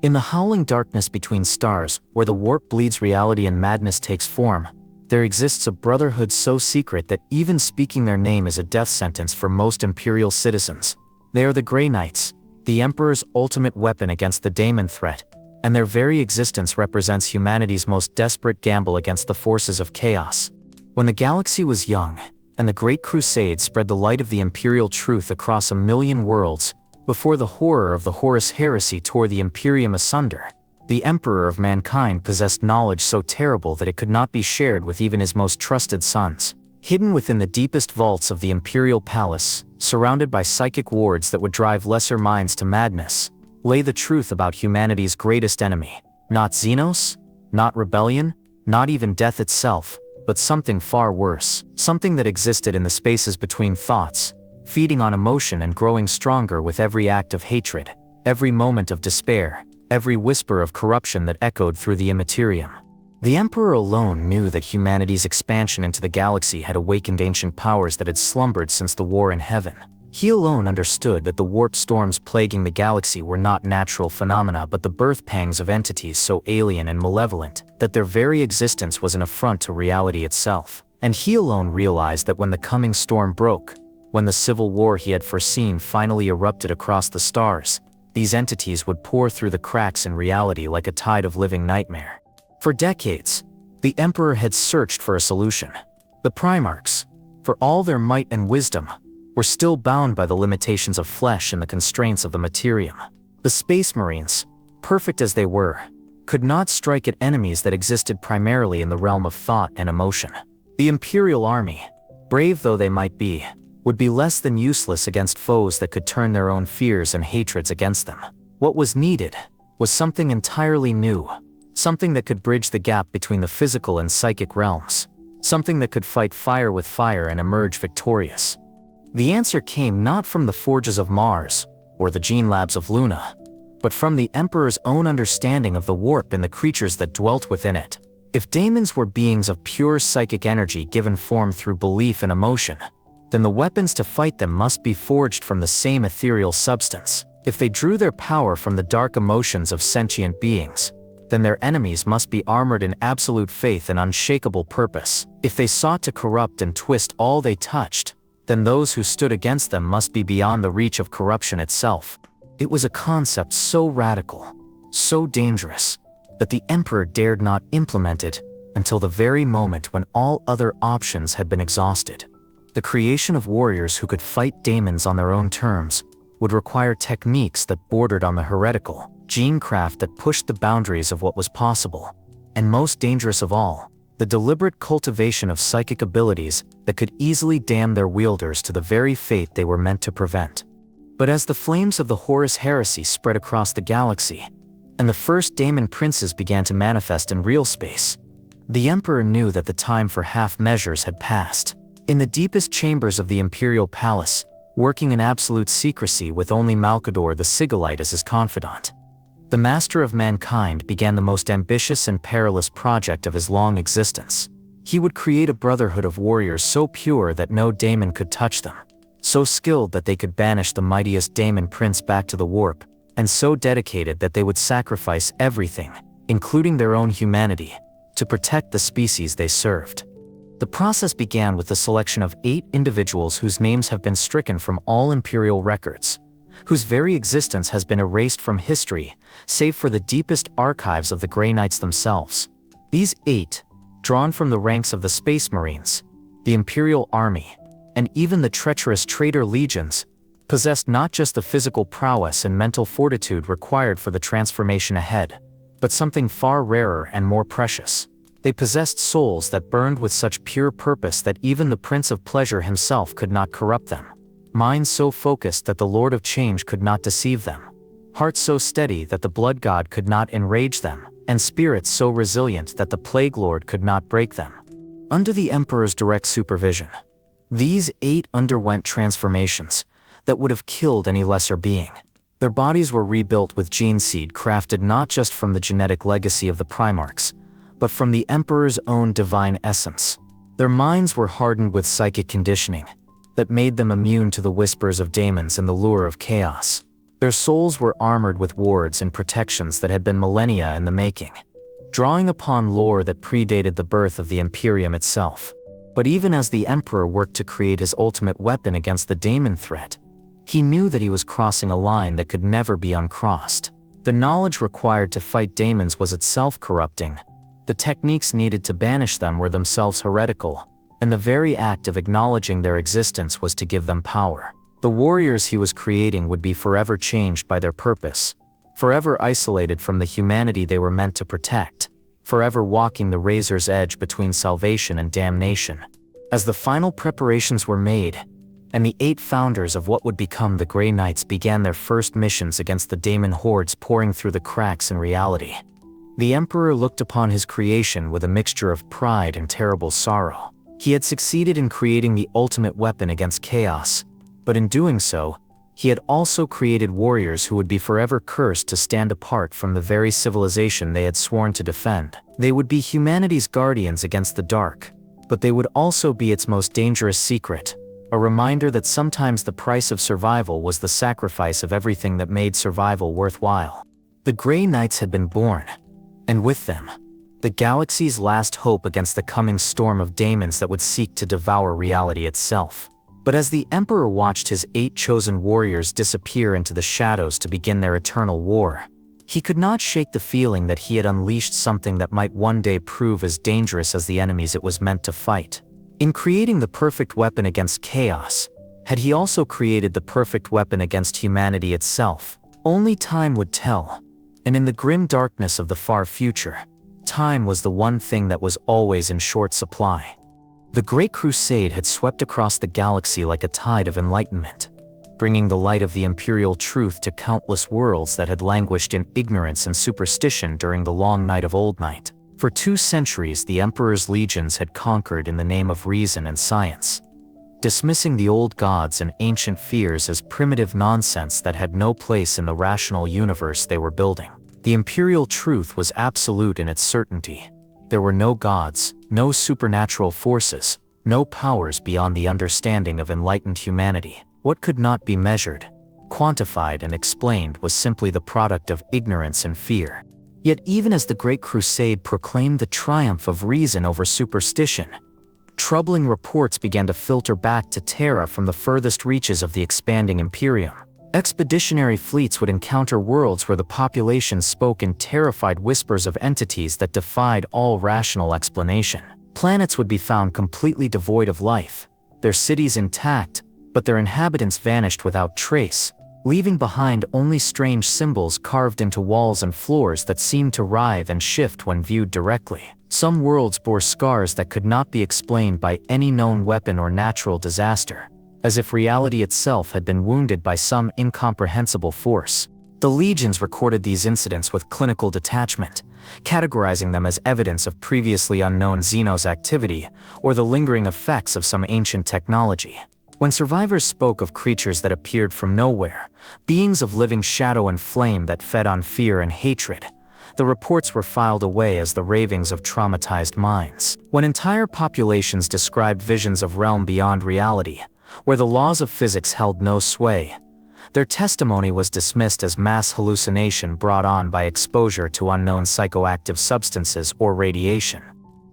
In the howling darkness between stars, where the warp bleeds reality and madness takes form, there exists a brotherhood so secret that even speaking their name is a death sentence for most Imperial citizens. They are the Grey Knights, the Emperor's ultimate weapon against the daemon threat, and their very existence represents humanity's most desperate gamble against the forces of chaos. When the galaxy was young, and the Great Crusade spread the light of the Imperial truth across 1,000,000 worlds, before the horror of the Horus Heresy tore the Imperium asunder, the Emperor of mankind possessed knowledge so terrible that it could not be shared with even his most trusted sons. Hidden within the deepest vaults of the Imperial Palace, surrounded by psychic wards that would drive lesser minds to madness, lay the truth about humanity's greatest enemy. Not Xenos, not rebellion, not even death itself, but something far worse. Something that existed in the spaces between thoughts, feeding on emotion and growing stronger with every act of hatred, every moment of despair, every whisper of corruption that echoed through the Imperium. The Emperor alone knew that humanity's expansion into the galaxy had awakened ancient powers that had slumbered since the war in heaven. He alone understood that the warp storms plaguing the galaxy were not natural phenomena but the birth pangs of entities so alien and malevolent that their very existence was an affront to reality itself. And he alone realized that when the coming storm broke, when the civil war he had foreseen finally erupted across the stars, these entities would pour through the cracks in reality like a tide of living nightmare. For decades, the Emperor had searched for a solution. The Primarchs, for all their might and wisdom, were still bound by the limitations of flesh and the constraints of the Materium. The Space Marines, perfect as they were, could not strike at enemies that existed primarily in the realm of thought and emotion. The Imperial Army, brave though they might be, would be less than useless against foes that could turn their own fears and hatreds against them. What was needed was something entirely new, something that could bridge the gap between the physical and psychic realms, something that could fight fire with fire and emerge victorious. The answer came not from the forges of Mars or the gene labs of Luna, but from the Emperor's own understanding of the warp and the creatures that dwelt within it. If daemons were beings of pure psychic energy given form through belief and emotion, then the weapons to fight them must be forged from the same ethereal substance. If they drew their power from the dark emotions of sentient beings, then their enemies must be armored in absolute faith and unshakable purpose. If they sought to corrupt and twist all they touched, then those who stood against them must be beyond the reach of corruption itself. It was a concept so radical, so dangerous, that the Emperor dared not implement it until the very moment when all other options had been exhausted. The creation of warriors who could fight daemons on their own terms would require techniques that bordered on the heretical, genecraft that pushed the boundaries of what was possible, and most dangerous of all, the deliberate cultivation of psychic abilities that could easily damn their wielders to the very fate they were meant to prevent. But as the flames of the Horus Heresy spread across the galaxy, and the first daemon princes began to manifest in real space, the Emperor knew that the time for half measures had passed. In the deepest chambers of the Imperial Palace, working in absolute secrecy with only Malkador the Sigillite as his confidant, the Master of Mankind began the most ambitious and perilous project of his long existence. He would create a brotherhood of warriors so pure that no daemon could touch them, so skilled that they could banish the mightiest daemon prince back to the warp, and so dedicated that they would sacrifice everything, including their own humanity, to protect the species they served. The process began with the selection of 8 individuals whose names have been stricken from all Imperial records, whose very existence has been erased from history, save for the deepest archives of the Grey Knights themselves. These 8, drawn from the ranks of the Space Marines, the Imperial Army, and even the treacherous traitor legions, possessed not just the physical prowess and mental fortitude required for the transformation ahead, but something far rarer and more precious. They possessed souls that burned with such pure purpose that even the Prince of Pleasure himself could not corrupt them. Minds so focused that the Lord of Change could not deceive them. Hearts so steady that the Blood God could not enrage them. And spirits so resilient that the Plague Lord could not break them. Under the Emperor's direct supervision, these 8 underwent transformations that would have killed any lesser being. Their bodies were rebuilt with gene seed crafted not just from the genetic legacy of the Primarchs, but from the Emperor's own divine essence. Their minds were hardened with psychic conditioning that made them immune to the whispers of daemons and the lure of chaos. Their souls were armored with wards and protections that had been millennia in the making, drawing upon lore that predated the birth of the Imperium itself. But even as the Emperor worked to create his ultimate weapon against the daemon threat, he knew that he was crossing a line that could never be uncrossed. The knowledge required to fight daemons was itself corrupting. The techniques needed to banish them were themselves heretical, and the very act of acknowledging their existence was to give them power. The warriors he was creating would be forever changed by their purpose, forever isolated from the humanity they were meant to protect, forever walking the razor's edge between salvation and damnation. As the final preparations were made, and the 8 founders of what would become the Grey Knights began their first missions against the daemon hordes pouring through the cracks in reality, the Emperor looked upon his creation with a mixture of pride and terrible sorrow. He had succeeded in creating the ultimate weapon against chaos, but in doing so, he had also created warriors who would be forever cursed to stand apart from the very civilization they had sworn to defend. They would be humanity's guardians against the dark, but they would also be its most dangerous secret, a reminder that sometimes the price of survival was the sacrifice of everything that made survival worthwhile. The Grey Knights had been born, and with them, the galaxy's last hope against the coming storm of daemons that would seek to devour reality itself. But as the Emperor watched his 8 chosen warriors disappear into the shadows to begin their eternal war, he could not shake the feeling that he had unleashed something that might one day prove as dangerous as the enemies it was meant to fight. In creating the perfect weapon against chaos, had he also created the perfect weapon against humanity itself? Only time would tell, and in the grim darkness of the far future, time was the one thing that was always in short supply. The Great Crusade had swept across the galaxy like a tide of enlightenment, bringing the light of the imperial truth to countless worlds that had languished in ignorance and superstition during the long night of Old Night. For 2 centuries, the Emperor's legions had conquered in the name of reason and science, dismissing the old gods and ancient fears as primitive nonsense that had no place in the rational universe they were building. The imperial truth was absolute in its certainty. There were no gods, no supernatural forces, no powers beyond the understanding of enlightened humanity. What could not be measured, quantified, and explained was simply the product of ignorance and fear. Yet even as the Great Crusade proclaimed the triumph of reason over superstition, troubling reports began to filter back to Terra from the furthest reaches of the expanding Imperium. Expeditionary fleets would encounter worlds where the population spoke in terrified whispers of entities that defied all rational explanation. Planets would be found completely devoid of life, their cities intact, but their inhabitants vanished without trace, leaving behind only strange symbols carved into walls and floors that seemed to writhe and shift when viewed directly. Some worlds bore scars that could not be explained by any known weapon or natural disaster, as if reality itself had been wounded by some incomprehensible force. The legions recorded these incidents with clinical detachment, categorizing them as evidence of previously unknown Xenos activity or the lingering effects of some ancient technology. When survivors spoke of creatures that appeared from nowhere, beings of living shadow and flame that fed on fear and hatred, the reports were filed away as the ravings of traumatized minds. When entire populations described visions of realm beyond reality, where the laws of physics held no sway, their testimony was dismissed as mass hallucination brought on by exposure to unknown psychoactive substances or radiation.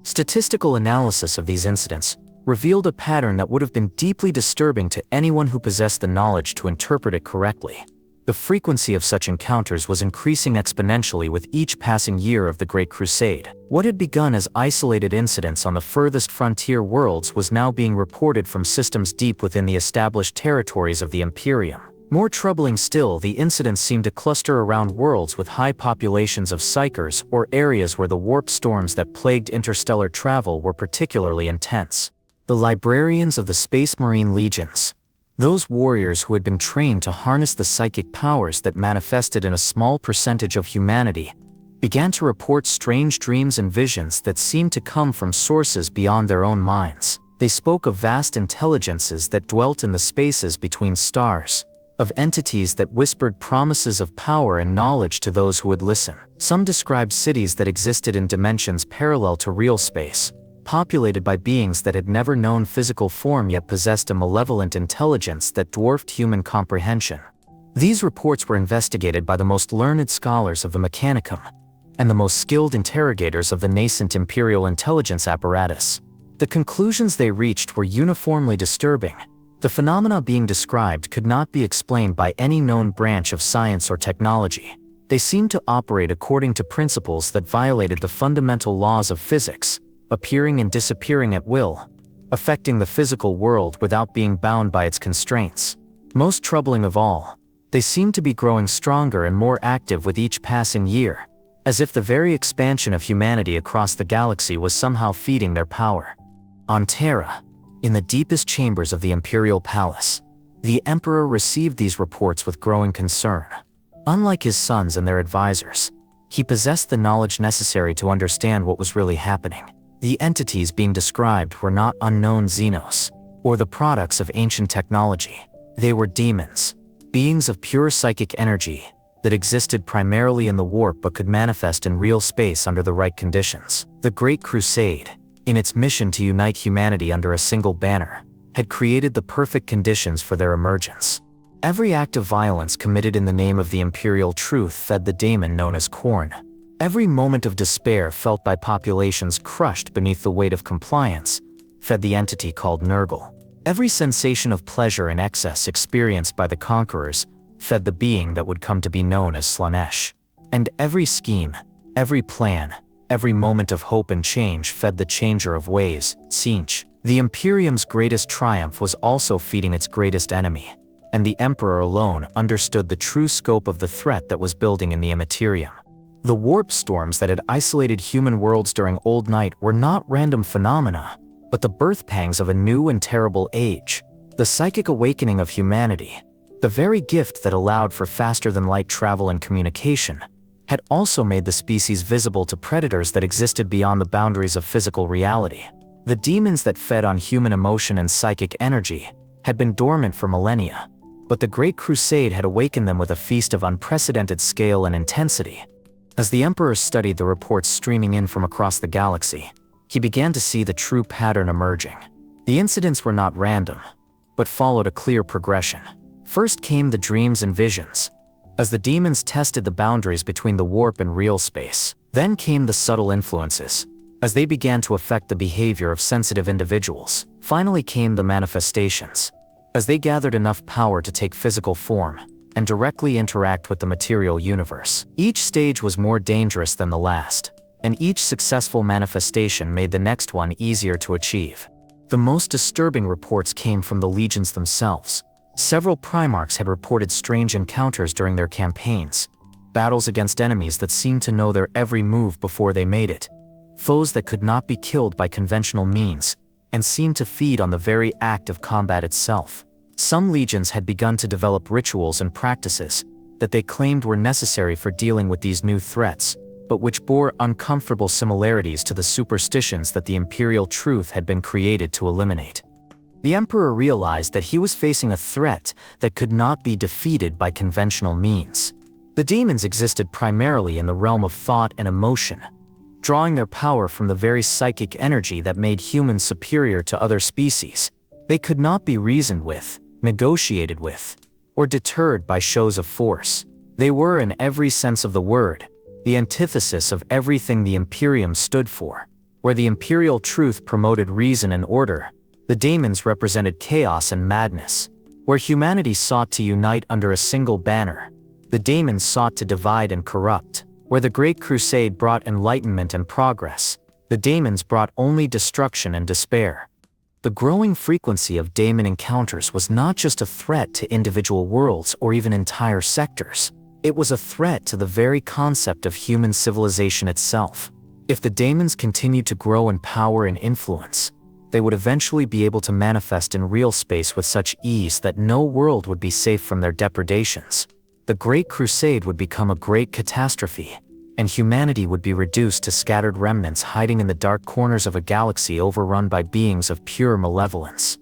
Statistical analysis of these incidents revealed a pattern that would have been deeply disturbing to anyone who possessed the knowledge to interpret it correctly. The frequency of such encounters was increasing exponentially with each passing year of the Great Crusade. What had begun as isolated incidents on the furthest frontier worlds was now being reported from systems deep within the established territories of the Imperium. More troubling still, the incidents seemed to cluster around worlds with high populations of psychers or areas where the warp storms that plagued interstellar travel were particularly intense. The librarians of the Space Marine Legions, those warriors who had been trained to harness the psychic powers that manifested in a small percentage of humanity, began to report strange dreams and visions that seemed to come from sources beyond their own minds. They spoke of vast intelligences that dwelt in the spaces between stars, of entities that whispered promises of power and knowledge to those who would listen. Some described cities that existed in dimensions parallel to real space, populated by beings that had never known physical form yet possessed a malevolent intelligence that dwarfed human comprehension. These reports were investigated by the most learned scholars of the Mechanicum and the most skilled interrogators of the nascent Imperial intelligence apparatus. The conclusions they reached were uniformly disturbing. The phenomena being described could not be explained by any known branch of science or technology. They seemed to operate according to principles that violated the fundamental laws of physics, appearing and disappearing at will, affecting the physical world without being bound by its constraints. Most troubling of all, they seemed to be growing stronger and more active with each passing year, as if the very expansion of humanity across the galaxy was somehow feeding their power. On Terra, in the deepest chambers of the Imperial Palace, the Emperor received these reports with growing concern. Unlike his sons and their advisors, he possessed the knowledge necessary to understand what was really happening. The entities being described were not unknown Xenos, or the products of ancient technology. They were demons, beings of pure psychic energy that existed primarily in the warp but could manifest in real space under the right conditions. The Great Crusade, in its mission to unite humanity under a single banner, had created the perfect conditions for their emergence. Every act of violence committed in the name of the imperial truth fed the daemon known as Khorne. Every moment of despair felt by populations crushed beneath the weight of compliance fed the entity called Nurgle. Every sensation of pleasure in excess experienced by the conquerors fed the being that would come to be known as Slaanesh. And every scheme, every plan, every moment of hope and change fed the changer of ways, Tzeentch. The Imperium's greatest triumph was also feeding its greatest enemy, and the Emperor alone understood the true scope of the threat that was building in the Imperium. The warp storms that had isolated human worlds during Old Night were not random phenomena, but the birth pangs of a new and terrible age, the psychic awakening of humanity. The very gift that allowed for faster-than-light travel and communication had also made the species visible to predators that existed beyond the boundaries of physical reality. The demons that fed on human emotion and psychic energy had been dormant for millennia, but the Great Crusade had awakened them with a feast of unprecedented scale and intensity. As the Emperor studied the reports streaming in from across the galaxy, he began to see the true pattern emerging. The incidents were not random, but followed a clear progression. First came the dreams and visions, as the demons tested the boundaries between the warp and real space. Then came the subtle influences, as they began to affect the behavior of sensitive individuals. Finally came the manifestations, as they gathered enough power to take physical form and directly interact with the material universe. Each stage was more dangerous than the last, and each successful manifestation made the next one easier to achieve. The most disturbing reports came from the legions themselves. Several Primarchs had reported strange encounters during their campaigns, battles against enemies that seemed to know their every move before they made it, foes that could not be killed by conventional means, and seemed to feed on the very act of combat itself. Some legions had begun to develop rituals and practices that they claimed were necessary for dealing with these new threats, but which bore uncomfortable similarities to the superstitions that the imperial truth had been created to eliminate. The Emperor realized that he was facing a threat that could not be defeated by conventional means. The demons existed primarily in the realm of thought and emotion, drawing their power from the very psychic energy that made humans superior to other species. They could not be reasoned with, negotiated with, or deterred by shows of force. They were, in every sense of the word, the antithesis of everything the Imperium stood for. Where the imperial truth promoted reason and order, the daemons represented chaos and madness. Where humanity sought to unite under a single banner, the daemons sought to divide and corrupt. Where the Great Crusade brought enlightenment and progress, the daemons brought only destruction and despair. The growing frequency of daemon encounters was not just a threat to individual worlds or even entire sectors. It was a threat to the very concept of human civilization itself. If the daemons continued to grow in power and influence, they would eventually be able to manifest in real space with such ease that no world would be safe from their depredations. The Great Crusade would become a great catastrophe, and humanity would be reduced to scattered remnants hiding in the dark corners of a galaxy overrun by beings of pure malevolence.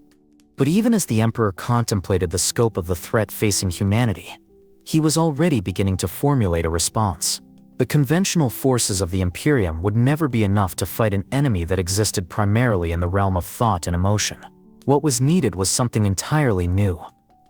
But even as the Emperor contemplated the scope of the threat facing humanity, he was already beginning to formulate a response. The conventional forces of the Imperium would never be enough to fight an enemy that existed primarily in the realm of thought and emotion. What was needed was something entirely new.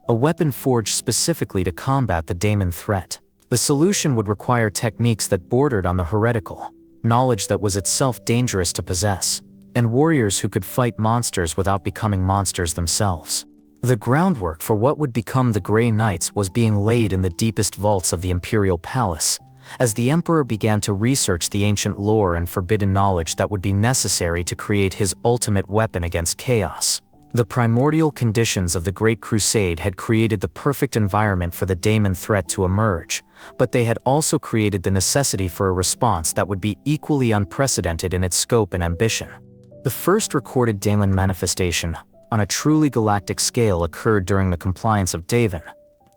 a weapon forged specifically to combat the daemon threat. The solution would require techniques that bordered on the heretical, knowledge that was itself dangerous to possess, and warriors who could fight monsters without becoming monsters themselves. The groundwork for what would become the Grey Knights was being laid in the deepest vaults of the Imperial Palace, as the Emperor began to research the ancient lore and forbidden knowledge that would be necessary to create his ultimate weapon against chaos. The primordial conditions of the Great Crusade had created the perfect environment for the daemon threat to emerge, but they had also created the necessity for a response that would be equally unprecedented in its scope and ambition. The first recorded daemon manifestation, on a truly galactic scale, occurred during the compliance of Davin,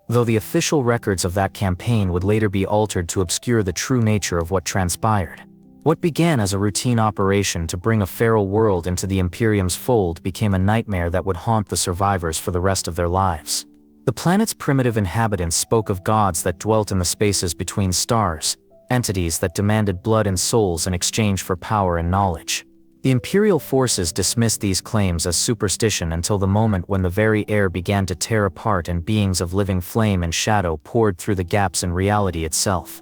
though the official records of that campaign would later be altered to obscure the true nature of what transpired. What began as a routine operation to bring a feral world into the Imperium's fold became a nightmare that would haunt the survivors for the rest of their lives. The planet's primitive inhabitants spoke of gods that dwelt in the spaces between stars, entities that demanded blood and souls in exchange for power and knowledge. The Imperial forces dismissed these claims as superstition until the moment when the very air began to tear apart and beings of living flame and shadow poured through the gaps in reality itself.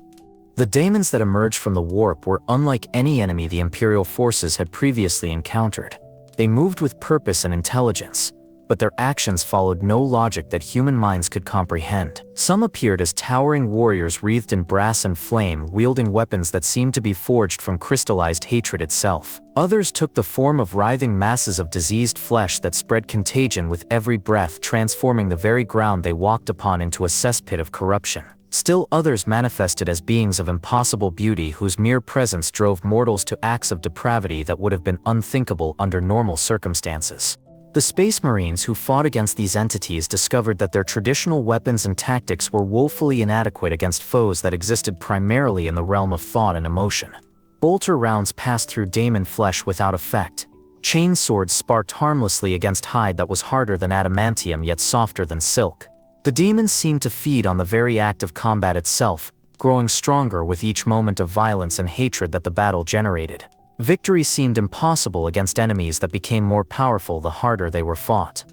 The daemons that emerged from the warp were unlike any enemy the Imperial forces had previously encountered. They moved with purpose and intelligence, but their actions followed no logic that human minds could comprehend. Some appeared as towering warriors wreathed in brass and flame, wielding weapons that seemed to be forged from crystallized hatred itself. Others took the form of writhing masses of diseased flesh that spread contagion with every breath, transforming the very ground they walked upon into a cesspit of corruption. Still others manifested as beings of impossible beauty whose mere presence drove mortals to acts of depravity that would have been unthinkable under normal circumstances. The Space Marines who fought against these entities discovered that their traditional weapons and tactics were woefully inadequate against foes that existed primarily in the realm of thought and emotion. Bolter rounds passed through daemon flesh without effect. Chain swords sparked harmlessly against hide that was harder than adamantium yet softer than silk. The demons seemed to feed on the very act of combat itself, growing stronger with each moment of violence and hatred that the battle generated. Victory seemed impossible against enemies that became more powerful the harder they were fought.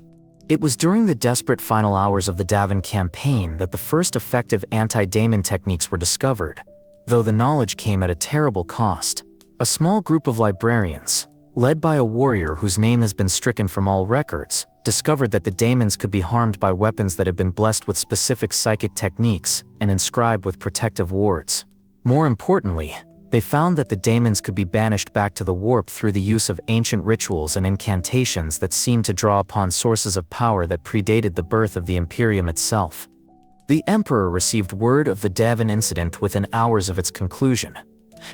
It was during the desperate final hours of the Davin campaign that the first effective anti-daemon techniques were discovered, though the knowledge came at a terrible cost. A small group of librarians, led by a warrior whose name has been stricken from all records, discovered that the daemons could be harmed by weapons that had been blessed with specific psychic techniques and inscribed with protective wards. More importantly, they found that the daemons could be banished back to the warp through the use of ancient rituals and incantations that seemed to draw upon sources of power that predated the birth of the Imperium itself. The Emperor received word of the Davin incident within hours of its conclusion,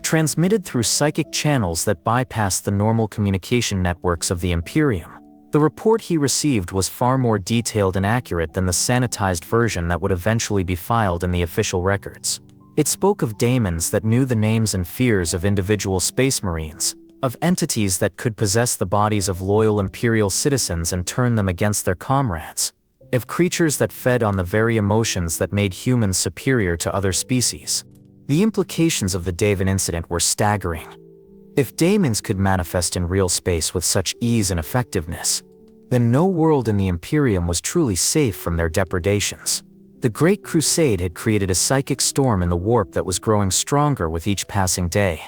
transmitted through psychic channels that bypassed the normal communication networks of the Imperium. The report he received was far more detailed and accurate than the sanitized version that would eventually be filed in the official records. It spoke of daemons that knew the names and fears of individual Space Marines, of entities that could possess the bodies of loyal Imperial citizens and turn them against their comrades, of creatures that fed on the very emotions that made humans superior to other species. The implications of the Davin incident were staggering. If daemons could manifest in real space with such ease and effectiveness, then no world in the Imperium was truly safe from their depredations. The Great Crusade had created a psychic storm in the warp that was growing stronger with each passing day,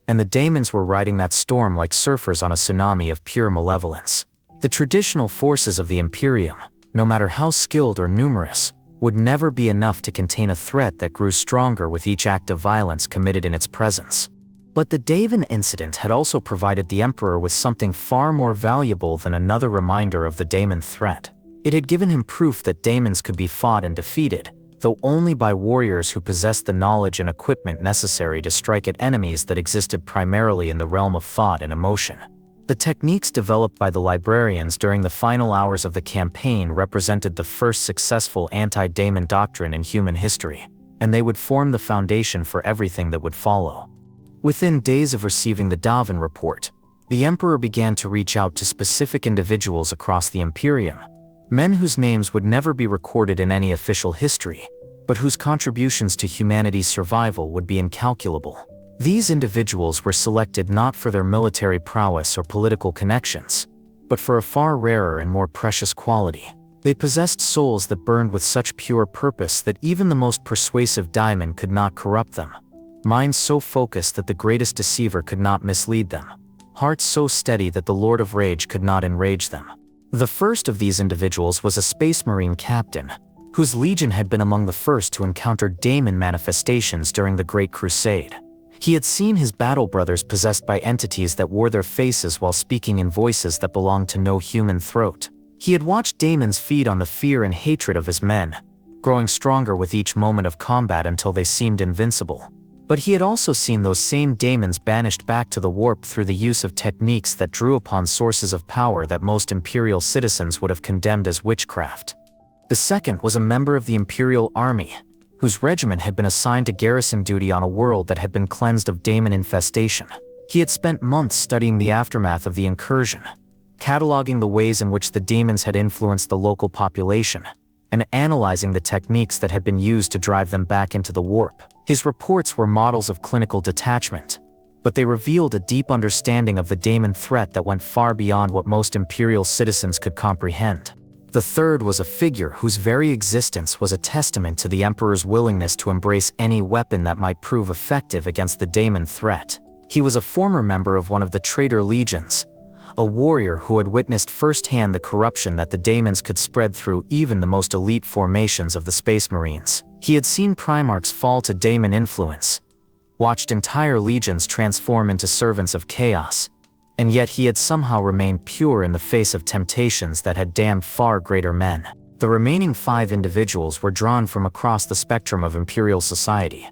and the daemons were riding that storm like surfers on a tsunami of pure malevolence. The traditional forces of the Imperium, no matter how skilled or numerous, would never be enough to contain a threat that grew stronger with each act of violence committed in its presence. But the Davin incident had also provided the Emperor with something far more valuable than another reminder of the daemon threat. It had given him proof that daemons could be fought and defeated, though only by warriors who possessed the knowledge and equipment necessary to strike at enemies that existed primarily in the realm of thought and emotion. The techniques developed by the librarians during the final hours of the campaign represented the first successful anti-daemon doctrine in human history, and they would form the foundation for everything that would follow. Within days of receiving the Davin report, the Emperor began to reach out to specific individuals across the Imperium, men whose names would never be recorded in any official history, but whose contributions to humanity's survival would be incalculable. These individuals were selected not for their military prowess or political connections, but for a far rarer and more precious quality: They possessed souls that burned with such pure purpose that even the most persuasive daemon could not corrupt them. Minds so focused that the greatest deceiver could not mislead them. Hearts so steady that the Lord of Rage could not enrage them. The first of these individuals was a Space Marine captain, whose legion had been among the first to encounter daemon manifestations during the Great Crusade. He had seen his battle brothers possessed by entities that wore their faces while speaking in voices that belonged to no human throat. He had watched daemons feed on the fear and hatred of his men, growing stronger with each moment of combat until they seemed invincible. But he had also seen those same daemons banished back to the warp through the use of techniques that drew upon sources of power that most Imperial citizens would have condemned as witchcraft. The second was a member of the Imperial Army, whose regiment had been assigned to garrison duty on a world that had been cleansed of daemon infestation. He had spent months studying the aftermath of the incursion, cataloging the ways in which the daemons had influenced the local population, and analyzing the techniques that had been used to drive them back into the warp. His reports were models of clinical detachment, but they revealed a deep understanding of the daemon threat that went far beyond what most Imperial citizens could comprehend. The third was a figure whose very existence was a testament to the Emperor's willingness to embrace any weapon that might prove effective against the daemon threat. He was a former member of one of the traitor legions, a warrior who had witnessed firsthand the corruption that the daemons could spread through even the most elite formations of the Space Marines. He had seen Primarchs fall to daemon influence, watched entire legions transform into servants of chaos, and yet he had somehow remained pure in the face of temptations that had damned far greater men. The remaining 5 individuals were drawn from across the spectrum of Imperial society,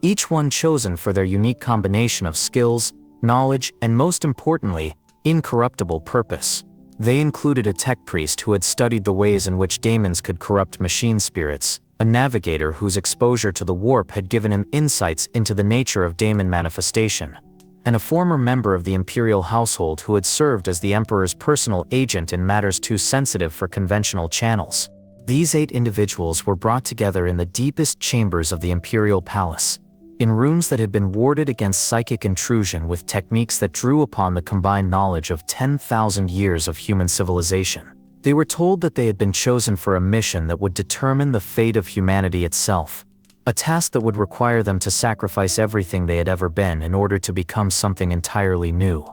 each one chosen for their unique combination of skills, knowledge, and most importantly, incorruptible purpose. They included a tech priest who had studied the ways in which daemons could corrupt machine spirits, a navigator whose exposure to the warp had given him insights into the nature of daemon manifestation, and a former member of the Imperial household who had served as the Emperor's personal agent in matters too sensitive for conventional channels. These 8 individuals were brought together in the deepest chambers of the Imperial Palace, in rooms that had been warded against psychic intrusion with techniques that drew upon the combined knowledge of 10,000 years of human civilization. They were told that they had been chosen for a mission that would determine the fate of humanity itself, a task that would require them to sacrifice everything they had ever been in order to become something entirely new.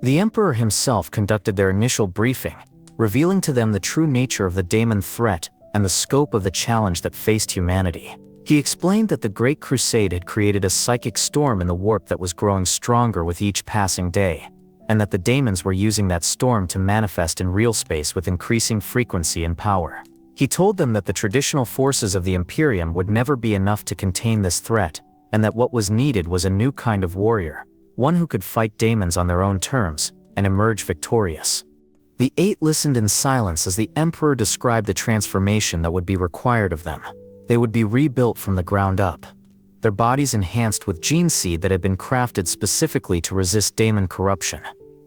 The Emperor himself conducted their initial briefing, revealing to them the true nature of the daemon threat and the scope of the challenge that faced humanity. He explained that the Great Crusade had created a psychic storm in the warp that was growing stronger with each passing day, and that the daemons were using that storm to manifest in real space with increasing frequency and power. He told them that the traditional forces of the Imperium would never be enough to contain this threat, and that what was needed was a new kind of warrior, one who could fight daemons on their own terms and emerge victorious. The 8 listened in silence as the Emperor described the transformation that would be required of them. They would be rebuilt from the ground up, their bodies enhanced with gene seed that had been crafted specifically to resist daemon corruption,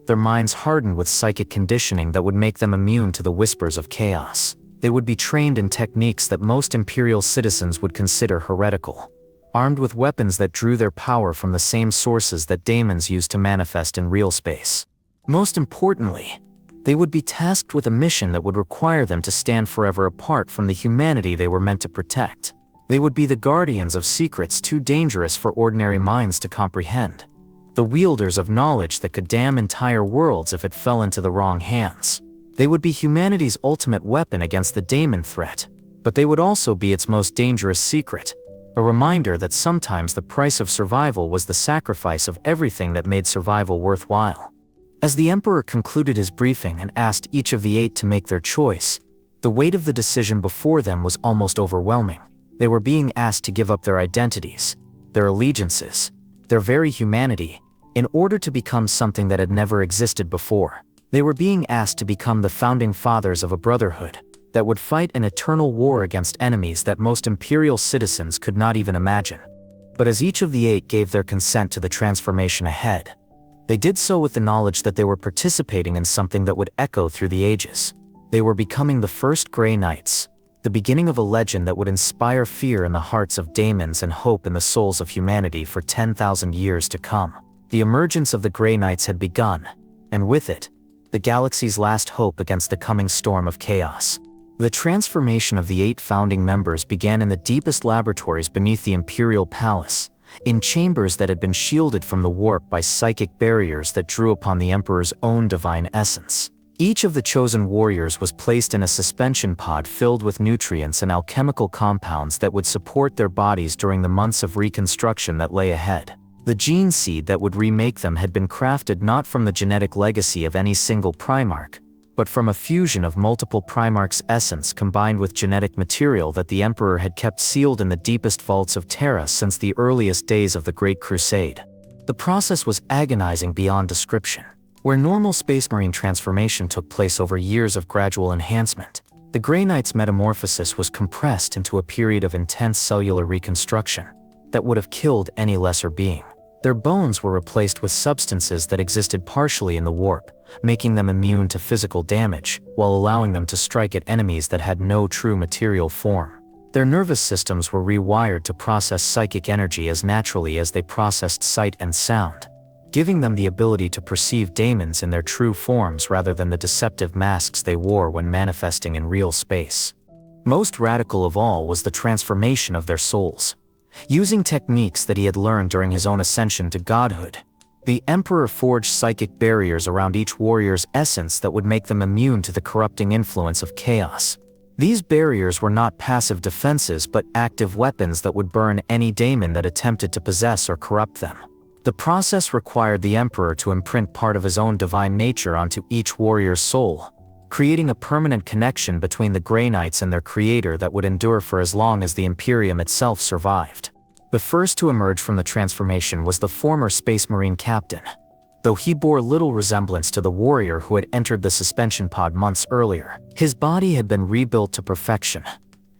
their minds hardened with psychic conditioning that would make them immune to the whispers of chaos. They would be trained in techniques that most Imperial citizens would consider heretical, armed with weapons that drew their power from the same sources that daemons used to manifest in real space. Most importantly, they would be tasked with a mission that would require them to stand forever apart from the humanity they were meant to protect. They would be the guardians of secrets too dangerous for ordinary minds to comprehend, the wielders of knowledge that could damn entire worlds if it fell into the wrong hands. They would be humanity's ultimate weapon against the daemon threat, but they would also be its most dangerous secret, a reminder that sometimes the price of survival was the sacrifice of everything that made survival worthwhile. As the Emperor concluded his briefing and asked each of the 8 to make their choice, the weight of the decision before them was almost overwhelming. They were being asked to give up their identities, their allegiances, their very humanity, in order to become something that had never existed before. They were being asked to become the founding fathers of a brotherhood that would fight an eternal war against enemies that most Imperial citizens could not even imagine. But as each of the 8 gave their consent to the transformation ahead, they did so with the knowledge that they were participating in something that would echo through the ages. They were becoming the first Grey Knights, the beginning of a legend that would inspire fear in the hearts of daemons and hope in the souls of humanity for 10,000 years to come. The emergence of the Grey Knights had begun, and with it, the galaxy's last hope against the coming storm of chaos. The transformation of the 8 founding members began in the deepest laboratories beneath the Imperial Palace, in chambers that had been shielded from the warp by psychic barriers that drew upon the Emperor's own divine essence. Each of the chosen warriors was placed in a suspension pod filled with nutrients and alchemical compounds that would support their bodies during the months of reconstruction that lay ahead. The gene seed that would remake them had been crafted not from the genetic legacy of any single Primarch, but from a fusion of multiple Primarchs' essence combined with genetic material that the Emperor had kept sealed in the deepest vaults of Terra since the earliest days of the Great Crusade. The process was agonizing beyond description. Where normal Space Marine transformation took place over years of gradual enhancement, the Grey Knight's metamorphosis was compressed into a period of intense cellular reconstruction that would have killed any lesser being. Their bones were replaced with substances that existed partially in the warp, making them immune to physical damage, while allowing them to strike at enemies that had no true material form. Their nervous systems were rewired to process psychic energy as naturally as they processed sight and sound, giving them the ability to perceive daemons in their true forms rather than the deceptive masks they wore when manifesting in real space. Most radical of all was the transformation of their souls. Using techniques that he had learned during his own ascension to godhood, the Emperor forged psychic barriers around each warrior's essence that would make them immune to the corrupting influence of chaos. These barriers were not passive defenses but active weapons that would burn any daemon that attempted to possess or corrupt them. The process required the Emperor to imprint part of his own divine nature onto each warrior's soul, creating a permanent connection between the Grey Knights and their creator that would endure for as long as the Imperium itself survived. The first to emerge from the transformation was the former Space Marine captain, though he bore little resemblance to the warrior who had entered the suspension pod months earlier. His body had been rebuilt to perfection,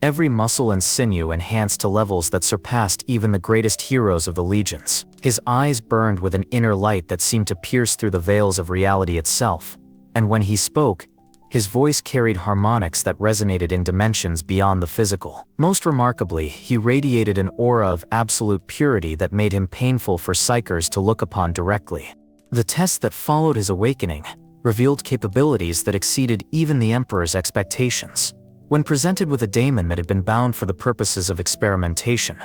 every muscle and sinew enhanced to levels that surpassed even the greatest heroes of the legions. His eyes burned with an inner light that seemed to pierce through the veils of reality itself, and when he spoke, his voice carried harmonics that resonated in dimensions beyond the physical. Most remarkably, he radiated an aura of absolute purity that made him painful for psychers to look upon directly. The test that followed his awakening revealed capabilities that exceeded even the Emperor's expectations. When presented with a daemon that had been bound for the purposes of experimentation,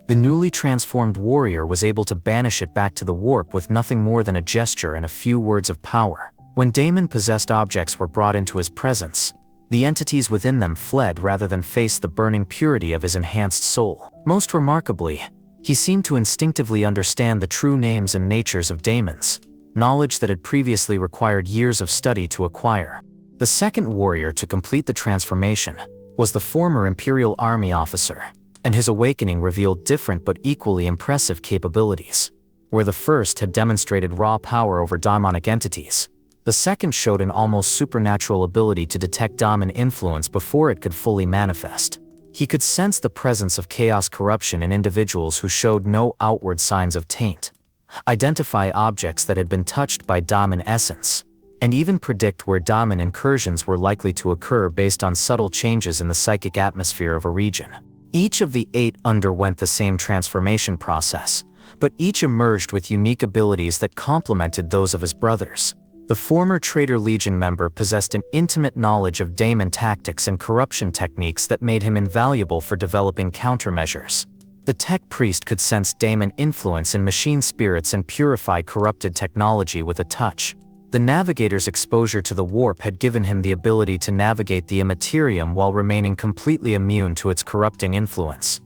the newly transformed warrior was able to banish it back to the warp with nothing more than a gesture and a few words of power. When daemon-possessed objects were brought into his presence, the entities within them fled rather than face the burning purity of his enhanced soul. Most remarkably, he seemed to instinctively understand the true names and natures of daemons, knowledge that had previously required years of study to acquire. The second warrior to complete the transformation was the former Imperial Army officer, and his awakening revealed different but equally impressive capabilities. Where the first had demonstrated raw power over demonic entities, the second showed an almost supernatural ability to detect daemon influence before it could fully manifest. He could sense the presence of chaos corruption in individuals who showed no outward signs of taint, identify objects that had been touched by daemon essence, and even predict where daemon incursions were likely to occur based on subtle changes in the psychic atmosphere of a region. Each of the 8 underwent the same transformation process, but each emerged with unique abilities that complemented those of his brothers. The former Traitor Legion member possessed an intimate knowledge of daemon tactics and corruption techniques that made him invaluable for developing countermeasures. The Tech Priest could sense daemon influence in machine spirits and purify corrupted technology with a touch. The Navigator's exposure to the warp had given him the ability to navigate the Imperium while remaining completely immune to its corrupting influence.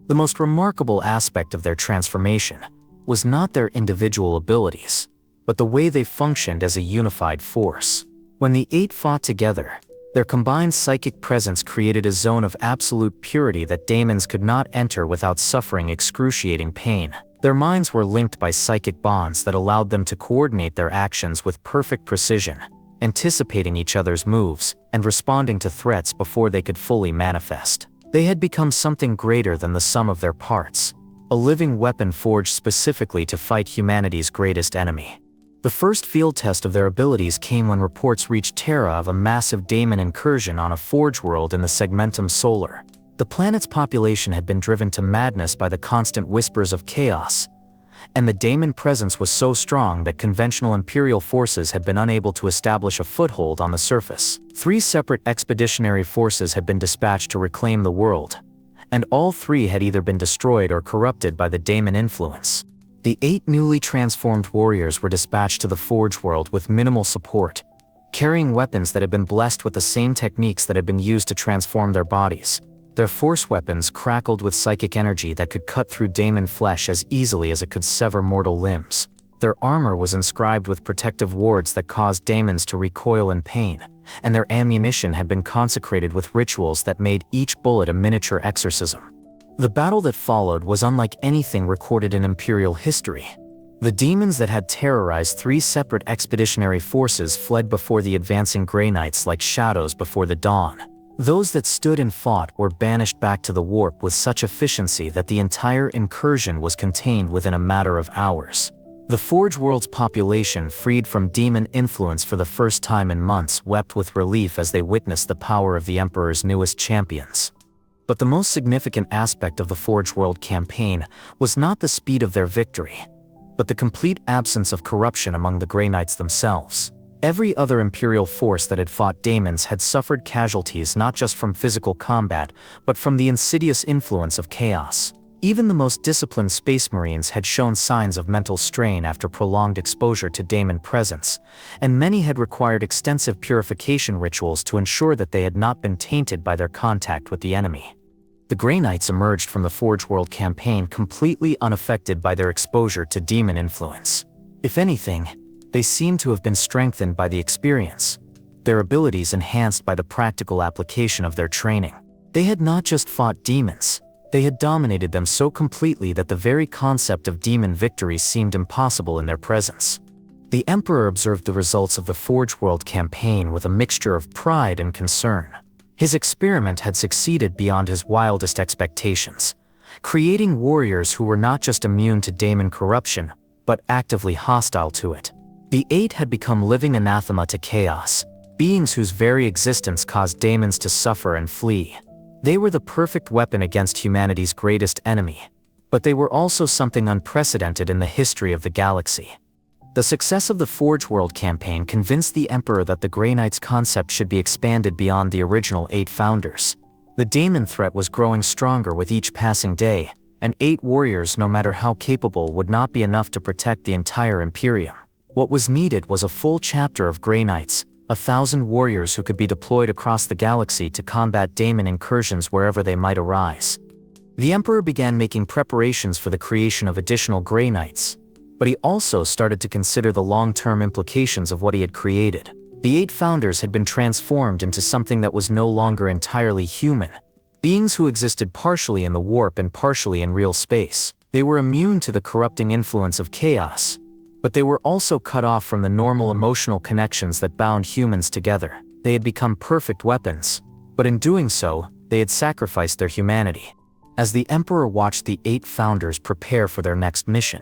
The most remarkable aspect of their transformation was not their individual abilities, but the way they functioned as a unified force. When the 8 fought together, their combined psychic presence created a zone of absolute purity that daemons could not enter without suffering excruciating pain. Their minds were linked by psychic bonds that allowed them to coordinate their actions with perfect precision, anticipating each other's moves and responding to threats before they could fully manifest. They had become something greater than the sum of their parts, a living weapon forged specifically to fight humanity's greatest enemy. The first field test of their abilities came when reports reached Terra of a massive daemon incursion on a forge world in the Segmentum Solar. The planet's population had been driven to madness by the constant whispers of chaos, and the daemon presence was so strong that conventional Imperial forces had been unable to establish a foothold on the surface. 3 separate expeditionary forces had been dispatched to reclaim the world, and all 3 had either been destroyed or corrupted by the daemon influence. The 8 newly transformed warriors were dispatched to the Forge World with minimal support, carrying weapons that had been blessed with the same techniques that had been used to transform their bodies. Their force weapons crackled with psychic energy that could cut through daemon flesh as easily as it could sever mortal limbs. Their armor was inscribed with protective wards that caused daemons to recoil in pain, and their ammunition had been consecrated with rituals that made each bullet a miniature exorcism. The battle that followed was unlike anything recorded in Imperial history. The demons that had terrorized 3 separate expeditionary forces fled before the advancing Grey Knights like shadows before the dawn. Those that stood and fought were banished back to the warp with such efficiency that the entire incursion was contained within a matter of hours. The Forge World's population, freed from demon influence for the first time in months, wept with relief as they witnessed the power of the Emperor's newest champions. But the most significant aspect of the Forge World campaign was not the speed of their victory, but the complete absence of corruption among the Grey Knights themselves. Every other Imperial force that had fought daemons had suffered casualties not just from physical combat, but from the insidious influence of chaos. Even the most disciplined Space Marines had shown signs of mental strain after prolonged exposure to daemon presence, and many had required extensive purification rituals to ensure that they had not been tainted by their contact with the enemy. The Grey Knights emerged from the Forge World campaign completely unaffected by their exposure to demon influence. If anything, they seemed to have been strengthened by the experience, their abilities enhanced by the practical application of their training. They had not just fought demons, they had dominated them so completely that the very concept of demon victory seemed impossible in their presence. The Emperor observed the results of the Forge World campaign with a mixture of pride and concern. His experiment had succeeded beyond his wildest expectations, creating warriors who were not just immune to daemon corruption, but actively hostile to it. The 8 had become living anathema to chaos, beings whose very existence caused daemons to suffer and flee. They were the perfect weapon against humanity's greatest enemy, but they were also something unprecedented in the history of the galaxy. The success of the Forge World campaign convinced the Emperor that the Grey Knights concept should be expanded beyond the original 8 founders. The daemon threat was growing stronger with each passing day, and 8 warriors, no matter how capable, would not be enough to protect the entire Imperium. What was needed was a full chapter of Grey Knights, 1,000 warriors who could be deployed across the galaxy to combat daemon incursions wherever they might arise. The Emperor began making preparations for the creation of additional Grey Knights, but he also started to consider the long-term implications of what he had created. The 8 founders had been transformed into something that was no longer entirely human, beings who existed partially in the warp and partially in real space. They were immune to the corrupting influence of chaos, but they were also cut off from the normal emotional connections that bound humans together. They had become perfect weapons, but in doing so, they had sacrificed their humanity. As the Emperor watched the 8 founders prepare for their next mission,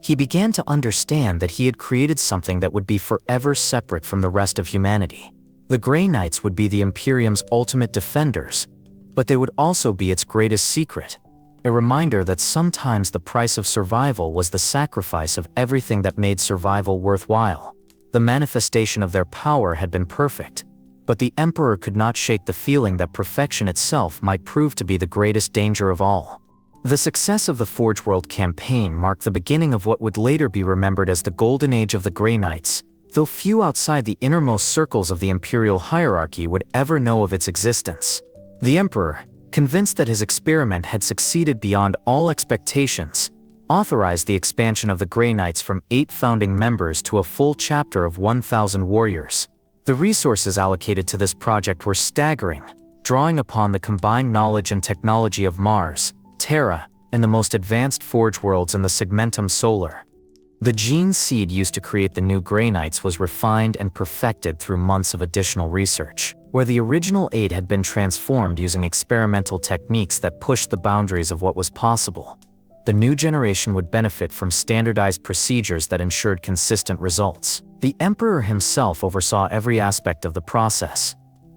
he began to understand that he had created something that would be forever separate from the rest of humanity. The Grey Knights would be the Imperium's ultimate defenders, but they would also be its greatest secret. A reminder that sometimes the price of survival was the sacrifice of everything that made survival worthwhile. The manifestation of their power had been perfect, but the Emperor could not shake the feeling that perfection itself might prove to be the greatest danger of all. The success of the Forge World campaign marked the beginning of what would later be remembered as the Golden Age of the Grey Knights, though few outside the innermost circles of the Imperial hierarchy would ever know of its existence. The Emperor, convinced that his experiment had succeeded beyond all expectations, authorized the expansion of the Grey Knights from 8 founding members to a full chapter of 1,000 warriors. The resources allocated to this project were staggering, drawing upon the combined knowledge and technology of Mars, Terra, and the most advanced Forge Worlds in the Segmentum Solar. The gene seed used to create the new Grey Knights was refined and perfected through months of additional research, where the original 8 had been transformed using experimental techniques that pushed the boundaries of what was possible. The new generation would benefit from standardized procedures that ensured consistent results. The Emperor himself oversaw every aspect of the process,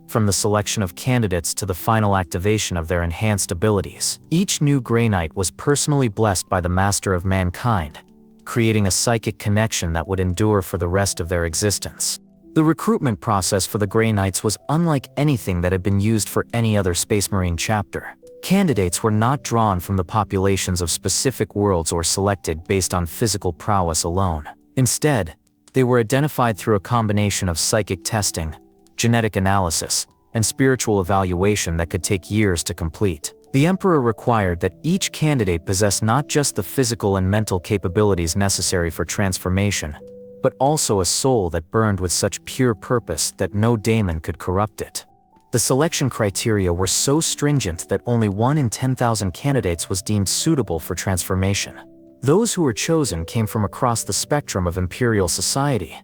from the selection of candidates to the final activation of their enhanced abilities. Each new Grey Knight was personally blessed by the Master of Mankind, creating a psychic connection that would endure for the rest of their existence. The recruitment process for the Grey Knights was unlike anything that had been used for any other Space Marine chapter. Candidates were not drawn from the populations of specific worlds or selected based on physical prowess alone. Instead, they were identified through a combination of psychic testing, genetic analysis, and spiritual evaluation that could take years to complete. The Emperor required that each candidate possess not just the physical and mental capabilities necessary for transformation, but also a soul that burned with such pure purpose that no daemon could corrupt it. The selection criteria were so stringent that only 1 in 10,000 candidates was deemed suitable for transformation. Those who were chosen came from across the spectrum of imperial society,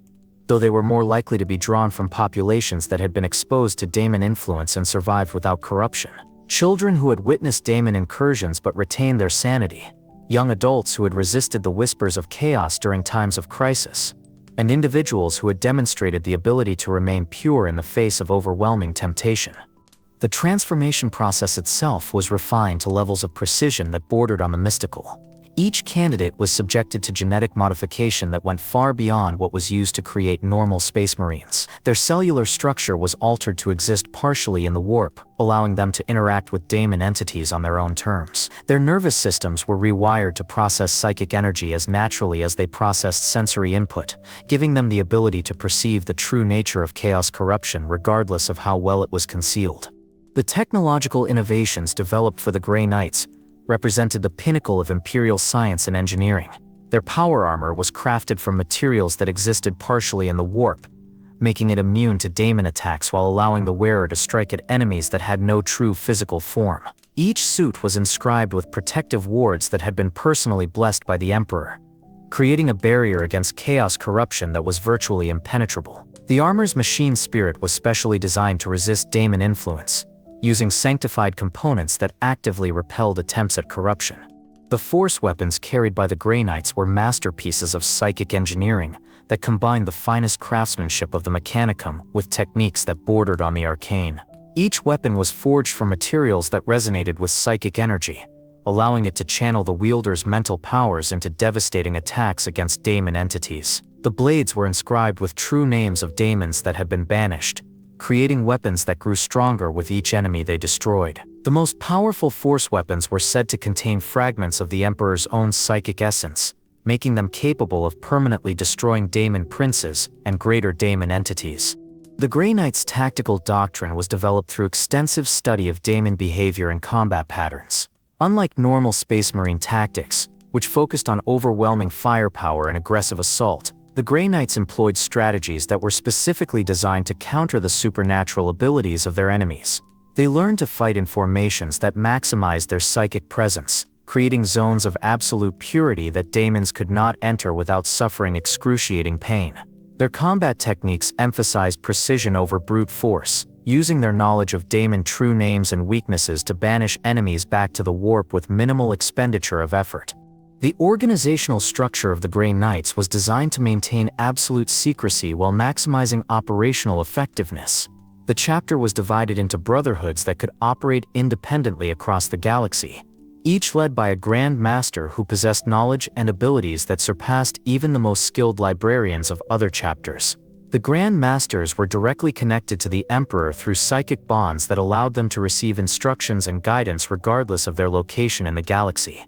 though they were more likely to be drawn from populations that had been exposed to daemon influence and survived without corruption. Children who had witnessed daemon incursions but retained their sanity, young adults who had resisted the whispers of chaos during times of crisis, and individuals who had demonstrated the ability to remain pure in the face of overwhelming temptation. The transformation process itself was refined to levels of precision that bordered on the mystical. Each candidate was subjected to genetic modification that went far beyond what was used to create normal Space Marines. Their cellular structure was altered to exist partially in the warp, allowing them to interact with daemon entities on their own terms. Their nervous systems were rewired to process psychic energy as naturally as they processed sensory input, giving them the ability to perceive the true nature of chaos corruption regardless of how well it was concealed. The technological innovations developed for the Grey Knights represented the pinnacle of Imperial science and engineering. Their power armor was crafted from materials that existed partially in the warp, making it immune to daemon attacks while allowing the wearer to strike at enemies that had no true physical form. Each suit was inscribed with protective wards that had been personally blessed by the Emperor, creating a barrier against chaos corruption that was virtually impenetrable. The armor's machine spirit was specially designed to resist daemon influence, using sanctified components that actively repelled attempts at corruption. The force weapons carried by the Grey Knights were masterpieces of psychic engineering that combined the finest craftsmanship of the Mechanicum with techniques that bordered on the arcane. Each weapon was forged from materials that resonated with psychic energy, allowing it to channel the wielder's mental powers into devastating attacks against daemon entities. The blades were inscribed with true names of daemons that had been banished, creating weapons that grew stronger with each enemy they destroyed. The most powerful force weapons were said to contain fragments of the Emperor's own psychic essence, making them capable of permanently destroying daemon princes and greater daemon entities. The Grey Knights' tactical doctrine was developed through extensive study of daemon behavior and combat patterns. Unlike normal Space Marine tactics, which focused on overwhelming firepower and aggressive assault, the Grey Knights employed strategies that were specifically designed to counter the supernatural abilities of their enemies. They learned to fight in formations that maximized their psychic presence, creating zones of absolute purity that daemons could not enter without suffering excruciating pain. Their combat techniques emphasized precision over brute force, using their knowledge of daemon true names and weaknesses to banish enemies back to the warp with minimal expenditure of effort. The organizational structure of the Grey Knights was designed to maintain absolute secrecy while maximizing operational effectiveness. The chapter was divided into brotherhoods that could operate independently across the galaxy, each led by a Grand Master who possessed knowledge and abilities that surpassed even the most skilled librarians of other chapters. The Grand Masters were directly connected to the Emperor through psychic bonds that allowed them to receive instructions and guidance regardless of their location in the galaxy.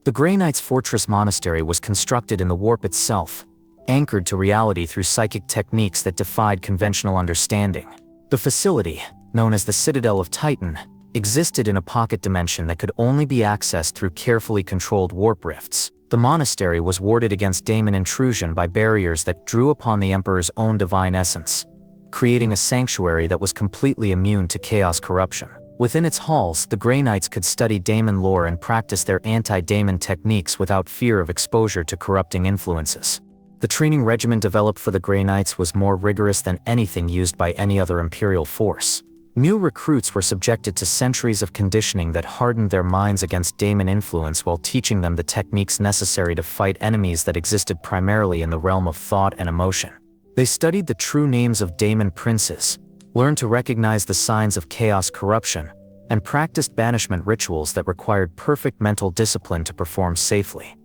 The Grey Knights' fortress monastery was constructed in the warp itself, anchored to reality through psychic techniques that defied conventional understanding. The facility, known as the Citadel of Titan, existed in a pocket dimension that could only be accessed through carefully controlled warp rifts. The monastery was warded against daemon intrusion by barriers that drew upon the Emperor's own divine essence, creating a sanctuary that was completely immune to chaos corruption. Within its halls, the Grey Knights could study daemon lore and practice their anti-daemon techniques without fear of exposure to corrupting influences. The training regimen developed for the Grey Knights was more rigorous than anything used by any other Imperial force. New recruits were subjected to centuries of conditioning that hardened their minds against daemon influence while teaching them the techniques necessary to fight enemies that existed primarily in the realm of thought and emotion. They studied the true names of daemon princes, learned to recognize the signs of chaos corruption, and practiced banishment rituals that required perfect mental discipline to perform safely.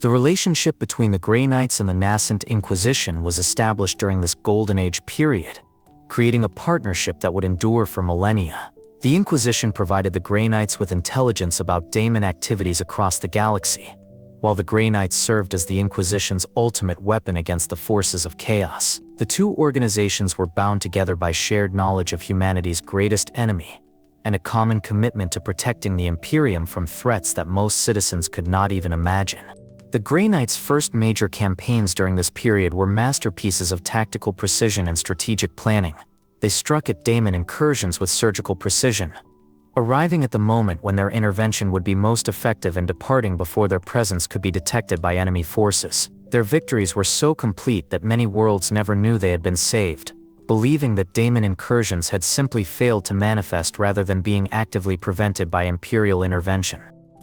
The relationship between the Grey Knights and the nascent Inquisition was established during this Golden Age period, creating a partnership that would endure for millennia. The Inquisition provided the Grey Knights with intelligence about daemon activities across the galaxy, while the Grey Knights served as the Inquisition's ultimate weapon against the forces of chaos. The two organizations were bound together by shared knowledge of humanity's greatest enemy, and a common commitment to protecting the Imperium from threats that most citizens could not even imagine. The Grey Knights' first major campaigns during this period were masterpieces of tactical precision and strategic planning. They struck at daemon incursions with surgical precision, arriving at the moment when their intervention would be most effective and departing before their presence could be detected by enemy forces. Their victories were so complete that many worlds never knew they had been saved, believing that daemon incursions had simply failed to manifest rather than being actively prevented by Imperial intervention.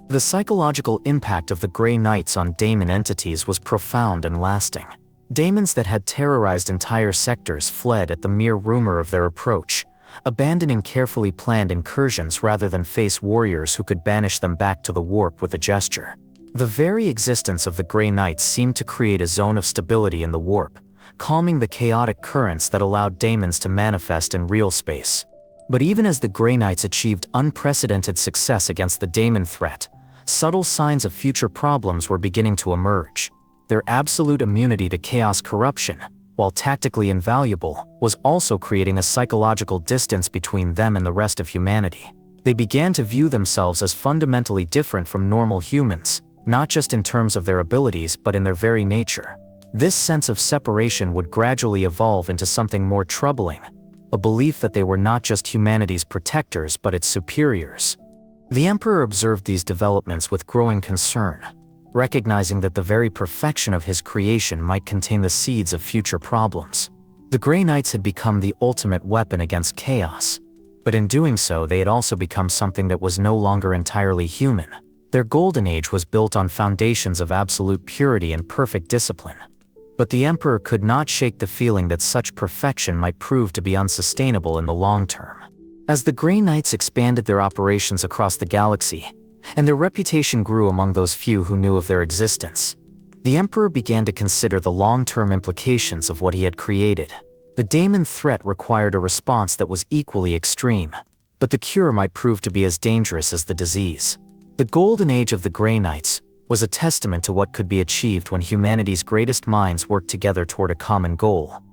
The psychological impact of the Grey Knights on daemon entities was profound and lasting. Daemons that had terrorized entire sectors fled at the mere rumor of their approach, abandoning carefully planned incursions rather than face warriors who could banish them back to the warp with a gesture. The very existence of the Grey Knights seemed to create a zone of stability in the warp, calming the chaotic currents that allowed daemons to manifest in real space. But even as the Grey Knights achieved unprecedented success against the daemon threat, subtle signs of future problems were beginning to emerge. Their absolute immunity to chaos corruption, while tactically invaluable, was also creating a psychological distance between them and the rest of humanity. They began to view themselves as fundamentally different from normal humans, not just in terms of their abilities but in their very nature. This sense of separation would gradually evolve into something more troubling, a belief that they were not just humanity's protectors but its superiors. The Emperor observed these developments with growing concern, recognizing that the very perfection of his creation might contain the seeds of future problems. The Grey Knights had become the ultimate weapon against chaos, but in doing so they had also become something that was no longer entirely human. Their Golden Age was built on foundations of absolute purity and perfect discipline, but the Emperor could not shake the feeling that such perfection might prove to be unsustainable in the long term. As the Grey Knights expanded their operations across the galaxy, and their reputation grew among those few who knew of their existence, the Emperor began to consider the long-term implications of what he had created. The daemon threat required a response that was equally extreme, but the cure might prove to be as dangerous as the disease. The Golden Age of the Grey Knights was a testament to what could be achieved when humanity's greatest minds worked together toward a common goal.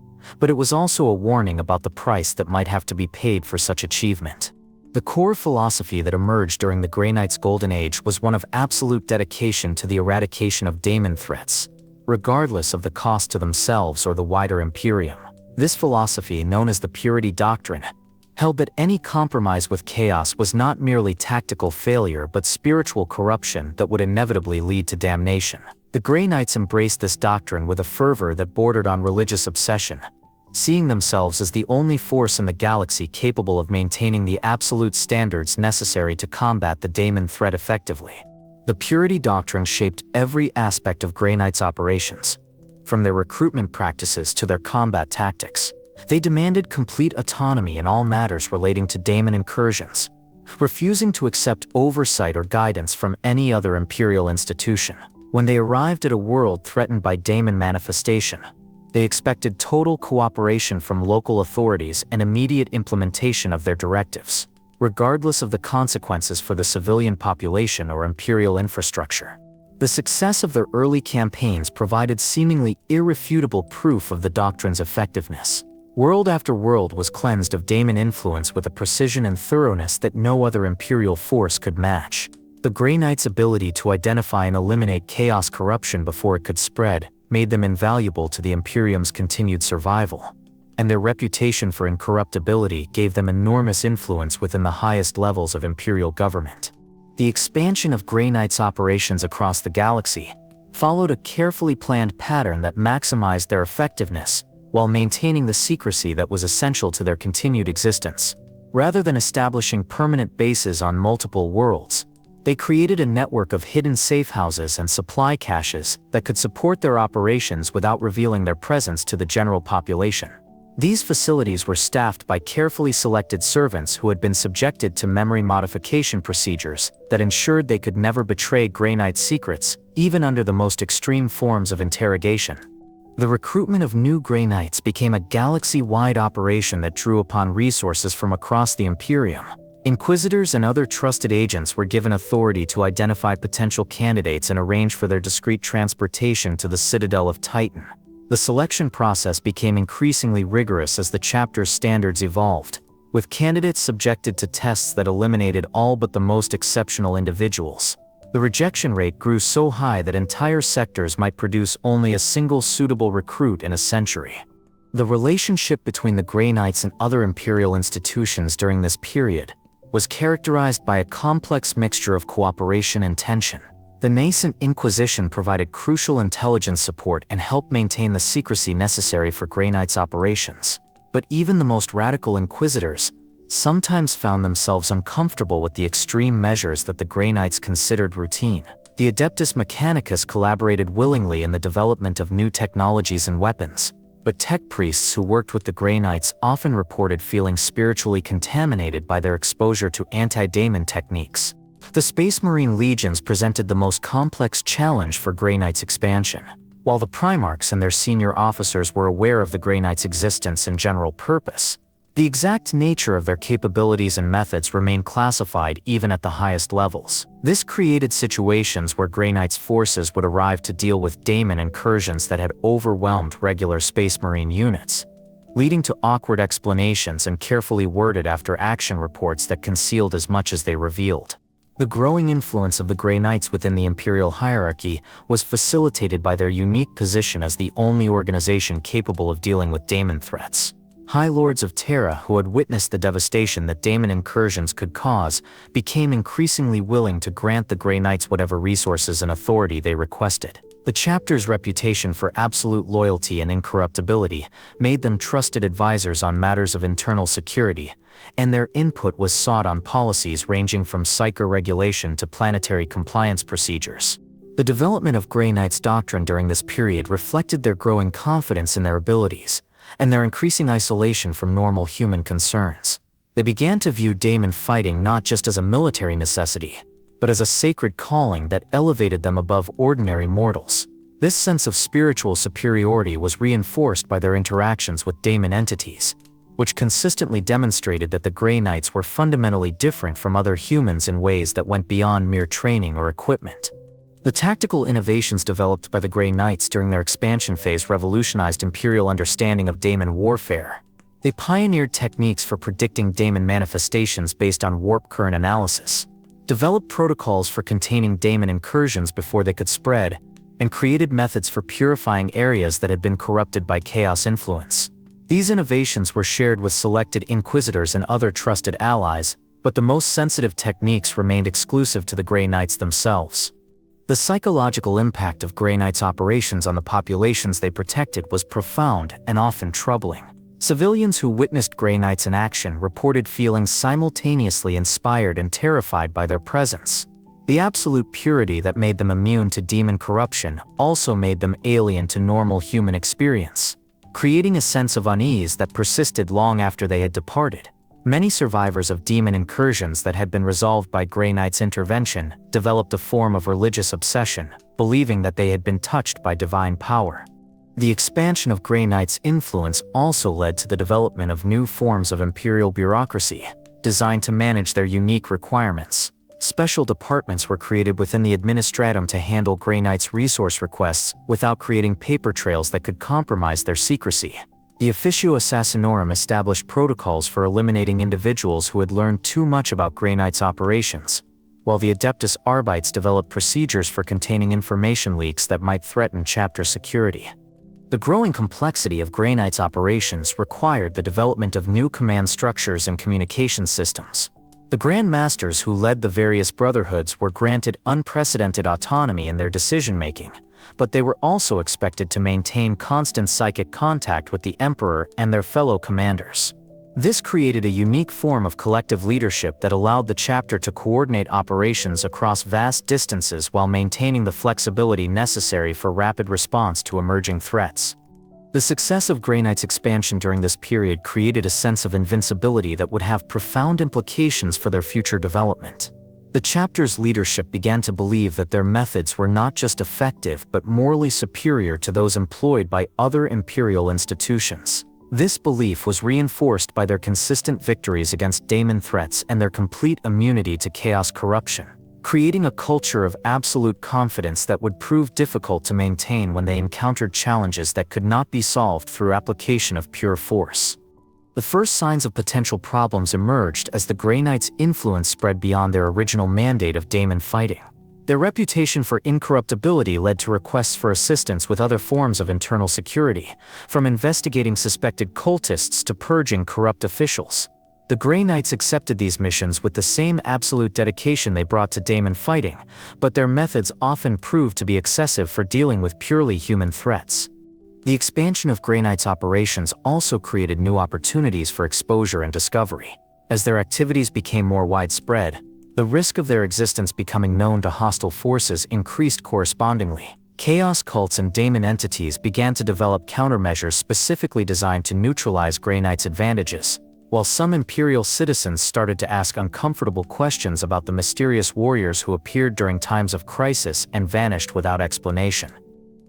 But it was also a warning about the price that might have to be paid for such achievement. The core philosophy that emerged during the Grey Knights' Golden Age was one of absolute dedication to the eradication of daemon threats, regardless of the cost to themselves or the wider Imperium. This philosophy, known as the Purity Doctrine, held that any compromise with chaos was not merely tactical failure but spiritual corruption that would inevitably lead to damnation. The Grey Knights embraced this doctrine with a fervor that bordered on religious obsession, seeing themselves as the only force in the galaxy capable of maintaining the absolute standards necessary to combat the daemon threat effectively. The Purity Doctrine shaped every aspect of Grey Knights' operations, from their recruitment practices to their combat tactics. They demanded complete autonomy in all matters relating to daemon incursions, refusing to accept oversight or guidance from any other Imperial institution. When they arrived at a world threatened by daemon manifestation, they expected total cooperation from local authorities and immediate implementation of their directives, regardless of the consequences for the civilian population or Imperial infrastructure. The success of their early campaigns provided seemingly irrefutable proof of the doctrine's effectiveness. World after world was cleansed of daemon influence with a precision and thoroughness that no other Imperial force could match. The Grey Knights' ability to identify and eliminate chaos corruption before it could spread made them invaluable to the Imperium's continued survival, and their reputation for incorruptibility gave them enormous influence within the highest levels of Imperial government. The expansion of Grey Knights' operations across the galaxy followed a carefully planned pattern that maximized their effectiveness while maintaining the secrecy that was essential to their continued existence. Rather than establishing permanent bases on multiple worlds, they created a network of hidden safe houses and supply caches that could support their operations without revealing their presence to the general population. These facilities were staffed by carefully selected servants who had been subjected to memory modification procedures that ensured they could never betray Grey Knight's secrets, even under the most extreme forms of interrogation. The recruitment of new Grey Knights became a galaxy-wide operation that drew upon resources from across the Imperium. Inquisitors and other trusted agents were given authority to identify potential candidates and arrange for their discreet transportation to the Citadel of Titan. The selection process became increasingly rigorous as the chapter's standards evolved, with candidates subjected to tests that eliminated all but the most exceptional individuals. The rejection rate grew so high that entire sectors might produce only a single suitable recruit in a century. The relationship between the Grey Knights and other Imperial institutions during this period was characterized by a complex mixture of cooperation and tension. The nascent Inquisition provided crucial intelligence support and helped maintain the secrecy necessary for Grey Knight's operations. But even the most radical Inquisitors sometimes found themselves uncomfortable with the extreme measures that the Grey Knights considered routine. The Adeptus Mechanicus collaborated willingly in the development of new technologies and weapons, but tech priests who worked with the Grey Knights often reported feeling spiritually contaminated by their exposure to anti-daemon techniques. The Space Marine legions presented the most complex challenge for Grey Knight's expansion. While the Primarchs and their senior officers were aware of the Grey Knight's existence and general purpose, the exact nature of their capabilities and methods remained classified even at the highest levels. This created situations where Grey Knight's forces would arrive to deal with daemon incursions that had overwhelmed regular Space Marine units, leading to awkward explanations and carefully worded after-action reports that concealed as much as they revealed. The growing influence of the Grey Knights within the Imperial hierarchy was facilitated by their unique position as the only organization capable of dealing with daemon threats. High Lords of Terra, who had witnessed the devastation that daemon incursions could cause, became increasingly willing to grant the Grey Knights whatever resources and authority they requested. The chapter's reputation for absolute loyalty and incorruptibility made them trusted advisors on matters of internal security, and their input was sought on policies ranging from psycho-regulation to planetary compliance procedures. The development of Grey Knight's doctrine during this period reflected their growing confidence in their abilities, and their increasing isolation from normal human concerns. They began to view daemon fighting not just as a military necessity, but as a sacred calling that elevated them above ordinary mortals. This sense of spiritual superiority was reinforced by their interactions with daemon entities, which consistently demonstrated that the Grey Knights were fundamentally different from other humans in ways that went beyond mere training or equipment. The tactical innovations developed by the Grey Knights during their expansion phase revolutionized Imperial understanding of daemon warfare. They pioneered techniques for predicting daemon manifestations based on warp current analysis, developed protocols for containing daemon incursions before they could spread, and created methods for purifying areas that had been corrupted by chaos influence. These innovations were shared with selected Inquisitors and other trusted allies, but the most sensitive techniques remained exclusive to the Grey Knights themselves. The psychological impact of Grey Knights' operations on the populations they protected was profound and often troubling. Civilians who witnessed Grey Knights in action reported feeling simultaneously inspired and terrified by their presence. The absolute purity that made them immune to demon corruption also made them alien to normal human experience, creating a sense of unease that persisted long after they had departed. Many survivors of demon incursions that had been resolved by Grey Knight's intervention developed a form of religious obsession, believing that they had been touched by divine power. The expansion of Grey Knight's influence also led to the development of new forms of Imperial bureaucracy, designed to manage their unique requirements. Special departments were created within the Administratum to handle Grey Knight's resource requests without creating paper trails that could compromise their secrecy. The Officio Assassinorum established protocols for eliminating individuals who had learned too much about Grey Knight's operations, while the Adeptus Arbites developed procedures for containing information leaks that might threaten chapter security. The growing complexity of Grey Knight's operations required the development of new command structures and communication systems. The Grand Masters who led the various brotherhoods were granted unprecedented autonomy in their decision-making, but they were also expected to maintain constant psychic contact with the Emperor and their fellow commanders. This created a unique form of collective leadership that allowed the chapter to coordinate operations across vast distances while maintaining the flexibility necessary for rapid response to emerging threats. The success of Grey Knight's expansion during this period created a sense of invincibility that would have profound implications for their future development. The chapter's leadership began to believe that their methods were not just effective but morally superior to those employed by other imperial institutions. This belief was reinforced by their consistent victories against daemon threats and their complete immunity to chaos corruption, creating a culture of absolute confidence that would prove difficult to maintain when they encountered challenges that could not be solved through application of pure force. The first signs of potential problems emerged as the Grey Knights' influence spread beyond their original mandate of daemon fighting. Their reputation for incorruptibility led to requests for assistance with other forms of internal security, from investigating suspected cultists to purging corrupt officials. The Grey Knights accepted these missions with the same absolute dedication they brought to daemon fighting, but their methods often proved to be excessive for dealing with purely human threats. The expansion of Grey Knight's operations also created new opportunities for exposure and discovery. As their activities became more widespread, the risk of their existence becoming known to hostile forces increased correspondingly. Chaos cults and daemon entities began to develop countermeasures specifically designed to neutralize Grey Knight's advantages, while some Imperial citizens started to ask uncomfortable questions about the mysterious warriors who appeared during times of crisis and vanished without explanation.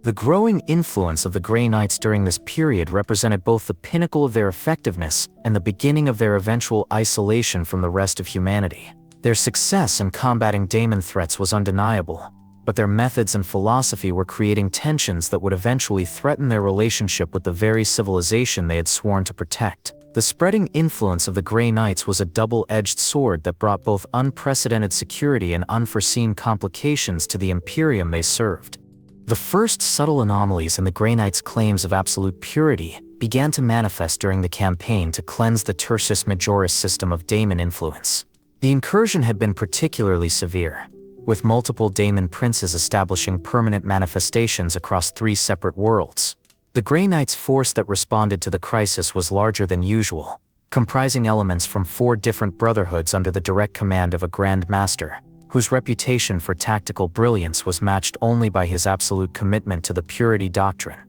The growing influence of the Grey Knights during this period represented both the pinnacle of their effectiveness and the beginning of their eventual isolation from the rest of humanity. Their success in combating daemon threats was undeniable, but their methods and philosophy were creating tensions that would eventually threaten their relationship with the very civilization they had sworn to protect. The spreading influence of the Grey Knights was a double-edged sword that brought both unprecedented security and unforeseen complications to the Imperium they served. The first subtle anomalies in the Grey Knights' claims of absolute purity began to manifest during the campaign to cleanse the Tertius Majoris system of daemon influence. The incursion had been particularly severe, with multiple daemon princes establishing permanent manifestations across 3 separate worlds. The Grey Knights' force that responded to the crisis was larger than usual, comprising elements from 4 different brotherhoods under the direct command of a Grand Master, whose reputation for tactical brilliance was matched only by his absolute commitment to the purity doctrine.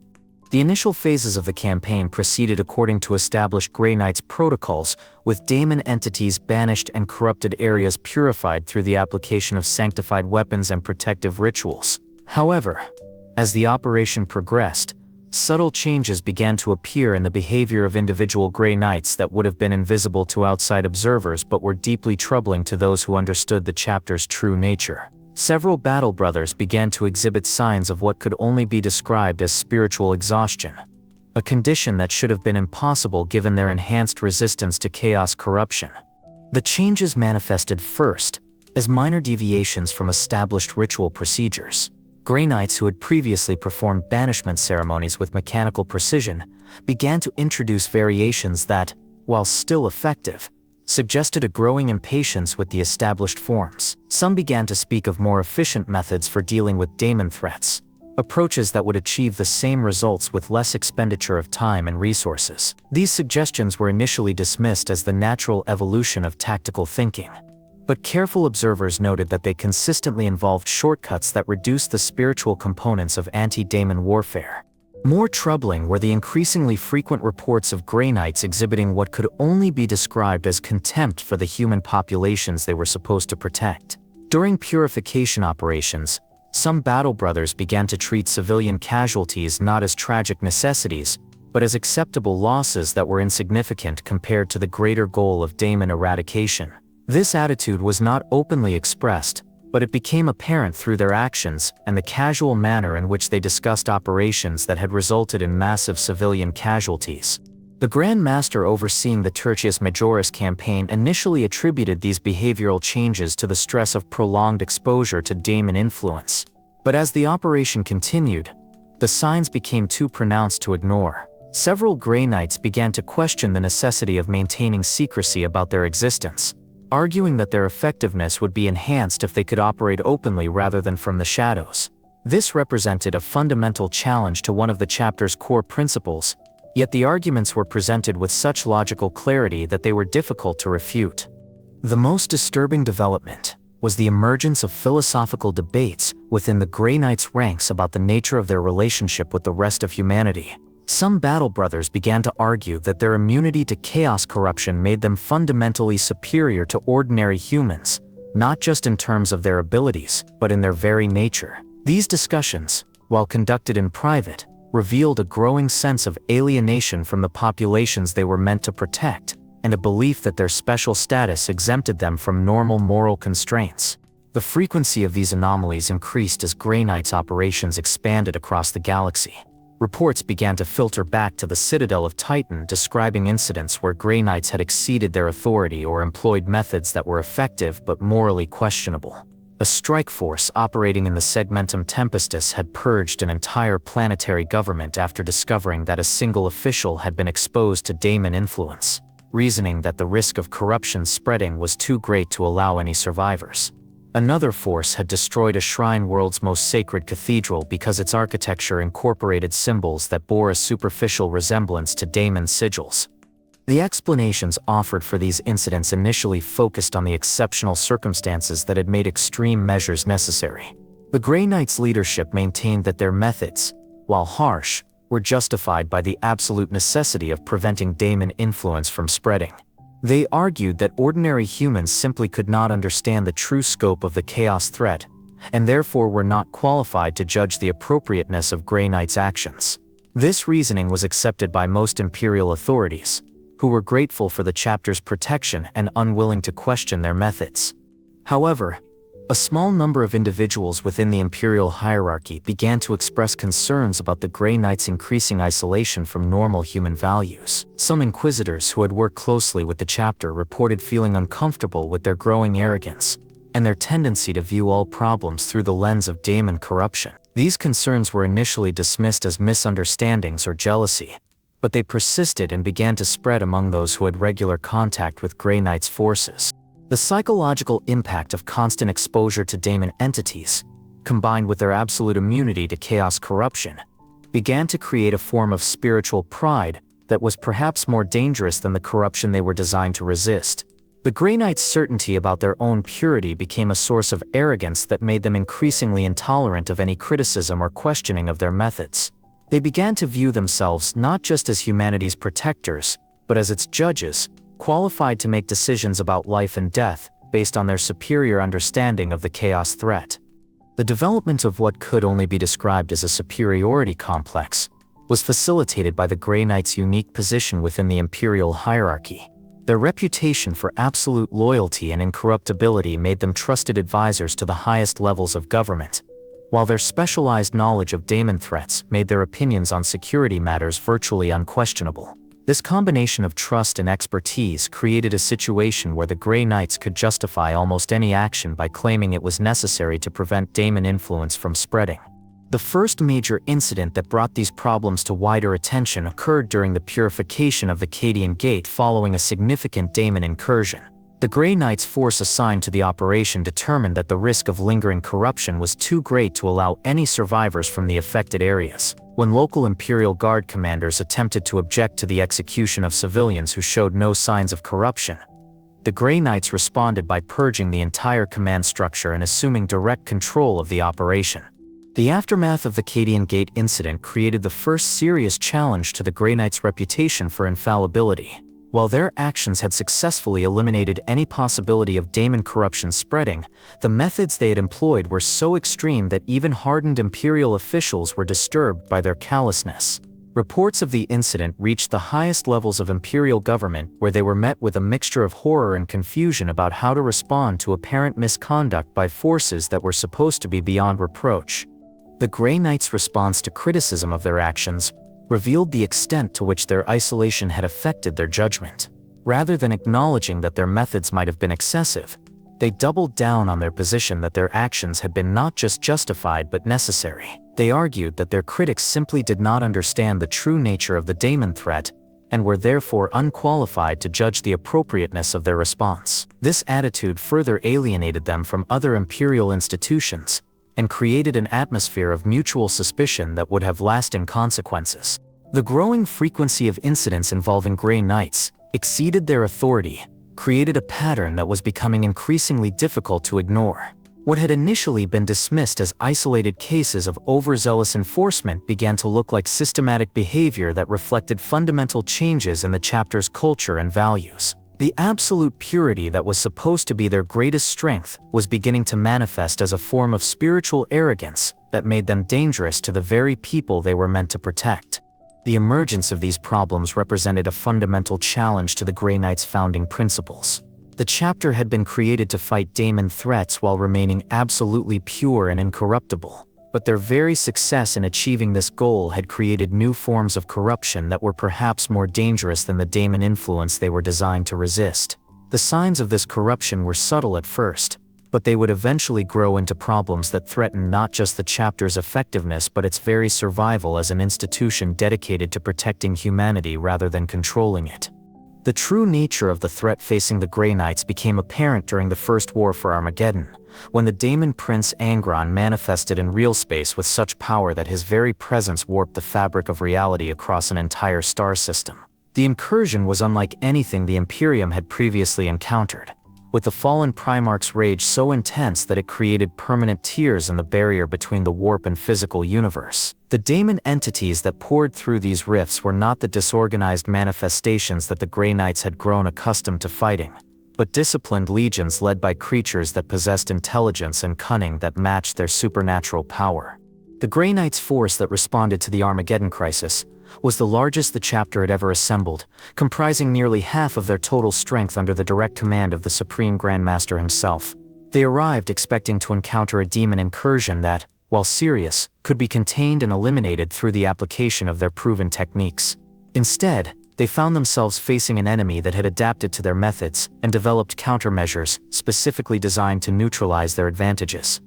The initial phases of the campaign proceeded according to established Grey Knights protocols, with daemon entities banished and corrupted areas purified through the application of sanctified weapons and protective rituals. However, as the operation progressed, subtle changes began to appear in the behavior of individual Grey Knights that would have been invisible to outside observers but were deeply troubling to those who understood the chapter's true nature. Several battle brothers began to exhibit signs of what could only be described as spiritual exhaustion, a condition that should have been impossible given their enhanced resistance to chaos corruption. The changes manifested first as minor deviations from established ritual procedures. Grey Knights who had previously performed banishment ceremonies with mechanical precision began to introduce variations that, while still effective, suggested a growing impatience with the established forms. Some began to speak of more efficient methods for dealing with daemon threats, approaches that would achieve the same results with less expenditure of time and resources. These suggestions were initially dismissed as the natural evolution of tactical thinking, but careful observers noted that they consistently involved shortcuts that reduced the spiritual components of anti-daemon warfare. More troubling were the increasingly frequent reports of Grey Knights exhibiting what could only be described as contempt for the human populations they were supposed to protect. During purification operations, some battle brothers began to treat civilian casualties not as tragic necessities, but as acceptable losses that were insignificant compared to the greater goal of daemon eradication. This attitude was not openly expressed, but it became apparent through their actions and the casual manner in which they discussed operations that had resulted in massive civilian casualties. The Grand Master overseeing the Tertius Majoris campaign initially attributed these behavioral changes to the stress of prolonged exposure to daemon influence. But as the operation continued, the signs became too pronounced to ignore. Several Grey Knights began to question the necessity of maintaining secrecy about their existence, arguing that their effectiveness would be enhanced if they could operate openly rather than from the shadows. This represented a fundamental challenge to one of the chapter's core principles, yet the arguments were presented with such logical clarity that they were difficult to refute. The most disturbing development was the emergence of philosophical debates within the Grey Knights' ranks about the nature of their relationship with the rest of humanity. Some battle brothers began to argue that their immunity to chaos corruption made them fundamentally superior to ordinary humans, not just in terms of their abilities, but in their very nature. These discussions, while conducted in private, revealed a growing sense of alienation from the populations they were meant to protect, and a belief that their special status exempted them from normal moral constraints. The frequency of these anomalies increased as Grey Knight's operations expanded across the galaxy. Reports began to filter back to the Citadel of Titan describing incidents where Grey Knights had exceeded their authority or employed methods that were effective but morally questionable. A strike force operating in the Segmentum Tempestus had purged an entire planetary government after discovering that a single official had been exposed to daemon influence, reasoning that the risk of corruption spreading was too great to allow any survivors. Another force had destroyed a shrine world's most sacred cathedral because its architecture incorporated symbols that bore a superficial resemblance to daemon sigils. The explanations offered for these incidents initially focused on the exceptional circumstances that had made extreme measures necessary. The Grey Knights' leadership maintained that their methods, while harsh, were justified by the absolute necessity of preventing daemon influence from spreading. They argued that ordinary humans simply could not understand the true scope of the chaos threat, and therefore were not qualified to judge the appropriateness of Grey Knights' actions. This reasoning was accepted by most Imperial authorities, who were grateful for the chapter's protection and unwilling to question their methods. However, a small number of individuals within the Imperial hierarchy began to express concerns about the Grey Knights' increasing isolation from normal human values. Some inquisitors who had worked closely with the chapter reported feeling uncomfortable with their growing arrogance and their tendency to view all problems through the lens of daemon corruption. These concerns were initially dismissed as misunderstandings or jealousy, but they persisted and began to spread among those who had regular contact with Grey Knights' forces. The psychological impact of constant exposure to daemon entities, combined with their absolute immunity to chaos corruption, began to create a form of spiritual pride that was perhaps more dangerous than the corruption they were designed to resist. The Grey Knights' certainty about their own purity became a source of arrogance that made them increasingly intolerant of any criticism or questioning of their methods. They began to view themselves not just as humanity's protectors, but as its judges, qualified to make decisions about life and death based on their superior understanding of the chaos threat. The development of what could only be described as a superiority complex was facilitated by the Grey Knights' unique position within the Imperial hierarchy. Their reputation for absolute loyalty and incorruptibility made them trusted advisors to the highest levels of government, while their specialized knowledge of daemon threats made their opinions on security matters virtually unquestionable. This combination of trust and expertise created a situation where the Grey Knights could justify almost any action by claiming it was necessary to prevent daemon influence from spreading. The first major incident that brought these problems to wider attention occurred during the purification of the Cadian Gate following a significant daemon incursion. The Grey Knights' force assigned to the operation determined that the risk of lingering corruption was too great to allow any survivors from the affected areas. When local Imperial Guard commanders attempted to object to the execution of civilians who showed no signs of corruption, the Grey Knights responded by purging the entire command structure and assuming direct control of the operation. The aftermath of the Cadian Gate incident created the first serious challenge to the Grey Knights' reputation for infallibility. While their actions had successfully eliminated any possibility of daemon corruption spreading, the methods they had employed were so extreme that even hardened Imperial officials were disturbed by their callousness. Reports of the incident reached the highest levels of Imperial government, where they were met with a mixture of horror and confusion about how to respond to apparent misconduct by forces that were supposed to be beyond reproach. The Grey Knights' response to criticism of their actions revealed the extent to which their isolation had affected their judgment. Rather than acknowledging that their methods might have been excessive, they doubled down on their position that their actions had been not just justified but necessary. They argued that their critics simply did not understand the true nature of the daemon threat and were therefore unqualified to judge the appropriateness of their response. This attitude further alienated them from other Imperial institutions and created an atmosphere of mutual suspicion that would have lasting consequences. The growing frequency of incidents involving Grey Knights exceeded their authority, created a pattern that was becoming increasingly difficult to ignore. What had initially been dismissed as isolated cases of overzealous enforcement began to look like systematic behavior that reflected fundamental changes in the chapter's culture and values. The absolute purity that was supposed to be their greatest strength was beginning to manifest as a form of spiritual arrogance that made them dangerous to the very people they were meant to protect. The emergence of these problems represented a fundamental challenge to the Grey Knight's founding principles. The chapter had been created to fight daemon threats while remaining absolutely pure and incorruptible, but their very success in achieving this goal had created new forms of corruption that were perhaps more dangerous than the daemon influence they were designed to resist. The signs of this corruption were subtle at first, but they would eventually grow into problems that threatened not just the chapter's effectiveness but its very survival as an institution dedicated to protecting humanity rather than controlling it. The true nature of the threat facing the Grey Knights became apparent during the First War for Armageddon, when the daemon prince Angron manifested in real space with such power that his very presence warped the fabric of reality across an entire star system. The incursion was unlike anything the Imperium had previously encountered, with the fallen Primarch's rage so intense that it created permanent tears in the barrier between the warp and physical universe. The daemon entities that poured through these rifts were not the disorganized manifestations that the Grey Knights had grown accustomed to fighting, but disciplined legions led by creatures that possessed intelligence and cunning that matched their supernatural power. The Grey Knights' force that responded to the Armageddon crisis was the largest the chapter had ever assembled, comprising nearly half of their total strength under the direct command of the Supreme Grandmaster himself. They arrived expecting to encounter a demon incursion that, while serious, could be contained and eliminated through the application of their proven techniques. Instead, they found themselves facing an enemy that had adapted to their methods and developed countermeasures specifically designed to neutralize their advantages.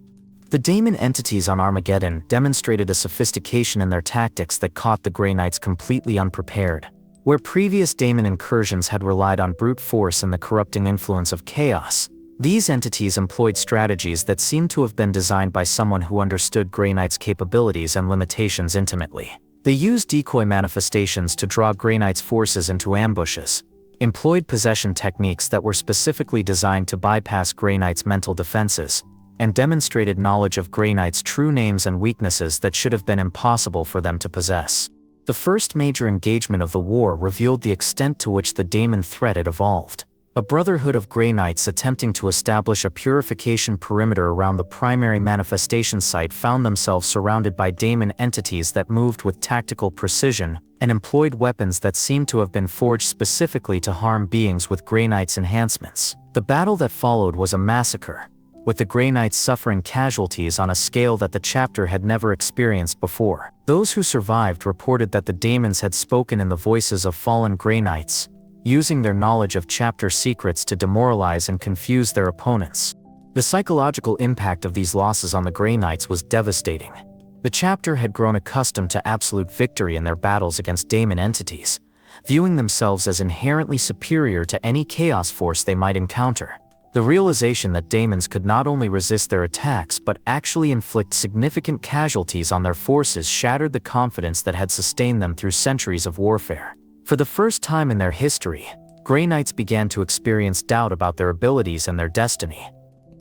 The daemon entities on Armageddon demonstrated a sophistication in their tactics that caught the Grey Knights completely unprepared. Where previous daemon incursions had relied on brute force and the corrupting influence of chaos, these entities employed strategies that seemed to have been designed by someone who understood Grey Knights' capabilities and limitations intimately. They used decoy manifestations to draw Grey Knights' forces into ambushes, employed possession techniques that were specifically designed to bypass Grey Knights' mental defenses, and demonstrated knowledge of Grey Knights' true names and weaknesses that should have been impossible for them to possess. The first major engagement of the war revealed the extent to which the daemon threat had evolved. A brotherhood of Grey Knights attempting to establish a purification perimeter around the primary manifestation site found themselves surrounded by daemon entities that moved with tactical precision and employed weapons that seemed to have been forged specifically to harm beings with Grey Knights' enhancements. The battle that followed was a massacre, with the Grey Knights suffering casualties on a scale that the chapter had never experienced before. Those who survived reported that the daemons had spoken in the voices of fallen Grey Knights, using their knowledge of chapter secrets to demoralize and confuse their opponents. The psychological impact of these losses on the Grey Knights was devastating. The chapter had grown accustomed to absolute victory in their battles against daemon entities, viewing themselves as inherently superior to any chaos force they might encounter. The realization that daemons could not only resist their attacks but actually inflict significant casualties on their forces shattered the confidence that had sustained them through centuries of warfare. For the first time in their history, Grey Knights began to experience doubt about their abilities and their destiny.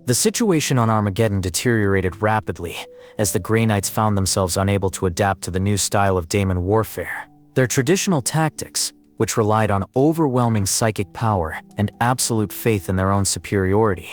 The situation on Armageddon deteriorated rapidly, as the Grey Knights found themselves unable to adapt to the new style of daemon warfare. Their traditional tactics, which relied on overwhelming psychic power and absolute faith in their own superiority,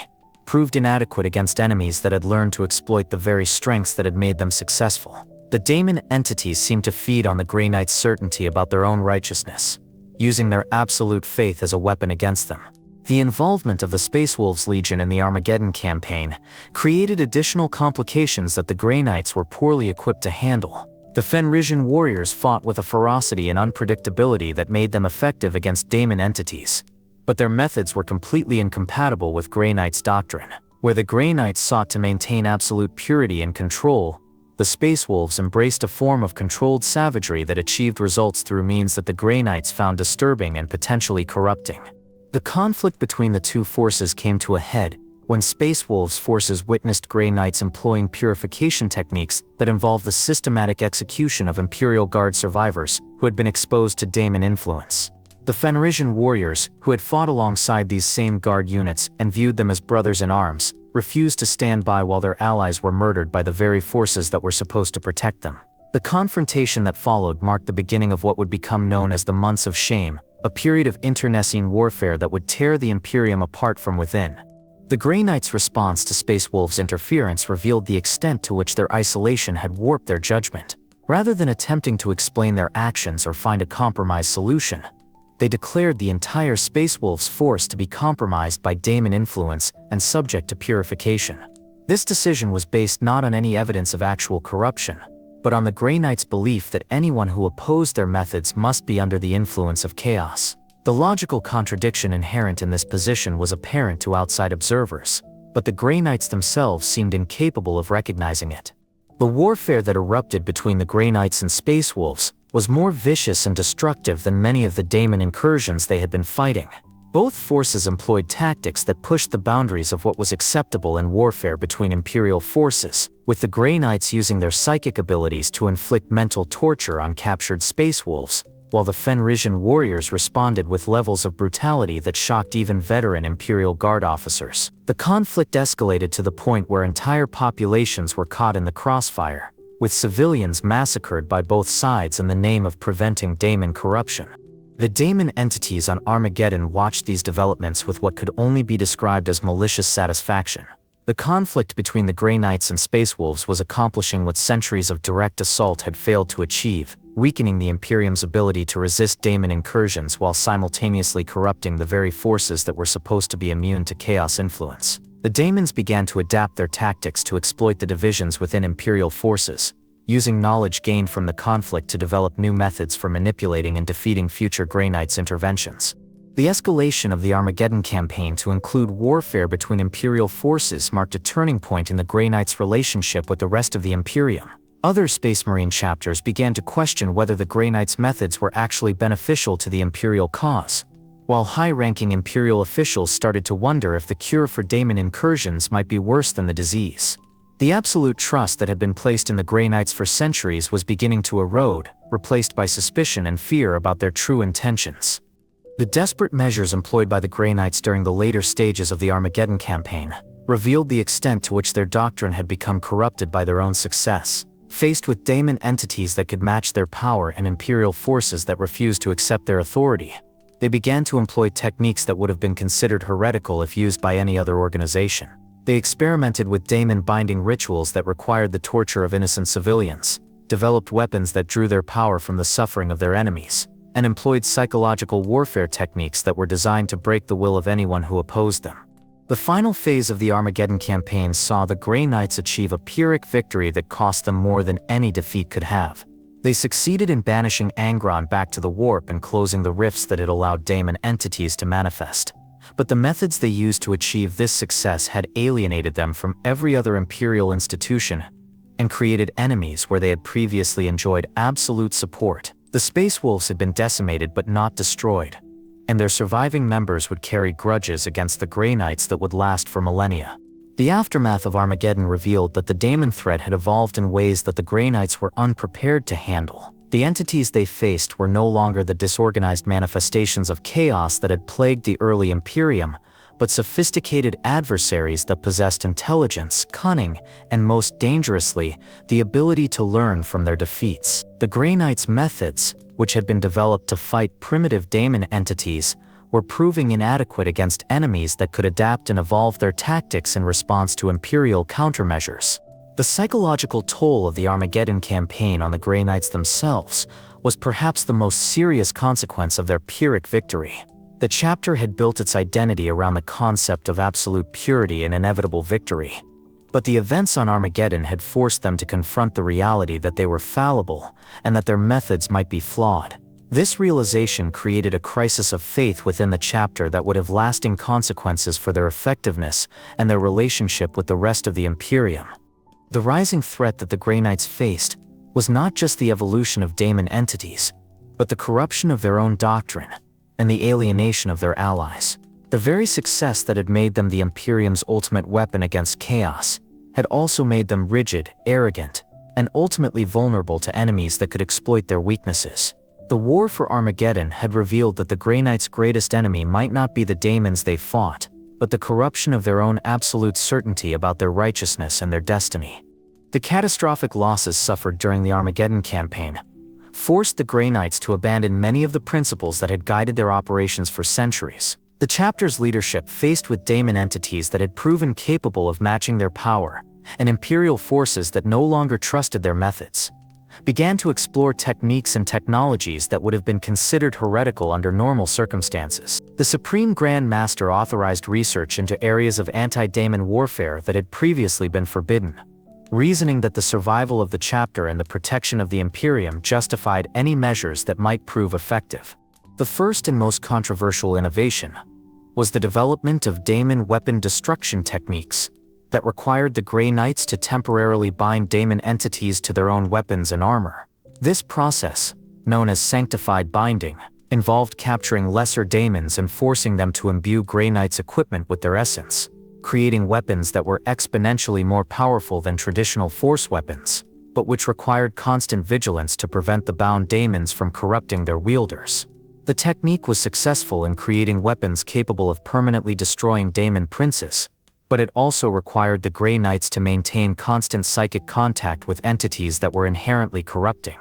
proved inadequate against enemies that had learned to exploit the very strengths that had made them successful. The daemon entities seemed to feed on the Grey Knights' certainty about their own righteousness, using their absolute faith as a weapon against them. The involvement of the Space Wolves Legion in the Armageddon campaign created additional complications that the Grey Knights were poorly equipped to handle. The Fenrisian warriors fought with a ferocity and unpredictability that made them effective against daemon entities, but their methods were completely incompatible with Grey Knights' doctrine. Where the Grey Knights sought to maintain absolute purity and control, the Space Wolves embraced a form of controlled savagery that achieved results through means that the Grey Knights found disturbing and potentially corrupting. The conflict between the two forces came to a head when Space Wolves' forces witnessed Grey Knights employing purification techniques that involved the systematic execution of Imperial Guard survivors who had been exposed to daemon influence. The Fenrisian warriors, who had fought alongside these same Guard units and viewed them as brothers in arms, refused to stand by while their allies were murdered by the very forces that were supposed to protect them. The confrontation that followed marked the beginning of what would become known as the Months of Shame, a period of internecine warfare that would tear the Imperium apart from within. The Grey Knight's response to Space Wolves' interference revealed the extent to which their isolation had warped their judgment. Rather than attempting to explain their actions or find a compromise solution, they declared the entire Space Wolves force to be compromised by daemon influence and subject to purification. This decision was based not on any evidence of actual corruption, but on the Grey Knight's belief that anyone who opposed their methods must be under the influence of chaos. The logical contradiction inherent in this position was apparent to outside observers, but the Grey Knights themselves seemed incapable of recognizing it. The warfare that erupted between the Grey Knights and Space Wolves was more vicious and destructive than many of the daemon incursions they had been fighting. Both forces employed tactics that pushed the boundaries of what was acceptable in warfare between Imperial forces, with the Grey Knights using their psychic abilities to inflict mental torture on captured Space Wolves, while the Fenrisian warriors responded with levels of brutality that shocked even veteran Imperial Guard officers. The conflict escalated to the point where entire populations were caught in the crossfire, with civilians massacred by both sides in the name of preventing daemon corruption. The daemon entities on Armageddon watched these developments with what could only be described as malicious satisfaction. The conflict between the Grey Knights and Space Wolves was accomplishing what centuries of direct assault had failed to achieve, weakening the Imperium's ability to resist daemon incursions while simultaneously corrupting the very forces that were supposed to be immune to chaos influence. The daemons began to adapt their tactics to exploit the divisions within Imperial forces, using knowledge gained from the conflict to develop new methods for manipulating and defeating future Grey Knights' interventions. The escalation of the Armageddon campaign to include warfare between Imperial forces marked a turning point in the Grey Knights' relationship with the rest of the Imperium. Other Space Marine chapters began to question whether the Grey Knights' methods were actually beneficial to the Imperial cause, while high-ranking Imperial officials started to wonder if the cure for daemon incursions might be worse than the disease. The absolute trust that had been placed in the Grey Knights for centuries was beginning to erode, replaced by suspicion and fear about their true intentions. The desperate measures employed by the Grey Knights during the later stages of the Armageddon campaign revealed the extent to which their doctrine had become corrupted by their own success. Faced with daemon entities that could match their power and Imperial forces that refused to accept their authority, they began to employ techniques that would have been considered heretical if used by any other organization. They experimented with daemon-binding rituals that required the torture of innocent civilians, developed weapons that drew their power from the suffering of their enemies, and employed psychological warfare techniques that were designed to break the will of anyone who opposed them. The final phase of the Armageddon campaign saw the Grey Knights achieve a Pyrrhic victory that cost them more than any defeat could have. They succeeded in banishing Angron back to the warp and closing the rifts that had allowed daemon entities to manifest. But the methods they used to achieve this success had alienated them from every other Imperial institution and created enemies where they had previously enjoyed absolute support. The Space Wolves had been decimated but not destroyed, and their surviving members would carry grudges against the Grey Knights that would last for millennia. The aftermath of Armageddon revealed that the daemon threat had evolved in ways that the Grey Knights were unprepared to handle. The entities they faced were no longer the disorganized manifestations of chaos that had plagued the early Imperium, but sophisticated adversaries that possessed intelligence, cunning, and most dangerously, the ability to learn from their defeats. The Grey Knights' methods, which had been developed to fight primitive daemon entities, were proving inadequate against enemies that could adapt and evolve their tactics in response to Imperial countermeasures. The psychological toll of the Armageddon campaign on the Grey Knights themselves was perhaps the most serious consequence of their Pyrrhic victory. The chapter had built its identity around the concept of absolute purity and inevitable victory. But the events on Armageddon had forced them to confront the reality that they were fallible and that their methods might be flawed. This realization created a crisis of faith within the chapter that would have lasting consequences for their effectiveness and their relationship with the rest of the Imperium. The rising threat that the Grey Knights faced was not just the evolution of daemon entities, but the corruption of their own doctrine and the alienation of their allies. The very success that had made them the Imperium's ultimate weapon against chaos had also made them rigid, arrogant, and ultimately vulnerable to enemies that could exploit their weaknesses. The war for Armageddon had revealed that the Grey Knights' greatest enemy might not be the daemons they fought, but the corruption of their own absolute certainty about their righteousness and their destiny. The catastrophic losses suffered during the Armageddon campaign forced the Grey Knights to abandon many of the principles that had guided their operations for centuries. The chapter's leadership, faced with daemon entities that had proven capable of matching their power, and Imperial forces that no longer trusted their methods, began to explore techniques and technologies that would have been considered heretical under normal circumstances. The Supreme Grand Master authorized research into areas of anti-daemon warfare that had previously been forbidden, reasoning that the survival of the chapter and the protection of the Imperium justified any measures that might prove effective. The first and most controversial innovation was the development of daemon weapon destruction techniques that required the Grey Knights to temporarily bind daemon entities to their own weapons and armor. This process, known as sanctified binding, involved capturing lesser daemons and forcing them to imbue Grey Knights' equipment with their essence, creating weapons that were exponentially more powerful than traditional force weapons, but which required constant vigilance to prevent the bound daemons from corrupting their wielders. The technique was successful in creating weapons capable of permanently destroying daemon princes, but it also required the Grey Knights to maintain constant psychic contact with entities that were inherently corrupting.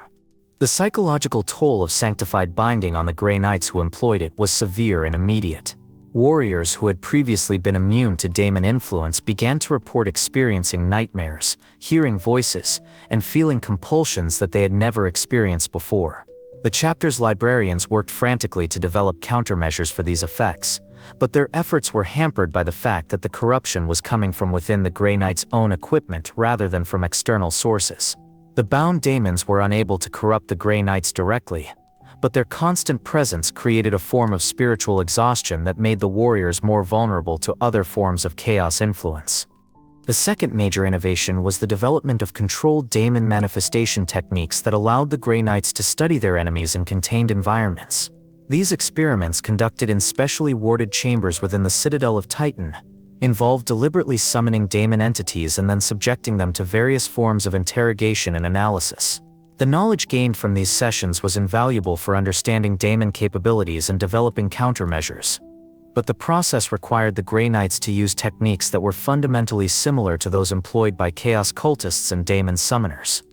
The psychological toll of sanctified binding on the Grey Knights who employed it was severe and immediate. Warriors who had previously been immune to daemon influence began to report experiencing nightmares, hearing voices, and feeling compulsions that they had never experienced before. The chapter's librarians worked frantically to develop countermeasures for these effects, but their efforts were hampered by the fact that the corruption was coming from within the Grey Knights' own equipment rather than from external sources. The bound daemons were unable to corrupt the Grey Knights directly, but their constant presence created a form of spiritual exhaustion that made the warriors more vulnerable to other forms of chaos influence. The second major innovation was the development of controlled daemon manifestation techniques that allowed the Grey Knights to study their enemies in contained environments. These experiments, conducted in specially warded chambers within the Citadel of Titan, involved deliberately summoning daemon entities and then subjecting them to various forms of interrogation and analysis. The knowledge gained from these sessions was invaluable for understanding daemon capabilities and developing countermeasures, but the process required the Grey Knights to use techniques that were fundamentally similar to those employed by chaos cultists and daemon summoners.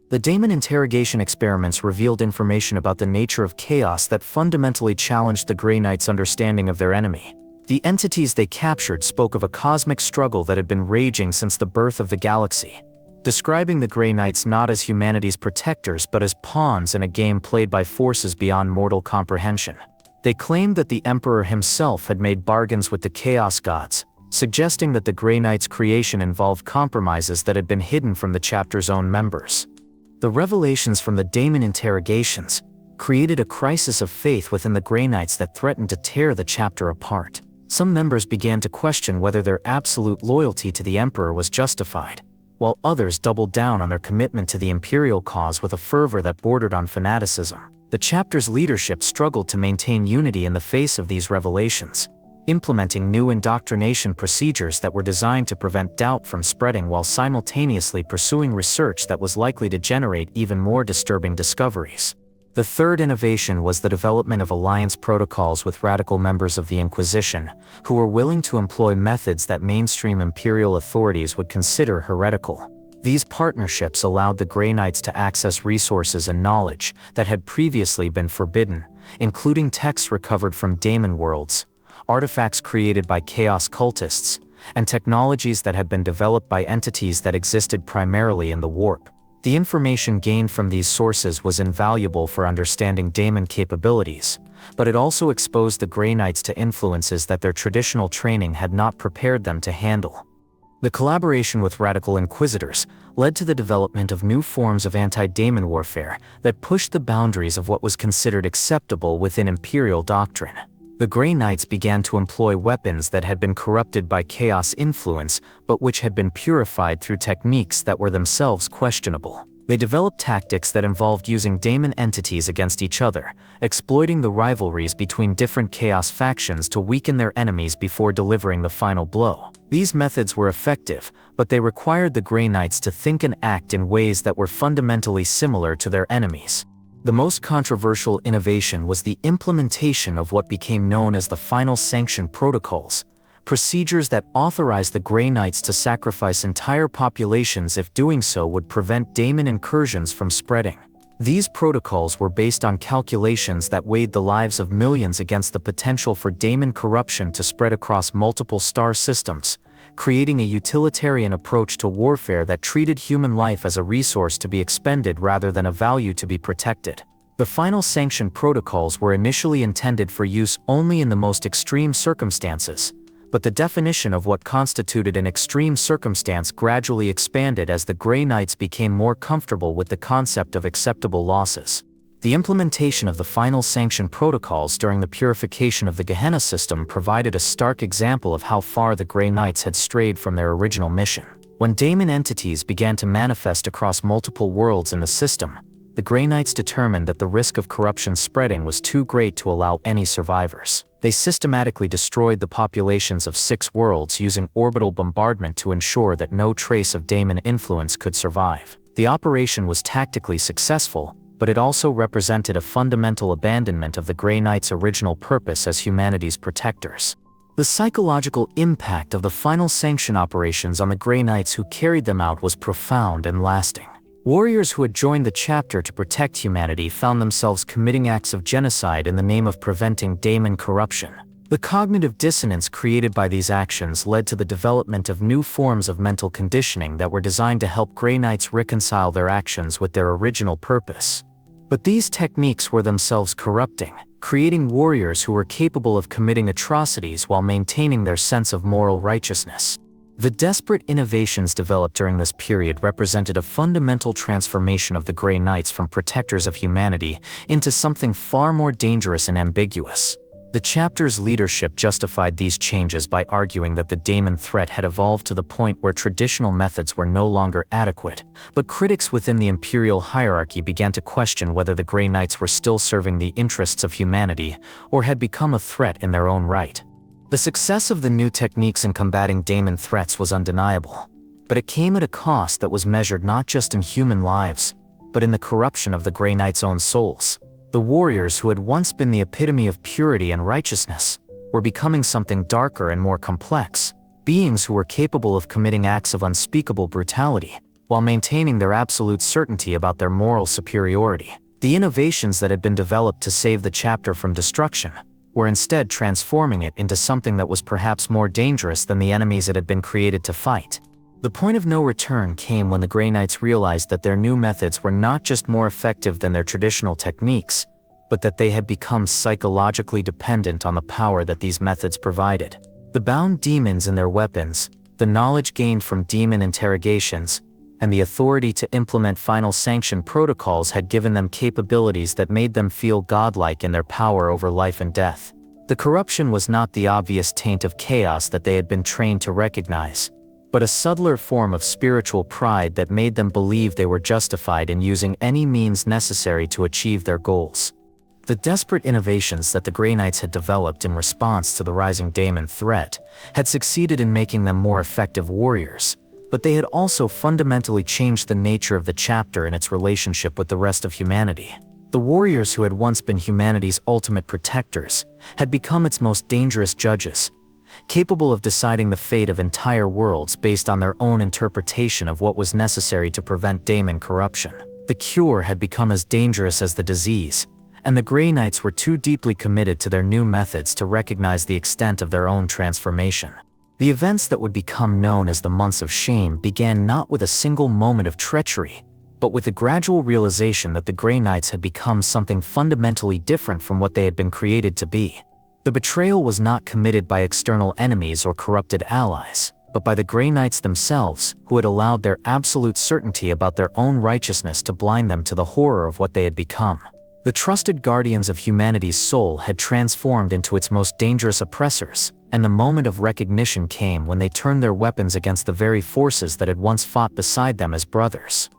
The daemon interrogation experiments revealed information about the nature of chaos that fundamentally challenged the Grey Knights' understanding of their enemy. The entities they captured spoke of a cosmic struggle that had been raging since the birth of the galaxy, describing the Grey Knights not as humanity's protectors but as pawns in a game played by forces beyond mortal comprehension. They claimed that the Emperor himself had made bargains with the Chaos Gods, suggesting that the Grey Knights' creation involved compromises that had been hidden from the chapter's own members. The revelations from the daemon interrogations created a crisis of faith within the Grey Knights that threatened to tear the chapter apart. Some members began to question whether their absolute loyalty to the Emperor was justified, while others doubled down on their commitment to the Imperial cause with a fervor that bordered on fanaticism. The chapter's leadership struggled to maintain unity in the face of these revelations, implementing new indoctrination procedures that were designed to prevent doubt from spreading while simultaneously pursuing research that was likely to generate even more disturbing discoveries. The third innovation was the development of alliance protocols with radical members of the Inquisition, who were willing to employ methods that mainstream Imperial authorities would consider heretical. These partnerships allowed the Grey Knights to access resources and knowledge that had previously been forbidden, including texts recovered from daemon worlds, artifacts created by chaos cultists, and technologies that had been developed by entities that existed primarily in the warp. The information gained from these sources was invaluable for understanding daemon capabilities, but it also exposed the Grey Knights to influences that their traditional training had not prepared them to handle. The collaboration with radical inquisitors led to the development of new forms of anti-daemon warfare that pushed the boundaries of what was considered acceptable within Imperial doctrine. The Grey Knights began to employ weapons that had been corrupted by chaos influence, but which had been purified through techniques that were themselves questionable. They developed tactics that involved using daemon entities against each other, exploiting the rivalries between different chaos factions to weaken their enemies before delivering the final blow. These methods were effective, but they required the Grey Knights to think and act in ways that were fundamentally similar to their enemies. The most controversial innovation was the implementation of what became known as the Final Sanction Protocols, procedures that authorized the Grey Knights to sacrifice entire populations if doing so would prevent daemon incursions from spreading. These protocols were based on calculations that weighed the lives of millions against the potential for daemon corruption to spread across multiple star systems, creating a utilitarian approach to warfare that treated human life as a resource to be expended rather than a value to be protected. The final sanction protocols were initially intended for use only in the most extreme circumstances, but the definition of what constituted an extreme circumstance gradually expanded as the Grey Knights became more comfortable with the concept of acceptable losses. The implementation of the final sanction protocols during the purification of the Gehenna system provided a stark example of how far the Grey Knights had strayed from their original mission. When daemon entities began to manifest across multiple worlds in the system, the Grey Knights determined that the risk of corruption spreading was too great to allow any survivors. They systematically destroyed the populations of 6 worlds using orbital bombardment to ensure that no trace of daemon influence could survive. The operation was tactically successful, but it also represented a fundamental abandonment of the Grey Knights' original purpose as humanity's protectors. The psychological impact of the final sanction operations on the Grey Knights who carried them out was profound and lasting. Warriors who had joined the chapter to protect humanity found themselves committing acts of genocide in the name of preventing daemon corruption. The cognitive dissonance created by these actions led to the development of new forms of mental conditioning that were designed to help Grey Knights reconcile their actions with their original purpose. But these techniques were themselves corrupting, creating warriors who were capable of committing atrocities while maintaining their sense of moral righteousness. The desperate innovations developed during this period represented a fundamental transformation of the Grey Knights from protectors of humanity into something far more dangerous and ambiguous. The chapter's leadership justified these changes by arguing that the daemon threat had evolved to the point where traditional methods were no longer adequate, but critics within the imperial hierarchy began to question whether the Grey Knights were still serving the interests of humanity or had become a threat in their own right. The success of the new techniques in combating daemon threats was undeniable, but it came at a cost that was measured not just in human lives, but in the corruption of the Grey Knights' own souls. The warriors who had once been the epitome of purity and righteousness were becoming something darker and more complex, beings who were capable of committing acts of unspeakable brutality, while maintaining their absolute certainty about their moral superiority. The innovations that had been developed to save the chapter from destruction were instead transforming it into something that was perhaps more dangerous than the enemies it had been created to fight. The point of no return came when the Grey Knights realized that their new methods were not just more effective than their traditional techniques, but that they had become psychologically dependent on the power that these methods provided. The bound demons and their weapons, the knowledge gained from demon interrogations, and the authority to implement final sanction protocols had given them capabilities that made them feel godlike in their power over life and death. The corruption was not the obvious taint of chaos that they had been trained to recognize, but a subtler form of spiritual pride that made them believe they were justified in using any means necessary to achieve their goals. The desperate innovations that the Grey Knights had developed in response to the rising daemon threat had succeeded in making them more effective warriors, but they had also fundamentally changed the nature of the chapter and its relationship with the rest of humanity. The warriors who had once been humanity's ultimate protectors had become its most dangerous judges, capable of deciding the fate of entire worlds based on their own interpretation of what was necessary to prevent daemon corruption. The cure had become as dangerous as the disease, and the Grey Knights were too deeply committed to their new methods to recognize the extent of their own transformation. The events that would become known as the Months of Shame began not with a single moment of treachery, but with the gradual realization that the Grey Knights had become something fundamentally different from what they had been created to be. The betrayal was not committed by external enemies or corrupted allies, but by the Grey Knights themselves, who had allowed their absolute certainty about their own righteousness to blind them to the horror of what they had become. The trusted guardians of humanity's soul had transformed into its most dangerous oppressors, and the moment of recognition came when they turned their weapons against the very forces that had once fought beside them as brothers.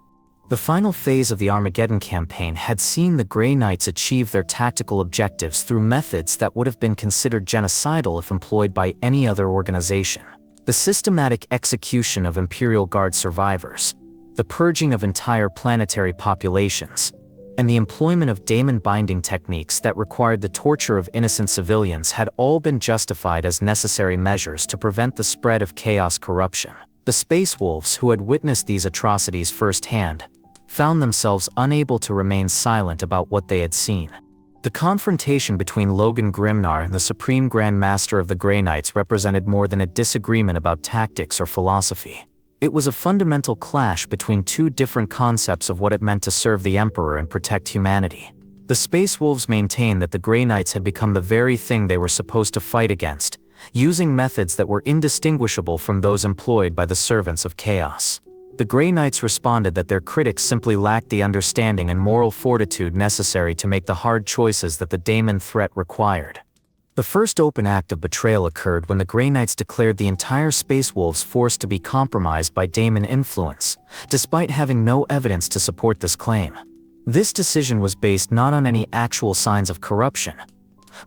The final phase of the Armageddon campaign had seen the Grey Knights achieve their tactical objectives through methods that would have been considered genocidal if employed by any other organization. The systematic execution of Imperial Guard survivors, the purging of entire planetary populations, and the employment of daemon-binding techniques that required the torture of innocent civilians had all been justified as necessary measures to prevent the spread of chaos corruption. The Space Wolves, who had witnessed these atrocities firsthand, found themselves unable to remain silent about what they had seen. The confrontation between Logan Grimnar and the Supreme Grand Master of the Grey Knights represented more than a disagreement about tactics or philosophy. It was a fundamental clash between two different concepts of what it meant to serve the Emperor and protect humanity. The Space Wolves maintained that the Grey Knights had become the very thing they were supposed to fight against, using methods that were indistinguishable from those employed by the servants of chaos. The Grey Knights responded that their critics simply lacked the understanding and moral fortitude necessary to make the hard choices that the daemon threat required. The first open act of betrayal occurred when the Grey Knights declared the entire Space Wolves force to be compromised by daemon influence, despite having no evidence to support this claim. This decision was based not on any actual signs of corruption,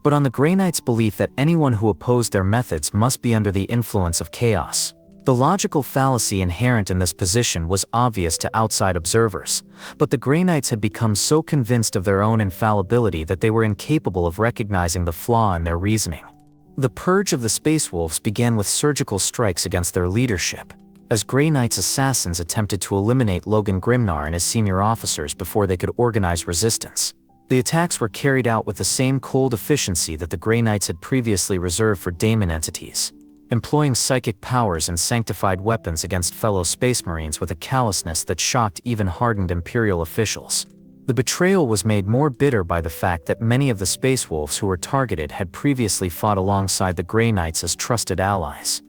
but on the Grey Knights' belief that anyone who opposed their methods must be under the influence of chaos. The logical fallacy inherent in this position was obvious to outside observers, but the Grey Knights had become so convinced of their own infallibility that they were incapable of recognizing the flaw in their reasoning. The purge of the Space Wolves began with surgical strikes against their leadership, as Grey Knights assassins attempted to eliminate Logan Grimnar and his senior officers before they could organize resistance. The attacks were carried out with the same cold efficiency that the Grey Knights had previously reserved for daemon entities, employing psychic powers and sanctified weapons against fellow Space Marines with a callousness that shocked even hardened Imperial officials. The betrayal was made more bitter by the fact that many of the Space Wolves who were targeted had previously fought alongside the Grey Knights as trusted allies.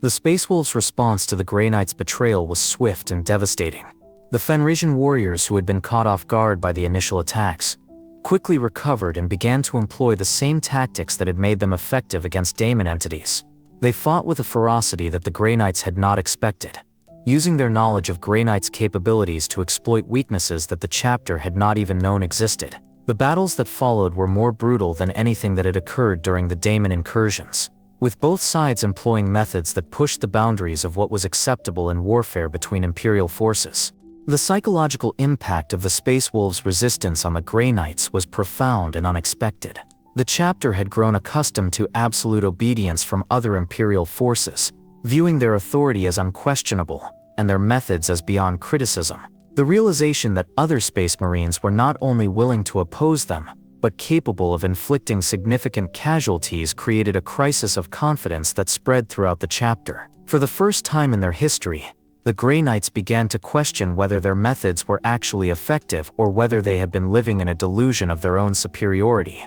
The Space Wolves' response to the Grey Knights' betrayal was swift and devastating. The Fenrisian warriors who had been caught off guard by the initial attacks quickly recovered and began to employ the same tactics that had made them effective against daemon entities. They fought with a ferocity that the Grey Knights had not expected, using their knowledge of Grey Knights' capabilities to exploit weaknesses that the chapter had not even known existed. The battles that followed were more brutal than anything that had occurred during the daemon incursions, with both sides employing methods that pushed the boundaries of what was acceptable in warfare between Imperial forces. The psychological impact of the Space Wolves' resistance on the Grey Knights was profound and unexpected. The chapter had grown accustomed to absolute obedience from other Imperial forces, viewing their authority as unquestionable and their methods as beyond criticism. The realization that other Space Marines were not only willing to oppose them, but capable of inflicting significant casualties created a crisis of confidence that spread throughout the chapter. For the first time in their history, the Grey Knights began to question whether their methods were actually effective or whether they had been living in a delusion of their own superiority.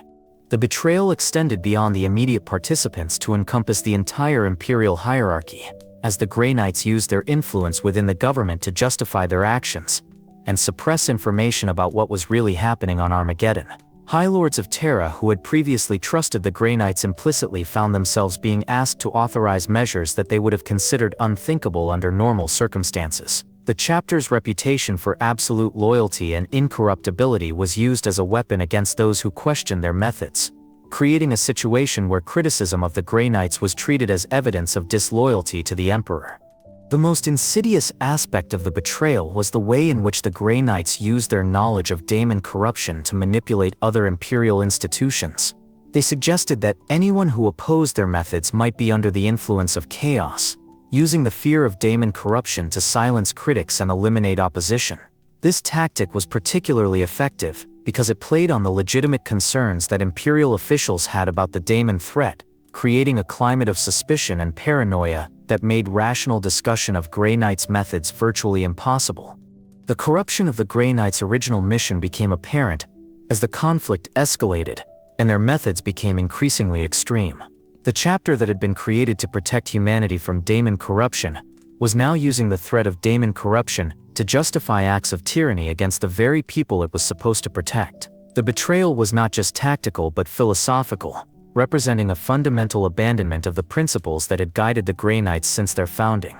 The betrayal extended beyond the immediate participants to encompass the entire Imperial hierarchy, as the Grey Knights used their influence within the government to justify their actions and suppress information about what was really happening on Armageddon. High Lords of Terra who had previously trusted the Grey Knights implicitly found themselves being asked to authorize measures that they would have considered unthinkable under normal circumstances. The chapter's reputation for absolute loyalty and incorruptibility was used as a weapon against those who questioned their methods, creating a situation where criticism of the Grey Knights was treated as evidence of disloyalty to the Emperor. The most insidious aspect of the betrayal was the way in which the Grey Knights used their knowledge of daemon corruption to manipulate other Imperial institutions. They suggested that anyone who opposed their methods might be under the influence of chaos, using the fear of daemon corruption to silence critics and eliminate opposition. This tactic was particularly effective because it played on the legitimate concerns that Imperial officials had about the daemon threat, creating a climate of suspicion and paranoia that made rational discussion of Grey Knights' methods virtually impossible. The corruption of the Grey Knights' original mission became apparent as the conflict escalated and their methods became increasingly extreme. The chapter that had been created to protect humanity from daemon corruption was now using the threat of daemon corruption to justify acts of tyranny against the very people it was supposed to protect. The betrayal was not just tactical but philosophical, representing a fundamental abandonment of the principles that had guided the Grey Knights since their founding.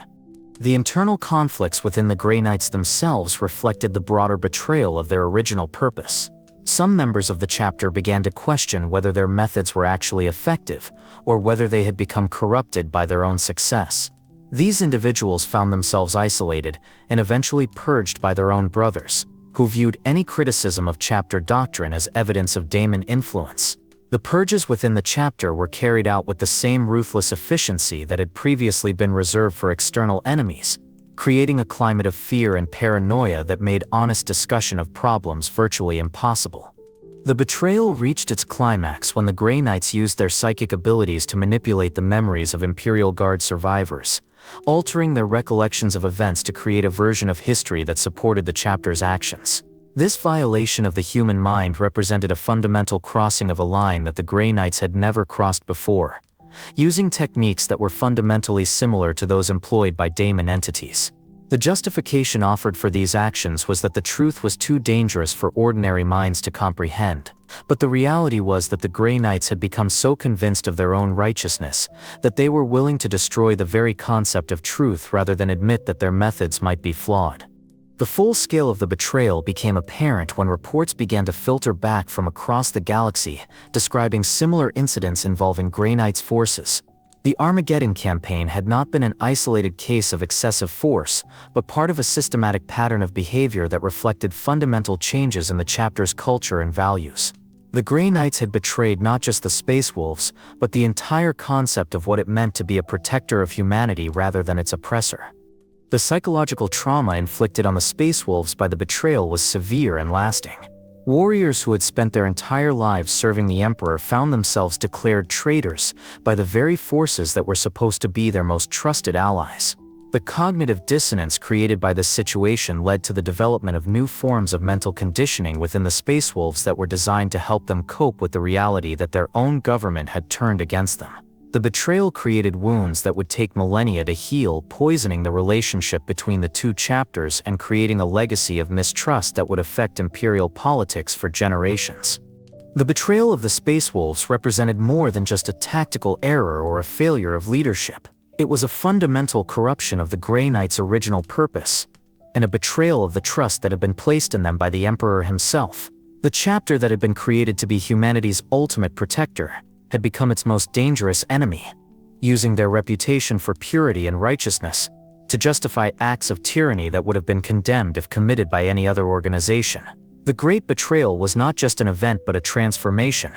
The internal conflicts within the Grey Knights themselves reflected the broader betrayal of their original purpose. Some members of the chapter began to question whether their methods were actually effective, or whether they had become corrupted by their own success. These individuals found themselves isolated and eventually purged by their own brothers, who who viewed any criticism of chapter doctrine as evidence of daemon influence. The purges within the chapter were carried out with the same ruthless efficiency that had previously been reserved for external enemies, creating a climate of fear and paranoia that made honest discussion of problems virtually impossible. The betrayal reached its climax when the Grey Knights used their psychic abilities to manipulate the memories of Imperial Guard survivors, altering their recollections of events to create a version of history that supported the chapter's actions. This violation of the human mind represented a fundamental crossing of a line that the Grey Knights had never crossed before, using techniques that were fundamentally similar to those employed by daemon entities. The justification offered for these actions was that the truth was too dangerous for ordinary minds to comprehend, but the reality was that the Grey Knights had become so convinced of their own righteousness that they were willing to destroy the very concept of truth rather than admit that their methods might be flawed. The full scale of the betrayal became apparent when reports began to filter back from across the galaxy, describing similar incidents involving Grey Knights forces. The Armageddon campaign had not been an isolated case of excessive force, but part of a systematic pattern of behavior that reflected fundamental changes in the chapter's culture and values. The Grey Knights had betrayed not just the Space Wolves, but the entire concept of what it meant to be a protector of humanity rather than its oppressor. The psychological trauma inflicted on the Space Wolves by the betrayal was severe and lasting. Warriors who had spent their entire lives serving the Emperor found themselves declared traitors by the very forces that were supposed to be their most trusted allies. The cognitive dissonance created by this situation led to the development of new forms of mental conditioning within the Space Wolves that were designed to help them cope with the reality that their own government had turned against them. The betrayal created wounds that would take millennia to heal, poisoning the relationship between the two chapters and creating a legacy of mistrust that would affect Imperial politics for generations. The betrayal of the Space Wolves represented more than just a tactical error or a failure of leadership. It was a fundamental corruption of the Grey Knights' original purpose, and a betrayal of the trust that had been placed in them by the Emperor himself. The chapter that had been created to be humanity's ultimate protector had become its most dangerous enemy, using their reputation for purity and righteousness to justify acts of tyranny that would have been condemned if committed by any other organization. The Great Betrayal was not just an event but a transformation,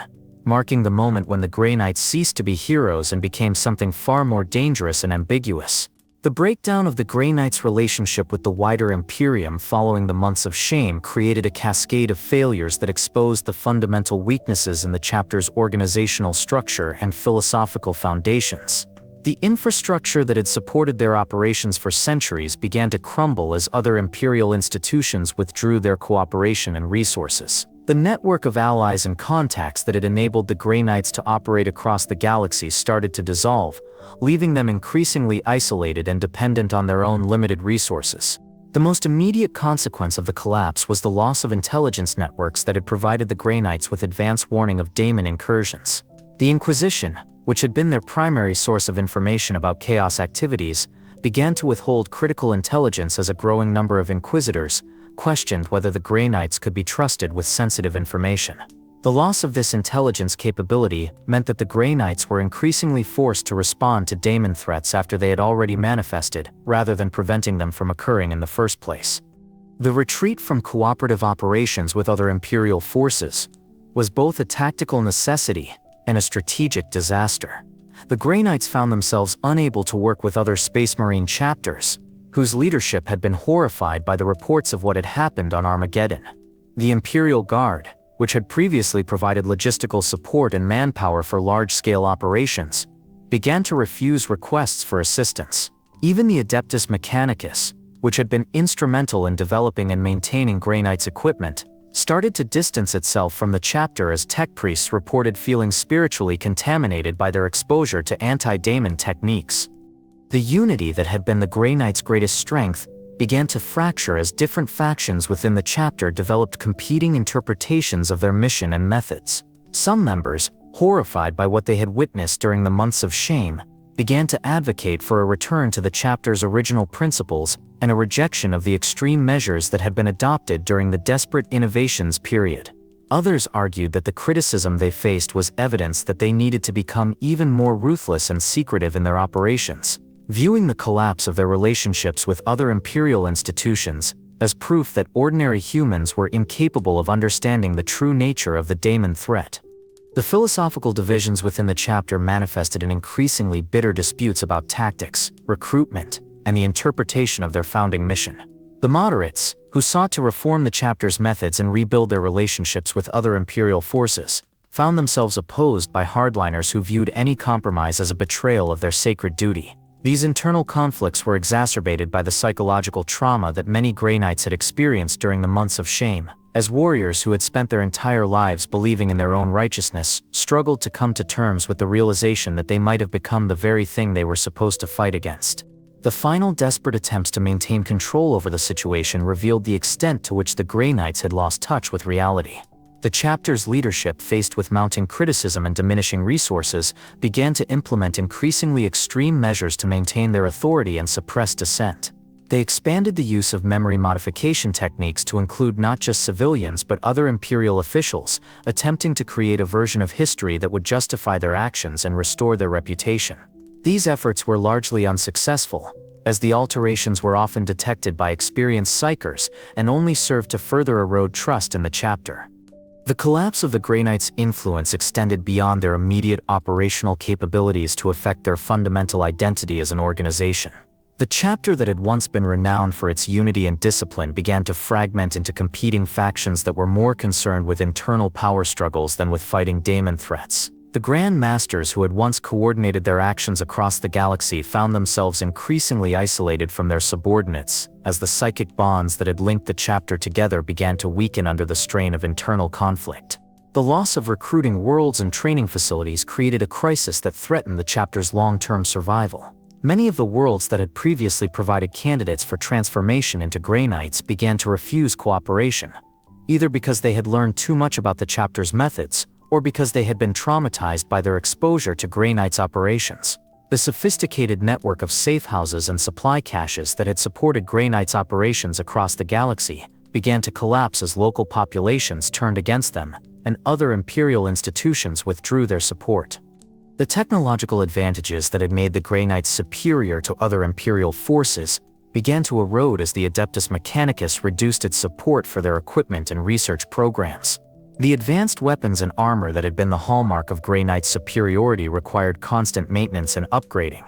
marking the moment when the Grey Knights ceased to be heroes and became something far more dangerous and ambiguous. The breakdown of the Grey Knights' relationship with the wider Imperium following the months of shame created a cascade of failures that exposed the fundamental weaknesses in the chapter's organizational structure and philosophical foundations. The infrastructure that had supported their operations for centuries began to crumble as other Imperial institutions withdrew their cooperation and resources. The network of allies and contacts that had enabled the Grey Knights to operate across the galaxy started to dissolve, leaving them increasingly isolated and dependent on their own limited resources. The most immediate consequence of the collapse was the loss of intelligence networks that had provided the Grey Knights with advance warning of daemon incursions. The Inquisition, which had been their primary source of information about chaos activities, began to withhold critical intelligence as a growing number of Inquisitors questioned whether the Grey Knights could be trusted with sensitive information. The loss of this intelligence capability meant that the Grey Knights were increasingly forced to respond to daemon threats after they had already manifested, rather than preventing them from occurring in the first place. The retreat from cooperative operations with other Imperial forces was both a tactical necessity and a strategic disaster. The Grey Knights found themselves unable to work with other Space Marine chapters, whose leadership had been horrified by the reports of what had happened on Armageddon. The Imperial Guard, which had previously provided logistical support and manpower for large-scale operations, began to refuse requests for assistance. Even the Adeptus Mechanicus, which had been instrumental in developing and maintaining Grey Knights' equipment, started to distance itself from the chapter as tech priests reported feeling spiritually contaminated by their exposure to anti-daemon techniques. The unity that had been the Grey Knights' greatest strength began to fracture as different factions within the chapter developed competing interpretations of their mission and methods. Some members, horrified by what they had witnessed during the months of shame, began to advocate for a return to the chapter's original principles and a rejection of the extreme measures that had been adopted during the desperate innovations period. Others argued that the criticism they faced was evidence that they needed to become even more ruthless and secretive in their operations. Viewing the collapse of their relationships with other Imperial institutions as proof that ordinary humans were incapable of understanding the true nature of the daemon threat. The philosophical divisions within the chapter manifested in increasingly bitter disputes about tactics, recruitment, and the interpretation of their founding mission. The moderates, who sought to reform the chapter's methods and rebuild their relationships with other imperial forces, found themselves opposed by hardliners who viewed any compromise as a betrayal of their sacred duty. These internal conflicts were exacerbated by the psychological trauma that many Grey Knights had experienced during the months of shame, as warriors who had spent their entire lives believing in their own righteousness struggled to come to terms with the realization that they might have become the very thing they were supposed to fight against. The final desperate attempts to maintain control over the situation revealed the extent to which the Grey Knights had lost touch with reality. The chapter's leadership, faced with mounting criticism and diminishing resources, began to implement increasingly extreme measures to maintain their authority and suppress dissent. They expanded the use of memory modification techniques to include not just civilians but other imperial officials, attempting to create a version of history that would justify their actions and restore their reputation. These efforts were largely unsuccessful, as the alterations were often detected by experienced psychers and only served to further erode trust in the chapter. The collapse of the Grey Knights' influence extended beyond their immediate operational capabilities to affect their fundamental identity as an organization. The chapter that had once been renowned for its unity and discipline began to fragment into competing factions that were more concerned with internal power struggles than with fighting daemon threats. The Grand Masters who had once coordinated their actions across the galaxy found themselves increasingly isolated from their subordinates, as the psychic bonds that had linked the chapter together began to weaken under the strain of internal conflict. The loss of recruiting worlds and training facilities created a crisis that threatened the chapter's long-term survival. Many of the worlds that had previously provided candidates for transformation into Grey Knights began to refuse cooperation, either because they had learned too much about the chapter's methods, or because they had been traumatized by their exposure to Grey Knights' operations. The sophisticated network of safe houses and supply caches that had supported Grey Knights' operations across the galaxy began to collapse as local populations turned against them, and other imperial institutions withdrew their support. The technological advantages that had made the Grey Knights superior to other imperial forces began to erode as the Adeptus Mechanicus reduced its support for their equipment and research programs. The advanced weapons and armor that had been the hallmark of Grey Knight's superiority required constant maintenance and upgrading.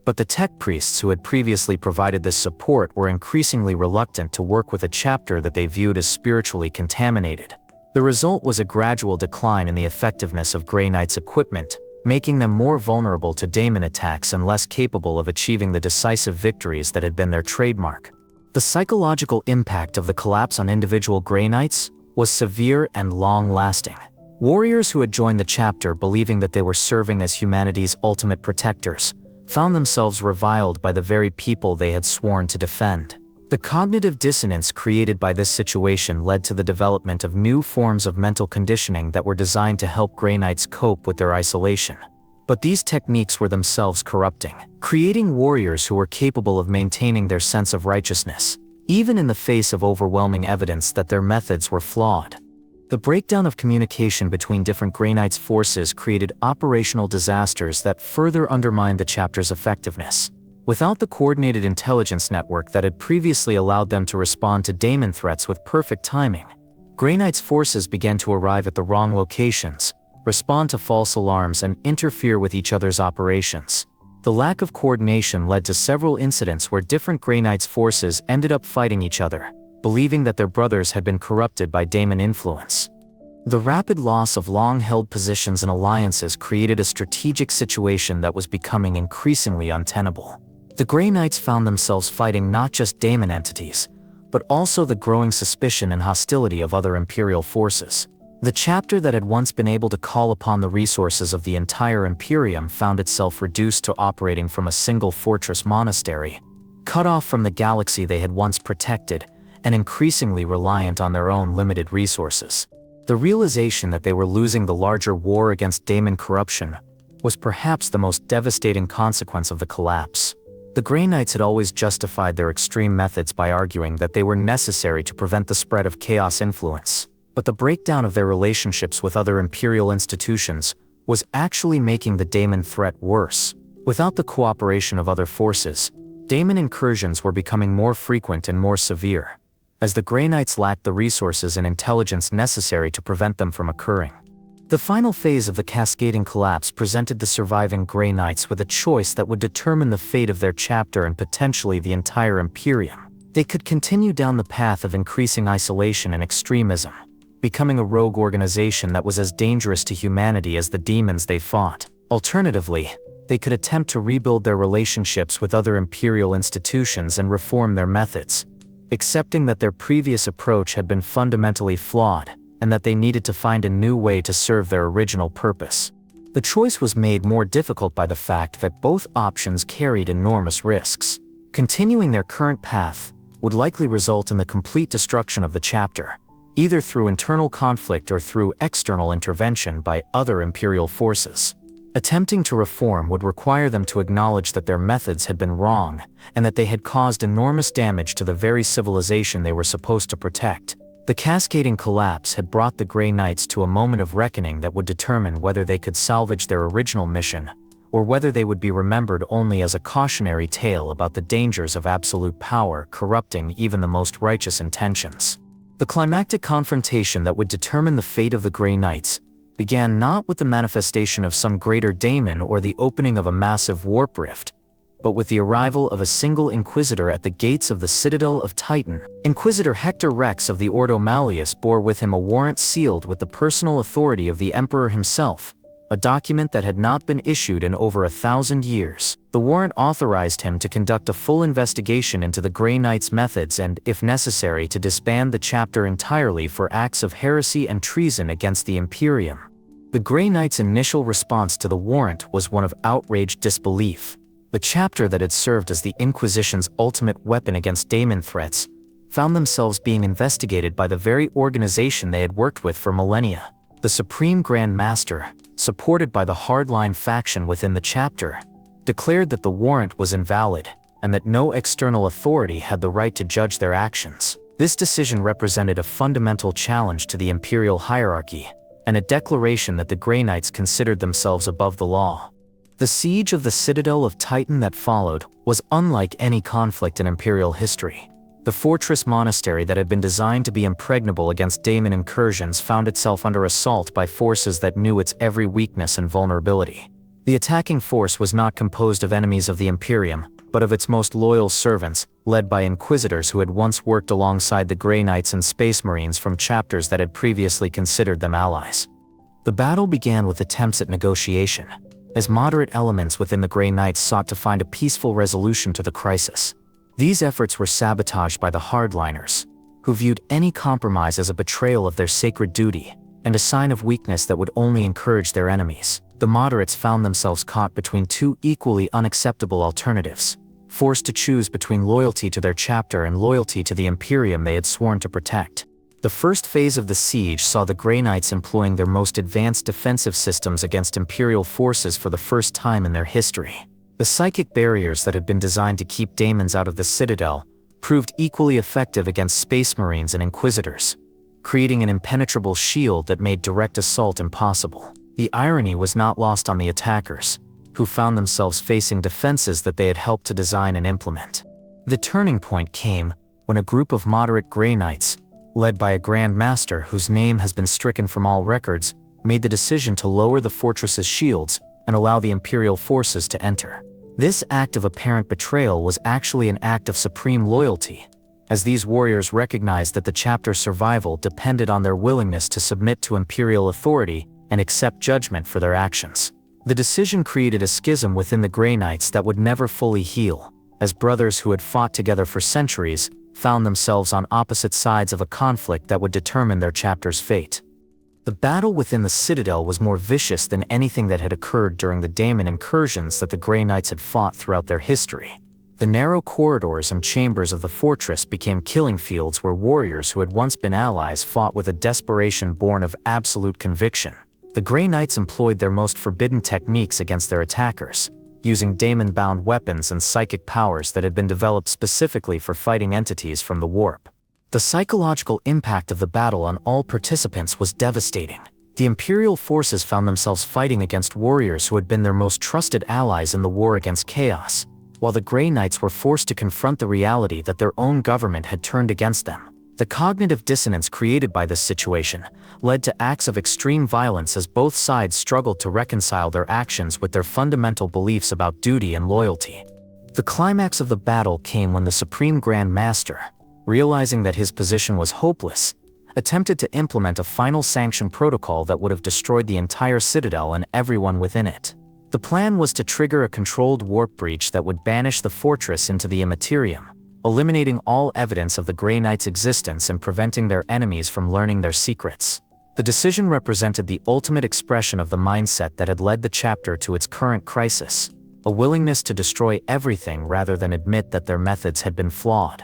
But the tech priests who had previously provided this support were increasingly reluctant to work with a chapter that they viewed as spiritually contaminated. The result was a gradual decline in the effectiveness of Grey Knight's equipment, making them more vulnerable to daemon attacks and less capable of achieving the decisive victories that had been their trademark. The psychological impact of the collapse on individual Grey Knights was severe and long-lasting. Warriors who had joined the chapter believing that they were serving as humanity's ultimate protectors found themselves reviled by the very people they had sworn to defend. The cognitive dissonance created by this situation led to the development of new forms of mental conditioning that were designed to help Grey Knights cope with their isolation. But these techniques were themselves corrupting, creating warriors who were capable of maintaining their sense of righteousness, even in the face of overwhelming evidence that their methods were flawed. The breakdown of communication between different Grey Knights forces created operational disasters that further undermined the chapter's effectiveness. Without the coordinated intelligence network that had previously allowed them to respond to daemon threats with perfect timing, Grey Knights forces began to arrive at the wrong locations, respond to false alarms, and interfere with each other's operations. The lack of coordination led to several incidents where different Grey Knights forces ended up fighting each other, believing that their brothers had been corrupted by daemon influence. The rapid loss of long-held positions and alliances created a strategic situation that was becoming increasingly untenable. The Grey Knights found themselves fighting not just daemon entities, but also the growing suspicion and hostility of other imperial forces. The chapter that had once been able to call upon the resources of the entire Imperium found itself reduced to operating from a single fortress monastery, cut off from the galaxy they had once protected, and increasingly reliant on their own limited resources. The realization that they were losing the larger war against daemon corruption was perhaps the most devastating consequence of the collapse. The Grey Knights had always justified their extreme methods by arguing that they were necessary to prevent the spread of chaos influence. But the breakdown of their relationships with other imperial institutions was actually making the daemon threat worse. Without the cooperation of other forces, daemon incursions were becoming more frequent and more severe. as the Grey Knights lacked the resources and intelligence necessary to prevent them from occurring. The final phase of the cascading collapse presented the surviving Grey Knights with a choice that would determine the fate of their chapter and potentially the entire Imperium. They could continue down the path of increasing isolation and extremism, becoming a rogue organization that was as dangerous to humanity as the demons they fought. Alternatively, they could attempt to rebuild their relationships with other Imperial institutions and reform their methods, accepting that their previous approach had been fundamentally flawed and that they needed to find a new way to serve their original purpose. The choice was made more difficult by the fact that both options carried enormous risks. Continuing their current path would likely result in the complete destruction of the chapter, either through internal conflict or through external intervention by other Imperial forces. Attempting to reform would require them to acknowledge that their methods had been wrong and that they had caused enormous damage to the very civilization they were supposed to protect. The cascading collapse had brought the Grey Knights to a moment of reckoning that would determine whether they could salvage their original mission, or whether they would be remembered only as a cautionary tale about the dangers of absolute power corrupting even the most righteous intentions. The climactic confrontation that would determine the fate of the Grey Knights began not with the manifestation of some greater daemon or the opening of a massive warp rift, but with the arrival of a single Inquisitor at the gates of the Citadel of Titan. Inquisitor Hector Rex of the Ordo Malleus bore with him a warrant sealed with the personal authority of the Emperor himself, a document that had not been issued in over 1,000 years. The warrant authorized him to conduct a full investigation into the Grey Knights' methods and, if necessary, to disband the chapter entirely for acts of heresy and treason against the Imperium. The Grey Knights' initial response to the warrant was one of outraged disbelief. The chapter that had served as the Inquisition's ultimate weapon against daemon threats found themselves being investigated by the very organization they had worked with for millennia. The Supreme Grand Master, supported by the hardline faction within the chapter, declared that the warrant was invalid and that no external authority had the right to judge their actions. This decision represented a fundamental challenge to the Imperial hierarchy and a declaration that the Grey Knights considered themselves above the law. The siege of the Citadel of Titan that followed was unlike any conflict in Imperial history. The fortress monastery that had been designed to be impregnable against daemon incursions found itself under assault by forces that knew its every weakness and vulnerability. The attacking force was not composed of enemies of the Imperium, but of its most loyal servants, led by Inquisitors who had once worked alongside the Grey Knights and Space Marines from chapters that had previously considered them allies. The battle began with attempts at negotiation, as moderate elements within the Grey Knights sought to find a peaceful resolution to the crisis. These efforts were sabotaged by the hardliners, who viewed any compromise as a betrayal of their sacred duty and a sign of weakness that would only encourage their enemies. The moderates found themselves caught between two equally unacceptable alternatives, forced to choose between loyalty to their chapter and loyalty to the Imperium they had sworn to protect. The first phase of the siege saw the Grey Knights employing their most advanced defensive systems against Imperial forces for the first time in their history. The psychic barriers that had been designed to keep daemons out of the Citadel proved equally effective against Space Marines and Inquisitors, creating an impenetrable shield that made direct assault impossible. The irony was not lost on the attackers, who found themselves facing defenses that they had helped to design and implement. The turning point came when a group of moderate Grey Knights, led by a Grand Master whose name has been stricken from all records, made the decision to lower the fortress's shields and allow the Imperial forces to enter. This act of apparent betrayal was actually an act of supreme loyalty, as these warriors recognized that the chapter's survival depended on their willingness to submit to Imperial authority and accept judgment for their actions. The decision created a schism within the Grey Knights that would never fully heal, as brothers who had fought together for centuries found themselves on opposite sides of a conflict that would determine their chapter's fate. The battle within the Citadel was more vicious than anything that had occurred during the daemon incursions that the Grey Knights had fought throughout their history. The narrow corridors and chambers of the fortress became killing fields where warriors who had once been allies fought with a desperation born of absolute conviction. The Grey Knights employed their most forbidden techniques against their attackers, using daemon-bound weapons and psychic powers that had been developed specifically for fighting entities from the warp. The psychological impact of the battle on all participants was devastating. The Imperial forces found themselves fighting against warriors who had been their most trusted allies in the war against chaos, while the Grey Knights were forced to confront the reality that their own government had turned against them. The cognitive dissonance created by this situation led to acts of extreme violence as both sides struggled to reconcile their actions with their fundamental beliefs about duty and loyalty. The climax of the battle came when the Supreme Grand Master, realizing that his position was hopeless, attempted to implement a final sanction protocol that would have destroyed the entire Citadel and everyone within it. The plan was to trigger a controlled warp breach that would banish the fortress into the Imperium, eliminating all evidence of the Grey Knight's existence and preventing their enemies from learning their secrets. The decision represented the ultimate expression of the mindset that had led the chapter to its current crisis, a willingness to destroy everything rather than admit that their methods had been flawed.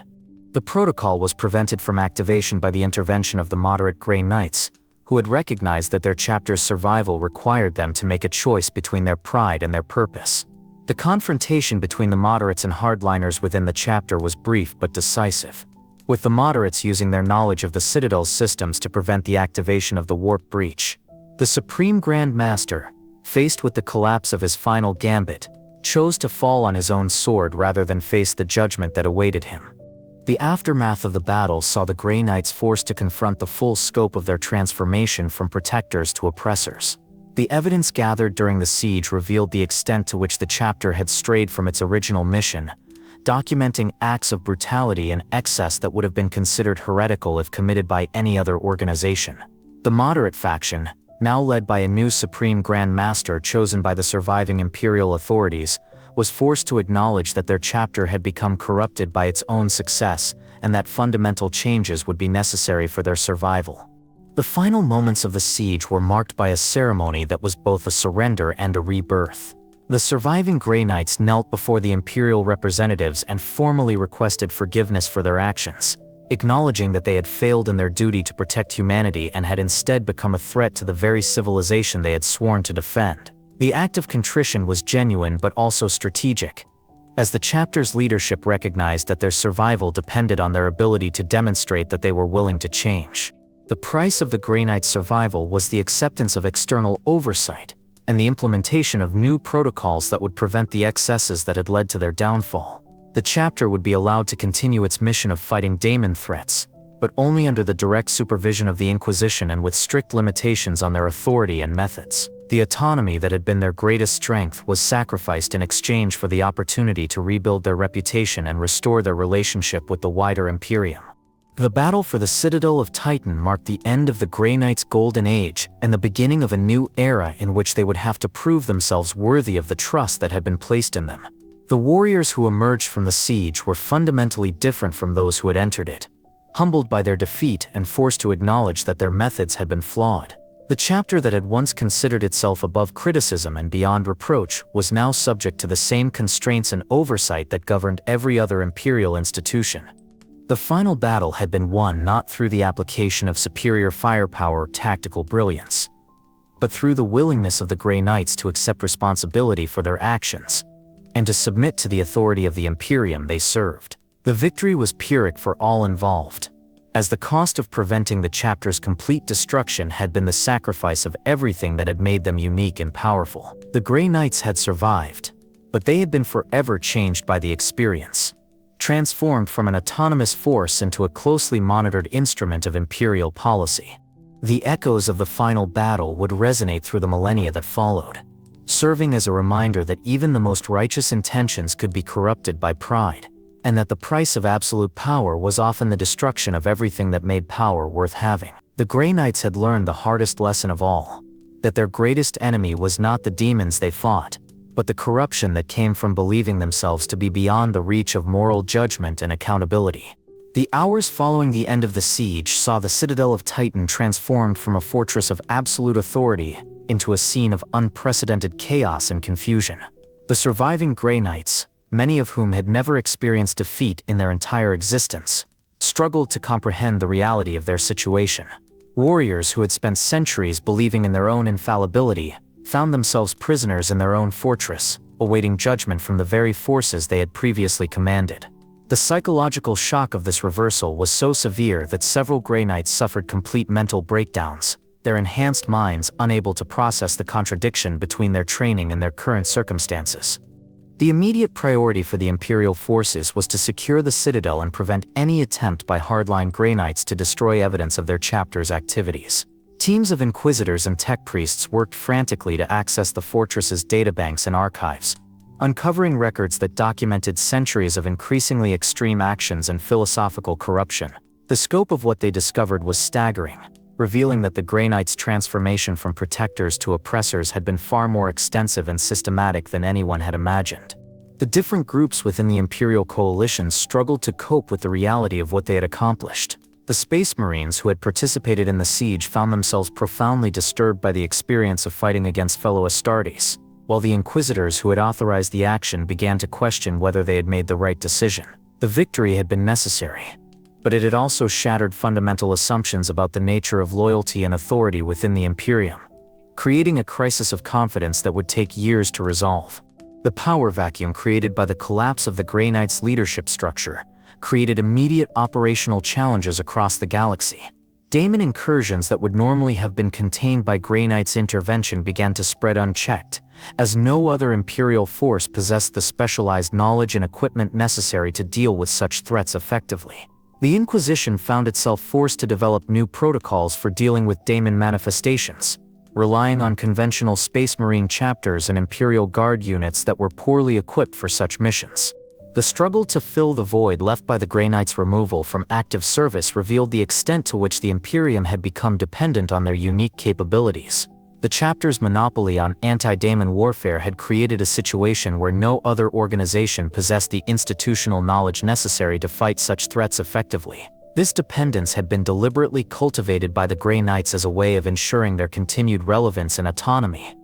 The protocol was prevented from activation by the intervention of the moderate Grey Knights, who had recognized that their chapter's survival required them to make a choice between their pride and their purpose. The confrontation between the moderates and hardliners within the chapter was brief but decisive, with the moderates using their knowledge of the Citadel's systems to prevent the activation of the warp breach. The Supreme Grand Master, faced with the collapse of his final gambit, chose to fall on his own sword rather than face the judgment that awaited him. The aftermath of the battle saw the Grey Knights forced to confront the full scope of their transformation from protectors to oppressors. The evidence gathered during the siege revealed the extent to which the chapter had strayed from its original mission, documenting acts of brutality and excess that would have been considered heretical if committed by any other organization. The moderate faction, now led by a new Supreme Grand Master chosen by the surviving Imperial authorities, was forced to acknowledge that their chapter had become corrupted by its own success and that fundamental changes would be necessary for their survival. The final moments of the siege were marked by a ceremony that was both a surrender and a rebirth. The surviving Grey Knights knelt before the Imperial representatives and formally requested forgiveness for their actions, acknowledging that they had failed in their duty to protect humanity and had instead become a threat to the very civilization they had sworn to defend. The act of contrition was genuine but also strategic, as the chapter's leadership recognized that their survival depended on their ability to demonstrate that they were willing to change. The price of the Grey Knight's survival was the acceptance of external oversight and the implementation of new protocols that would prevent the excesses that had led to their downfall. The chapter would be allowed to continue its mission of fighting daemon threats, but only under the direct supervision of the Inquisition and with strict limitations on their authority and methods. The autonomy that had been their greatest strength was sacrificed in exchange for the opportunity to rebuild their reputation and restore their relationship with the wider Imperium. The battle for the Citadel of Titan marked the end of the Grey Knights' golden age and the beginning of a new era in which they would have to prove themselves worthy of the trust that had been placed in them. The warriors who emerged from the siege were fundamentally different from those who had entered it, humbled by their defeat and forced to acknowledge that their methods had been flawed. The chapter that had once considered itself above criticism and beyond reproach was now subject to the same constraints and oversight that governed every other imperial institution. The final battle had been won not through the application of superior firepower or tactical brilliance, but through the willingness of the Grey Knights to accept responsibility for their actions and to submit to the authority of the Imperium they served. The victory was Pyrrhic for all involved, as the cost of preventing the chapter's complete destruction had been the sacrifice of everything that had made them unique and powerful. The Grey Knights had survived, but they had been forever changed by the experience, transformed from an autonomous force into a closely monitored instrument of imperial policy. The echoes of the final battle would resonate through the millennia that followed, serving as a reminder that even the most righteous intentions could be corrupted by pride, and that the price of absolute power was often the destruction of everything that made power worth having. The Grey Knights had learned the hardest lesson of all, that their greatest enemy was not the demons they fought, but the corruption that came from believing themselves to be beyond the reach of moral judgment and accountability. The hours following the end of the siege saw the Citadel of Titan transformed from a fortress of absolute authority into a scene of unprecedented chaos and confusion. The surviving Grey Knights, many of whom had never experienced defeat in their entire existence, struggled to comprehend the reality of their situation. Warriors who had spent centuries believing in their own infallibility found themselves prisoners in their own fortress, awaiting judgment from the very forces they had previously commanded. The psychological shock of this reversal was so severe that several Grey Knights suffered complete mental breakdowns, their enhanced minds unable to process the contradiction between their training and their current circumstances. The immediate priority for the Imperial forces was to secure the citadel and prevent any attempt by hardline Grey Knights to destroy evidence of their chapter's activities. Teams of inquisitors and tech priests worked frantically to access the fortress's databanks and archives, uncovering records that documented centuries of increasingly extreme actions and philosophical corruption. The scope of what they discovered was staggering, revealing that the Grey Knights' transformation from protectors to oppressors had been far more extensive and systematic than anyone had imagined. The different groups within the Imperial coalition struggled to cope with the reality of what they had accomplished. The Space Marines who had participated in the siege found themselves profoundly disturbed by the experience of fighting against fellow Astartes, while the Inquisitors who had authorized the action began to question whether they had made the right decision. The victory had been necessary, but it had also shattered fundamental assumptions about the nature of loyalty and authority within the Imperium, creating a crisis of confidence that would take years to resolve. The power vacuum created by the collapse of the Grey Knights' leadership structure created immediate operational challenges across the galaxy. Daemon incursions that would normally have been contained by Grey Knights' intervention began to spread unchecked, as no other Imperial force possessed the specialized knowledge and equipment necessary to deal with such threats effectively. The Inquisition found itself forced to develop new protocols for dealing with daemon manifestations, relying on conventional Space Marine chapters and Imperial Guard units that were poorly equipped for such missions. The struggle to fill the void left by the Grey Knights' removal from active service revealed the extent to which the Imperium had become dependent on their unique capabilities. The chapter's monopoly on anti-daemon warfare had created a situation where no other organization possessed the institutional knowledge necessary to fight such threats effectively. This dependence had been deliberately cultivated by the Grey Knights as a way of ensuring their continued relevance and autonomy,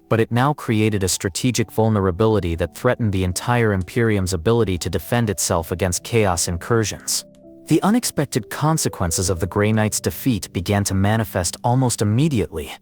but it now created a strategic vulnerability that threatened the entire Imperium's ability to defend itself against chaos incursions. The unexpected consequences of the Grey Knights' defeat began to manifest almost immediately,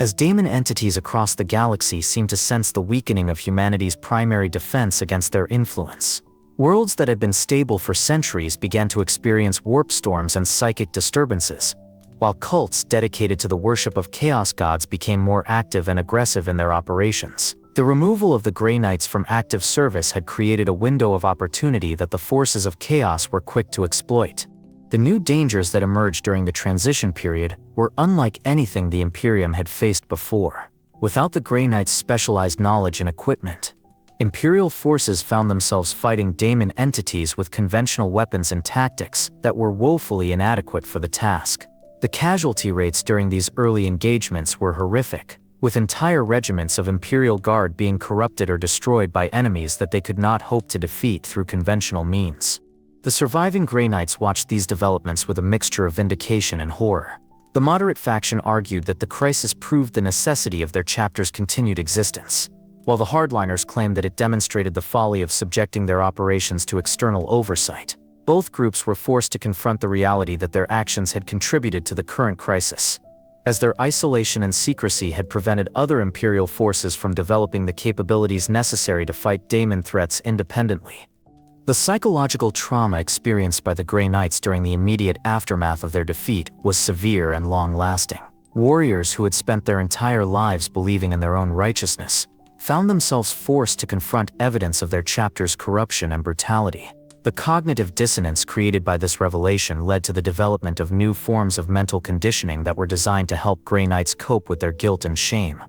as daemon entities across the galaxy seemed to sense the weakening of humanity's primary defense against their influence. Worlds that had been stable for centuries began to experience warp storms and psychic disturbances, while cults dedicated to the worship of chaos gods became more active and aggressive in their operations. The removal of the Grey Knights from active service had created a window of opportunity that the forces of chaos were quick to exploit. The new dangers that emerged during the transition period were unlike anything the Imperium had faced before. Without the Grey Knights' specialized knowledge and equipment, Imperial forces found themselves fighting daemon entities with conventional weapons and tactics that were woefully inadequate for the task. The casualty rates during these early engagements were horrific, with entire regiments of Imperial Guard being corrupted or destroyed by enemies that they could not hope to defeat through conventional means. The surviving Grey Knights watched these developments with a mixture of vindication and horror. The moderate faction argued that the crisis proved the necessity of their chapter's continued existence, while the hardliners claimed that it demonstrated the folly of subjecting their operations to external oversight. Both groups were forced to confront the reality that their actions had contributed to the current crisis, as their isolation and secrecy had prevented other Imperial forces from developing the capabilities necessary to fight daemon threats independently. The psychological trauma experienced by the Grey Knights during the immediate aftermath of their defeat was severe and long-lasting. Warriors who had spent their entire lives believing in their own righteousness found themselves forced to confront evidence of their chapter's corruption and brutality. The cognitive dissonance created by this revelation led to the development of new forms of mental conditioning that were designed to help Grey Knights cope with their guilt and shame.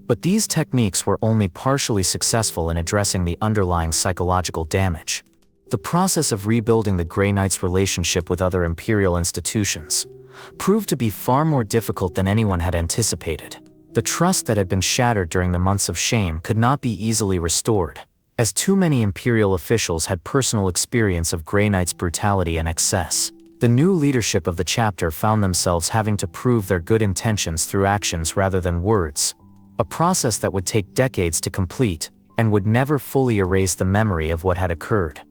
But these techniques were only partially successful in addressing the underlying psychological damage. The process of rebuilding the Grey Knights' relationship with other Imperial institutions proved to be far more difficult than anyone had anticipated. The trust that had been shattered during the months of shame could not be easily restored, as too many Imperial officials had personal experience of Grey Knights' brutality and excess. The new leadership of the chapter found themselves having to prove their good intentions through actions rather than words, a process that would take decades to complete and would never fully erase the memory of what had occurred.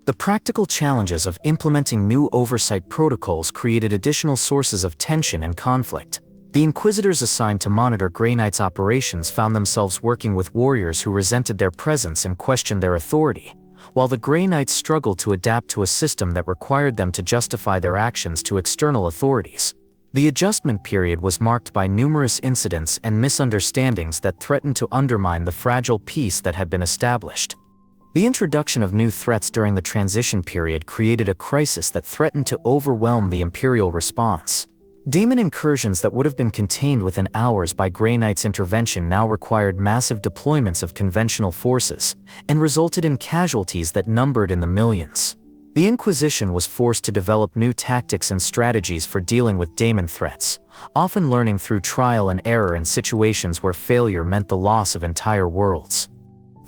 The practical challenges of implementing new oversight protocols created additional sources of tension and conflict. The Inquisitors assigned to monitor Grey Knights' operations found themselves working with warriors who resented their presence and questioned their authority, while the Grey Knights struggled to adapt to a system that required them to justify their actions to external authorities. The adjustment period was marked by numerous incidents and misunderstandings that threatened to undermine the fragile peace that had been established. The introduction of new threats during the transition period created a crisis that threatened to overwhelm the Imperial response. Daemon incursions that would have been contained within hours by Grey Knight's intervention now required massive deployments of conventional forces, and resulted in casualties that numbered in the millions. The Inquisition was forced to develop new tactics and strategies for dealing with daemon threats, often learning through trial and error in situations where failure meant the loss of entire worlds.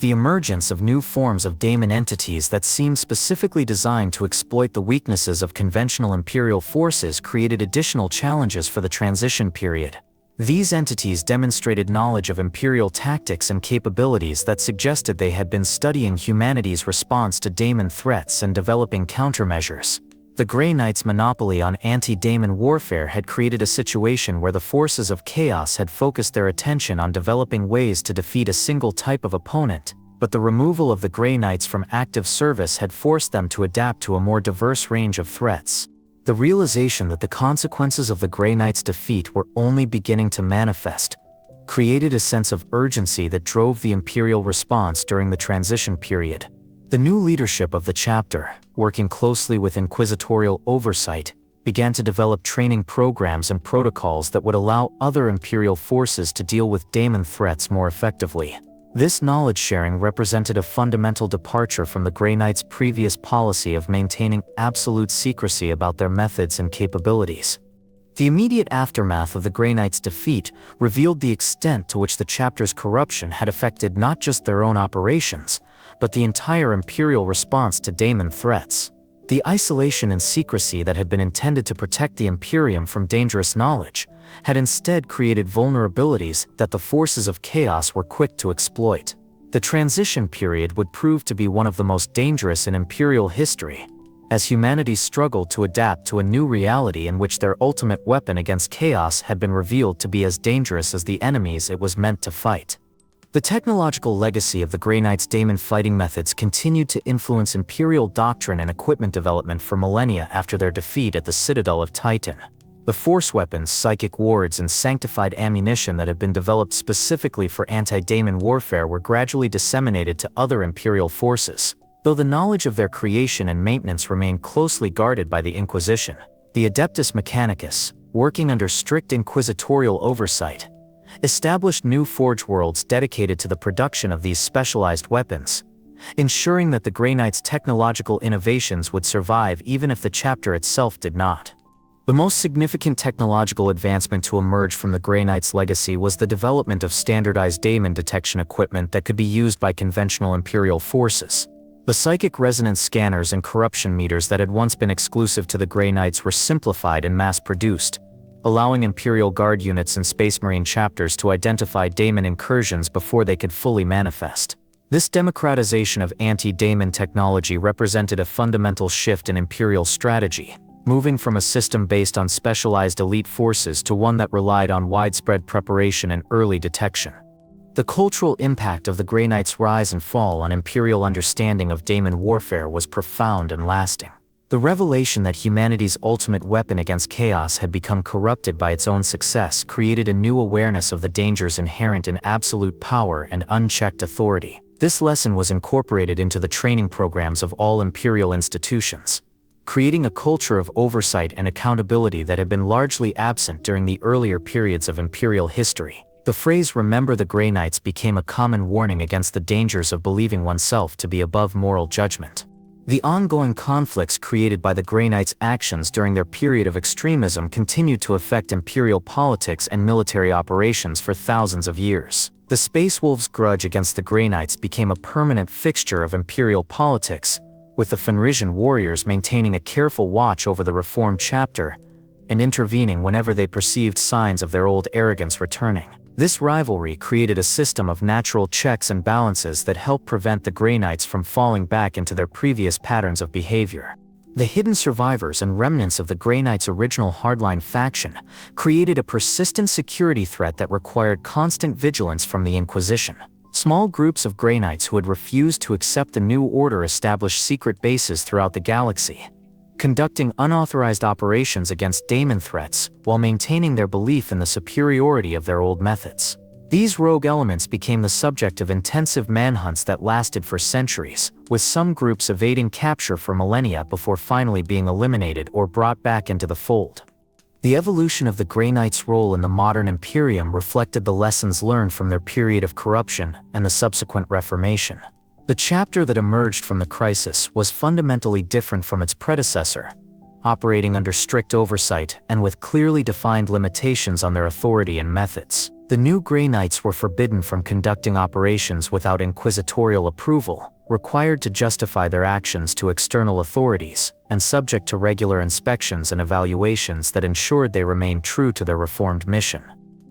The emergence of new forms of daemon entities that seemed specifically designed to exploit the weaknesses of conventional Imperial forces created additional challenges for the transition period. These entities demonstrated knowledge of Imperial tactics and capabilities that suggested they had been studying humanity's response to daemon threats and developing countermeasures. The Grey Knights' monopoly on anti-daemon warfare had created a situation where the forces of chaos had focused their attention on developing ways to defeat a single type of opponent, but the removal of the Grey Knights from active service had forced them to adapt to a more diverse range of threats. The realization that the consequences of the Grey Knights' defeat were only beginning to manifest created a sense of urgency that drove the Imperial response during the transition period. The new leadership of the chapter, working closely with inquisitorial oversight, began to develop training programs and protocols that would allow other Imperial forces to deal with daemon threats more effectively. This knowledge sharing represented a fundamental departure from the Grey Knights' previous policy of maintaining absolute secrecy about their methods and capabilities. The immediate aftermath of the Grey Knights' defeat revealed the extent to which the chapter's corruption had affected not just their own operations, but the entire Imperial response to daemon threats. The isolation and secrecy that had been intended to protect the Imperium from dangerous knowledge had instead created vulnerabilities that the forces of chaos were quick to exploit. The transition period would prove to be one of the most dangerous in Imperial history, as humanity struggled to adapt to a new reality in which their ultimate weapon against chaos had been revealed to be as dangerous as the enemies it was meant to fight. The technological legacy of the Grey Knights' daemon fighting methods continued to influence Imperial doctrine and equipment development for millennia after their defeat at the Citadel of Titan. The force weapons, psychic wards, and sanctified ammunition that had been developed specifically for anti-daemon warfare were gradually disseminated to other Imperial forces. Though the knowledge of their creation and maintenance remained closely guarded by the Inquisition, the Adeptus Mechanicus, working under strict inquisitorial oversight, established new forge worlds dedicated to the production of these specialized weapons, ensuring that the Grey Knights' technological innovations would survive even if the chapter itself did not. The most significant technological advancement to emerge from the Grey Knights' legacy was the development of standardized daemon detection equipment that could be used by conventional Imperial forces. The psychic resonance scanners and corruption meters that had once been exclusive to the Grey Knights were simplified and mass-produced, allowing Imperial Guard units and Space Marine chapters to identify daemon incursions before they could fully manifest. This democratization of anti-daemon technology represented a fundamental shift in Imperial strategy, moving from a system based on specialized elite forces to one that relied on widespread preparation and early detection. The cultural impact of the Grey Knights' rise and fall on Imperial understanding of daemon warfare was profound and lasting. The revelation that humanity's ultimate weapon against chaos had become corrupted by its own success created a new awareness of the dangers inherent in absolute power and unchecked authority. This lesson was incorporated into the training programs of all Imperial institutions, creating a culture of oversight and accountability that had been largely absent during the earlier periods of Imperial history. The phrase "Remember the Grey Knights" became a common warning against the dangers of believing oneself to be above moral judgment. The ongoing conflicts created by the Grey Knights' actions during their period of extremism continued to affect Imperial politics and military operations for thousands of years. The Space Wolves' grudge against the Grey Knights became a permanent fixture of Imperial politics, with the Fenrisian warriors maintaining a careful watch over the Reformed chapter and intervening whenever they perceived signs of their old arrogance returning. This rivalry created a system of natural checks and balances that helped prevent the Grey Knights from falling back into their previous patterns of behavior. The hidden survivors and remnants of the Grey Knights' original hardline faction created a persistent security threat that required constant vigilance from the Inquisition. Small groups of Grey Knights who had refused to accept the new order established secret bases throughout the galaxy, conducting unauthorized operations against daemon threats while maintaining their belief in the superiority of their old methods. These rogue elements became the subject of intensive manhunts that lasted for centuries, with some groups evading capture for millennia before finally being eliminated or brought back into the fold. The evolution of the Grey Knight's role in the modern Imperium reflected the lessons learned from their period of corruption and the subsequent Reformation. The chapter that emerged from the crisis was fundamentally different from its predecessor, operating under strict oversight and with clearly defined limitations on their authority and methods. The new Grey Knights were forbidden from conducting operations without inquisitorial approval, required to justify their actions to external authorities, and subject to regular inspections and evaluations that ensured they remained true to their reformed mission.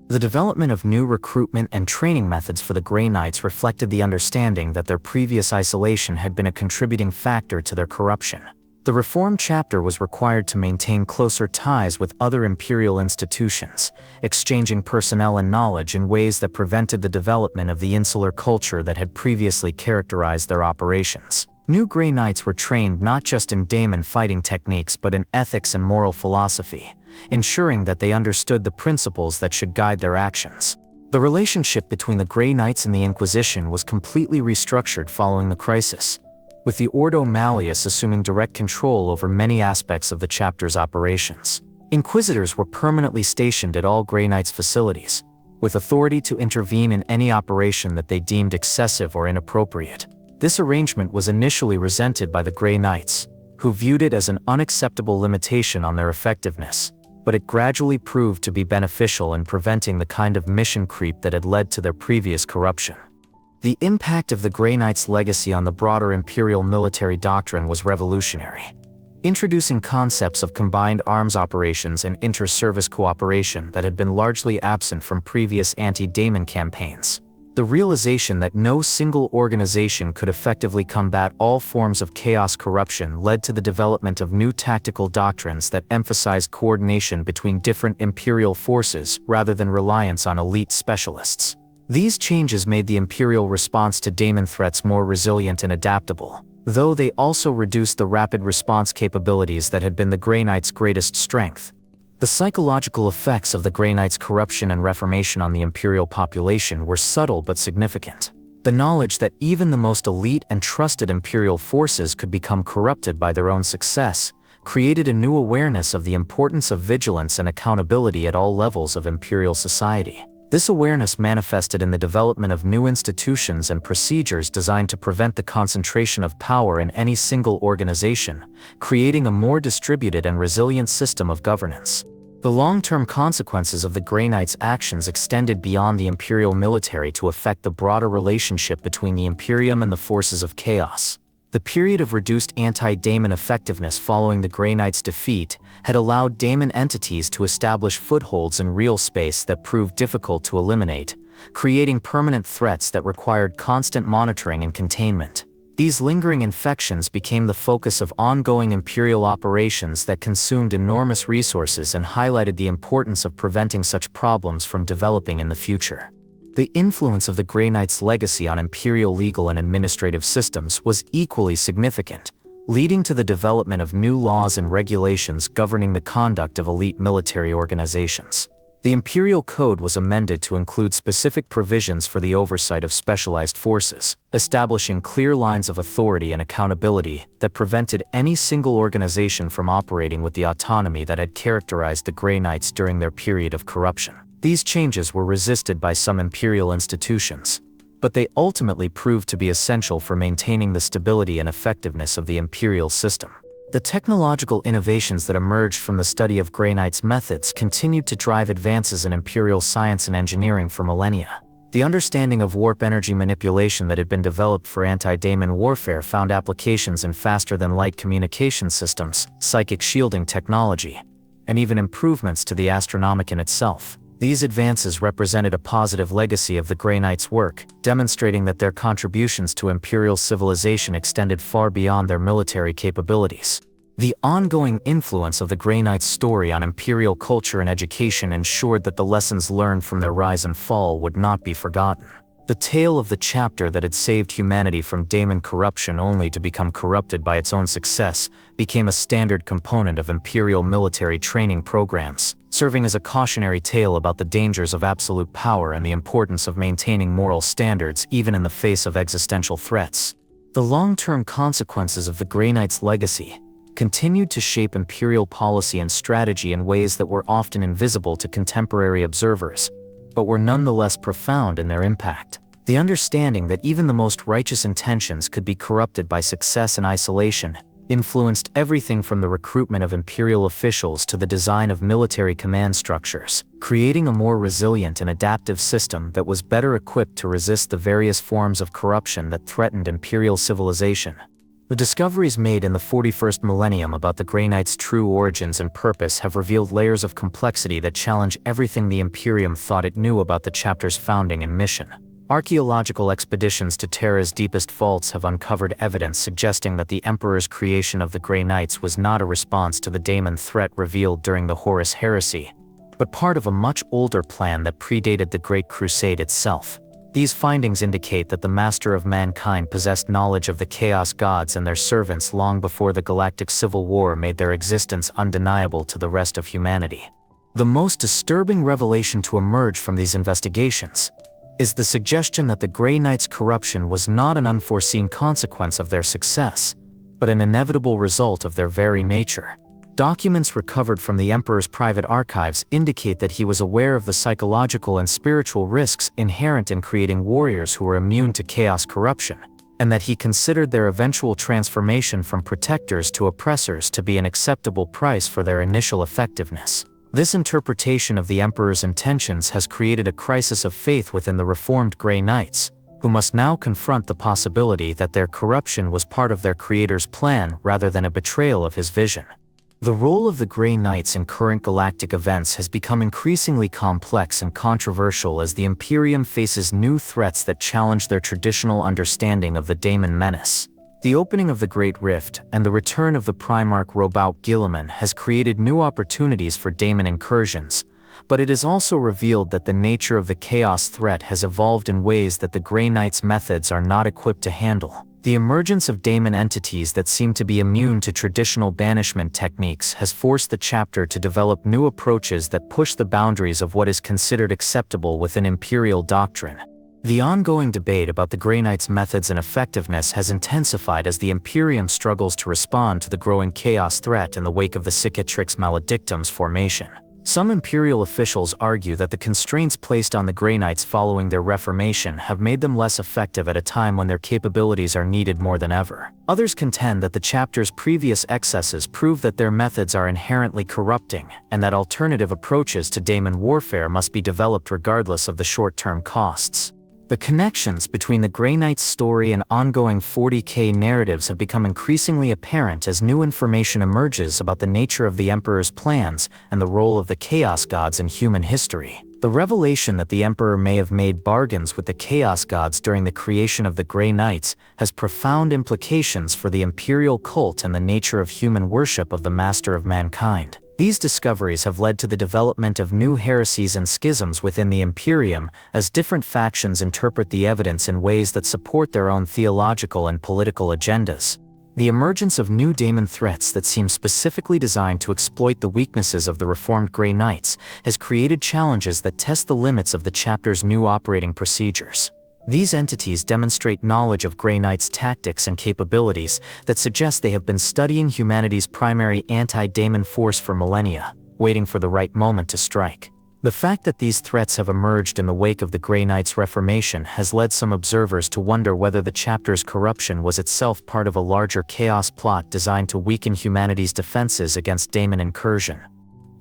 The development of new recruitment and training methods for the Grey Knights reflected the understanding that their previous isolation had been a contributing factor to their corruption. The Reformed chapter was required to maintain closer ties with other imperial institutions, exchanging personnel and knowledge in ways that prevented the development of the insular culture that had previously characterized their operations. New Grey Knights were trained not just in daemon fighting techniques but in ethics and moral philosophy, ensuring that they understood the principles that should guide their actions. The relationship between the Grey Knights and the Inquisition was completely restructured following the crisis, with the Ordo Malleus assuming direct control over many aspects of the chapter's operations. Inquisitors were permanently stationed at all Grey Knights facilities, with authority to intervene in any operation that they deemed excessive or inappropriate. This arrangement was initially resented by the Grey Knights, who viewed it as an unacceptable limitation on their effectiveness, but it gradually proved to be beneficial in preventing the kind of mission creep that had led to their previous corruption. The impact of the Grey Knight's legacy on the broader imperial military doctrine was revolutionary, introducing concepts of combined arms operations and inter-service cooperation that had been largely absent from previous anti-daemon campaigns. The realization that no single organization could effectively combat all forms of chaos corruption led to the development of new tactical doctrines that emphasized coordination between different imperial forces rather than reliance on elite specialists. These changes made the imperial response to daemon threats more resilient and adaptable, though they also reduced the rapid response capabilities that had been the Grey Knights' greatest strength. The psychological effects of the Grey Knights' corruption and reformation on the imperial population were subtle but significant. The knowledge that even the most elite and trusted imperial forces could become corrupted by their own success created a new awareness of the importance of vigilance and accountability at all levels of imperial society. This awareness manifested in the development of new institutions and procedures designed to prevent the concentration of power in any single organization, creating a more distributed and resilient system of governance. The long-term consequences of the Grey Knights' actions extended beyond the imperial military to affect the broader relationship between the Imperium and the forces of chaos. The period of reduced anti-daemon effectiveness following the Grey Knights' defeat had allowed daemon entities to establish footholds in real space that proved difficult to eliminate, creating permanent threats that required constant monitoring and containment. These lingering infections became the focus of ongoing imperial operations that consumed enormous resources and highlighted the importance of preventing such problems from developing in the future. The influence of the Grey Knights' legacy on imperial legal and administrative systems was equally significant, leading to the development of new laws and regulations governing the conduct of elite military organizations. The Imperial Code was amended to include specific provisions for the oversight of specialized forces, establishing clear lines of authority and accountability that prevented any single organization from operating with the autonomy that had characterized the Grey Knights during their period of corruption. These changes were resisted by some imperial institutions, but they ultimately proved to be essential for maintaining the stability and effectiveness of the imperial system. The technological innovations that emerged from the study of Grey Knights' methods continued to drive advances in imperial science and engineering for millennia. The understanding of warp energy manipulation that had been developed for anti-daemon warfare found applications in faster-than-light communication systems, psychic shielding technology, and even improvements to the Astronomicon itself. These advances represented a positive legacy of the Grey Knights' work, demonstrating that their contributions to imperial civilization extended far beyond their military capabilities. The ongoing influence of the Grey Knights' story on imperial culture and education ensured that the lessons learned from their rise and fall would not be forgotten. The tale of the chapter that had saved humanity from daemon corruption only to become corrupted by its own success became a standard component of imperial military training programs, serving as a cautionary tale about the dangers of absolute power and the importance of maintaining moral standards even in the face of existential threats. The long-term consequences of the Grey Knight's legacy continued to shape Imperial policy and strategy in ways that were often invisible to contemporary observers, but were nonetheless profound in their impact. The understanding that even the most righteous intentions could be corrupted by success and isolation influenced everything from the recruitment of Imperial officials to the design of military command structures, creating a more resilient and adaptive system that was better equipped to resist the various forms of corruption that threatened Imperial civilization. The discoveries made in the 41st millennium about the Grey Knight's true origins and purpose have revealed layers of complexity that challenge everything the Imperium thought it knew about the chapter's founding and mission. Archaeological expeditions to Terra's deepest vaults have uncovered evidence suggesting that the Emperor's creation of the Grey Knights was not a response to the daemon threat revealed during the Horus Heresy, but part of a much older plan that predated the Great Crusade itself. These findings indicate that the Master of Mankind possessed knowledge of the Chaos Gods and their servants long before the Galactic Civil War made their existence undeniable to the rest of humanity. The most disturbing revelation to emerge from these investigations is the suggestion that the Grey Knight's corruption was not an unforeseen consequence of their success, but an inevitable result of their very nature. Documents recovered from the Emperor's private archives indicate that he was aware of the psychological and spiritual risks inherent in creating warriors who were immune to chaos corruption, and that he considered their eventual transformation from protectors to oppressors to be an acceptable price for their initial effectiveness. This interpretation of the Emperor's intentions has created a crisis of faith within the reformed Grey Knights, who must now confront the possibility that their corruption was part of their creator's plan rather than a betrayal of his vision. The role of the Grey Knights in current galactic events has become increasingly complex and controversial as the Imperium faces new threats that challenge their traditional understanding of the daemon menace. The opening of the Great Rift and the return of the Primarch Robout Guilliman has created new opportunities for daemon incursions, but it has also revealed that the nature of the chaos threat has evolved in ways that the Grey Knights' methods are not equipped to handle. The emergence of daemon entities that seem to be immune to traditional banishment techniques has forced the chapter to develop new approaches that push the boundaries of what is considered acceptable within Imperial doctrine. The ongoing debate about the Grey Knights' methods and effectiveness has intensified as the Imperium struggles to respond to the growing chaos threat in the wake of the Cicatrix Maledictum's formation. Some Imperial officials argue that the constraints placed on the Grey Knights following their reformation have made them less effective at a time when their capabilities are needed more than ever. Others contend that the chapter's previous excesses prove that their methods are inherently corrupting, and that alternative approaches to daemon warfare must be developed regardless of the short-term costs. The connections between the Grey Knight's story and ongoing 40K narratives have become increasingly apparent as new information emerges about the nature of the Emperor's plans and the role of the Chaos Gods in human history. The revelation that the Emperor may have made bargains with the Chaos Gods during the creation of the Grey Knights has profound implications for the Imperial cult and the nature of human worship of the Master of Mankind. These discoveries have led to the development of new heresies and schisms within the Imperium, as different factions interpret the evidence in ways that support their own theological and political agendas. The emergence of new daemon threats that seem specifically designed to exploit the weaknesses of the reformed Grey Knights has created challenges that test the limits of the chapter's new operating procedures. These entities demonstrate knowledge of Grey Knights' tactics and capabilities that suggest they have been studying humanity's primary anti-daemon force for millennia, waiting for the right moment to strike. The fact that these threats have emerged in the wake of the Grey Knights' reformation has led some observers to wonder whether the chapter's corruption was itself part of a larger chaos plot designed to weaken humanity's defenses against daemon incursion.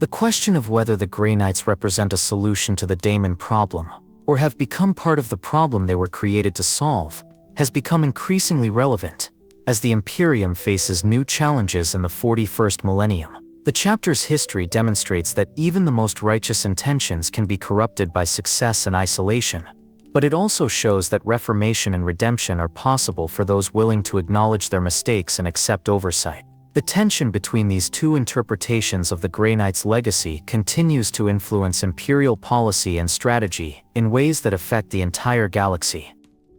The question of whether the Grey Knights represent a solution to the daemon problem, or have become part of the problem they were created to solve, has become increasingly relevant as the Imperium faces new challenges in the 41st millennium. The chapter's history demonstrates that even the most righteous intentions can be corrupted by success and isolation, but it also shows that reformation and redemption are possible for those willing to acknowledge their mistakes and accept oversight. The tension between these two interpretations of the Grey Knight's legacy continues to influence Imperial policy and strategy in ways that affect the entire galaxy.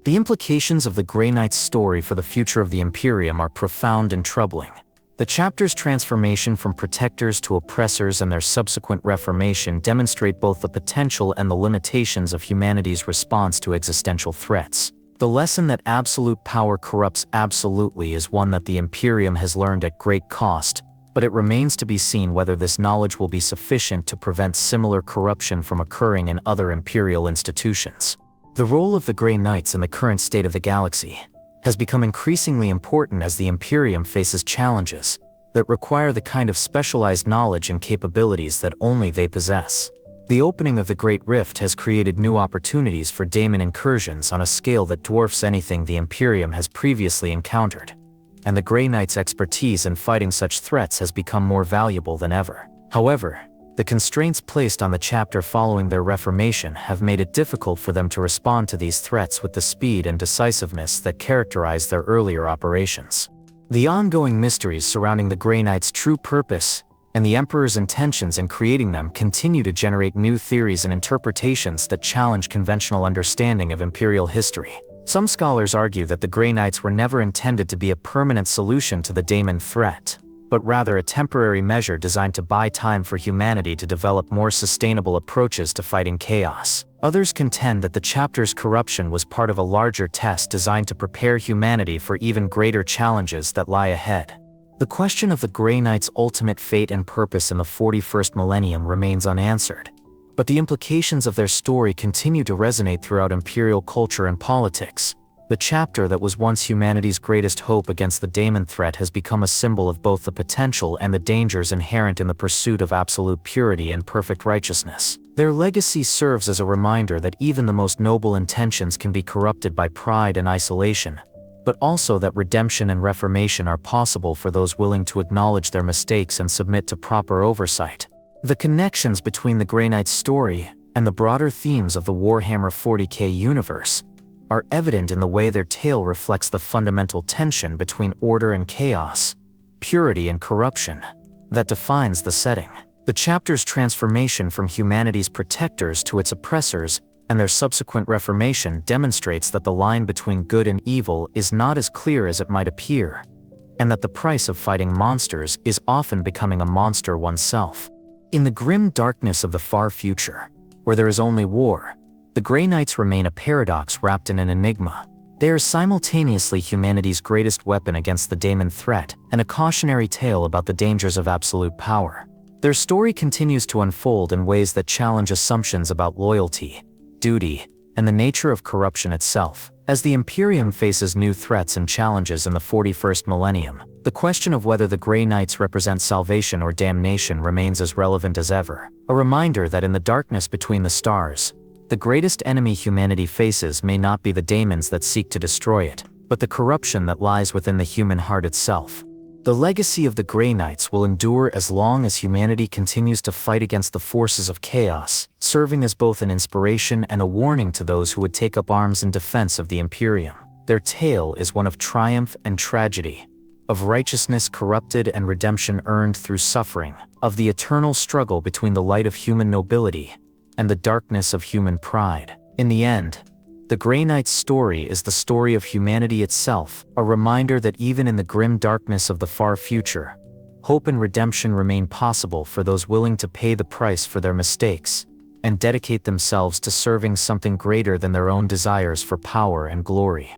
The implications of the Grey Knight's story for the future of the Imperium are profound and troubling. The chapter's transformation from protectors to oppressors and their subsequent reformation demonstrate both the potential and the limitations of humanity's response to existential threats. The lesson that absolute power corrupts absolutely is one that the Imperium has learned at great cost, but it remains to be seen whether this knowledge will be sufficient to prevent similar corruption from occurring in other Imperial institutions. The role of the Grey Knights in the current state of the galaxy has become increasingly important as the Imperium faces challenges that require the kind of specialized knowledge and capabilities that only they possess. The opening of the Great Rift has created new opportunities for daemon incursions on a scale that dwarfs anything the Imperium has previously encountered, and the Grey Knights' expertise in fighting such threats has become more valuable than ever. However, the constraints placed on the chapter following their reformation have made it difficult for them to respond to these threats with the speed and decisiveness that characterized their earlier operations. The ongoing mysteries surrounding the Grey Knights' true purpose and the Emperor's intentions in creating them continue to generate new theories and interpretations that challenge conventional understanding of Imperial history. Some scholars argue that the Grey Knights were never intended to be a permanent solution to the daemon threat, but rather a temporary measure designed to buy time for humanity to develop more sustainable approaches to fighting chaos. Others contend that the chapter's corruption was part of a larger test designed to prepare humanity for even greater challenges that lie ahead. The question of the Grey Knights' ultimate fate and purpose in the 41st millennium remains unanswered, but the implications of their story continue to resonate throughout Imperial culture and politics. The chapter that was once humanity's greatest hope against the daemon threat has become a symbol of both the potential and the dangers inherent in the pursuit of absolute purity and perfect righteousness. Their legacy serves as a reminder that even the most noble intentions can be corrupted by pride and isolation, but also that redemption and reformation are possible for those willing to acknowledge their mistakes and submit to proper oversight. The connections between the Grey Knight's story and the broader themes of the Warhammer 40k universe are evident in the way their tale reflects the fundamental tension between order and chaos, purity and corruption, that defines the setting. The chapter's transformation from humanity's protectors to its oppressors and their subsequent reformation demonstrates that the line between good and evil is not as clear as it might appear, and that the price of fighting monsters is often becoming a monster oneself. In the grim darkness of the far future, where there is only war, the Grey Knights remain a paradox wrapped in an enigma. They are simultaneously humanity's greatest weapon against the daemon threat and a cautionary tale about the dangers of absolute power. Their story continues to unfold in ways that challenge assumptions about loyalty, duty, and the nature of corruption itself. As the Imperium faces new threats and challenges in the 41st millennium, the question of whether the Grey Knights represent salvation or damnation remains as relevant as ever. A reminder that in the darkness between the stars, the greatest enemy humanity faces may not be the daemons that seek to destroy it, but the corruption that lies within the human heart itself. The legacy of the Grey Knights will endure as long as humanity continues to fight against the forces of chaos, serving as both an inspiration and a warning to those who would take up arms in defense of the Imperium. Their tale is one of triumph and tragedy, of righteousness corrupted and redemption earned through suffering, of the eternal struggle between the light of human nobility and the darkness of human pride. In the end, the Grey Knight's story is the story of humanity itself, a reminder that even in the grim darkness of the far future, hope and redemption remain possible for those willing to pay the price for their mistakes and dedicate themselves to serving something greater than their own desires for power and glory.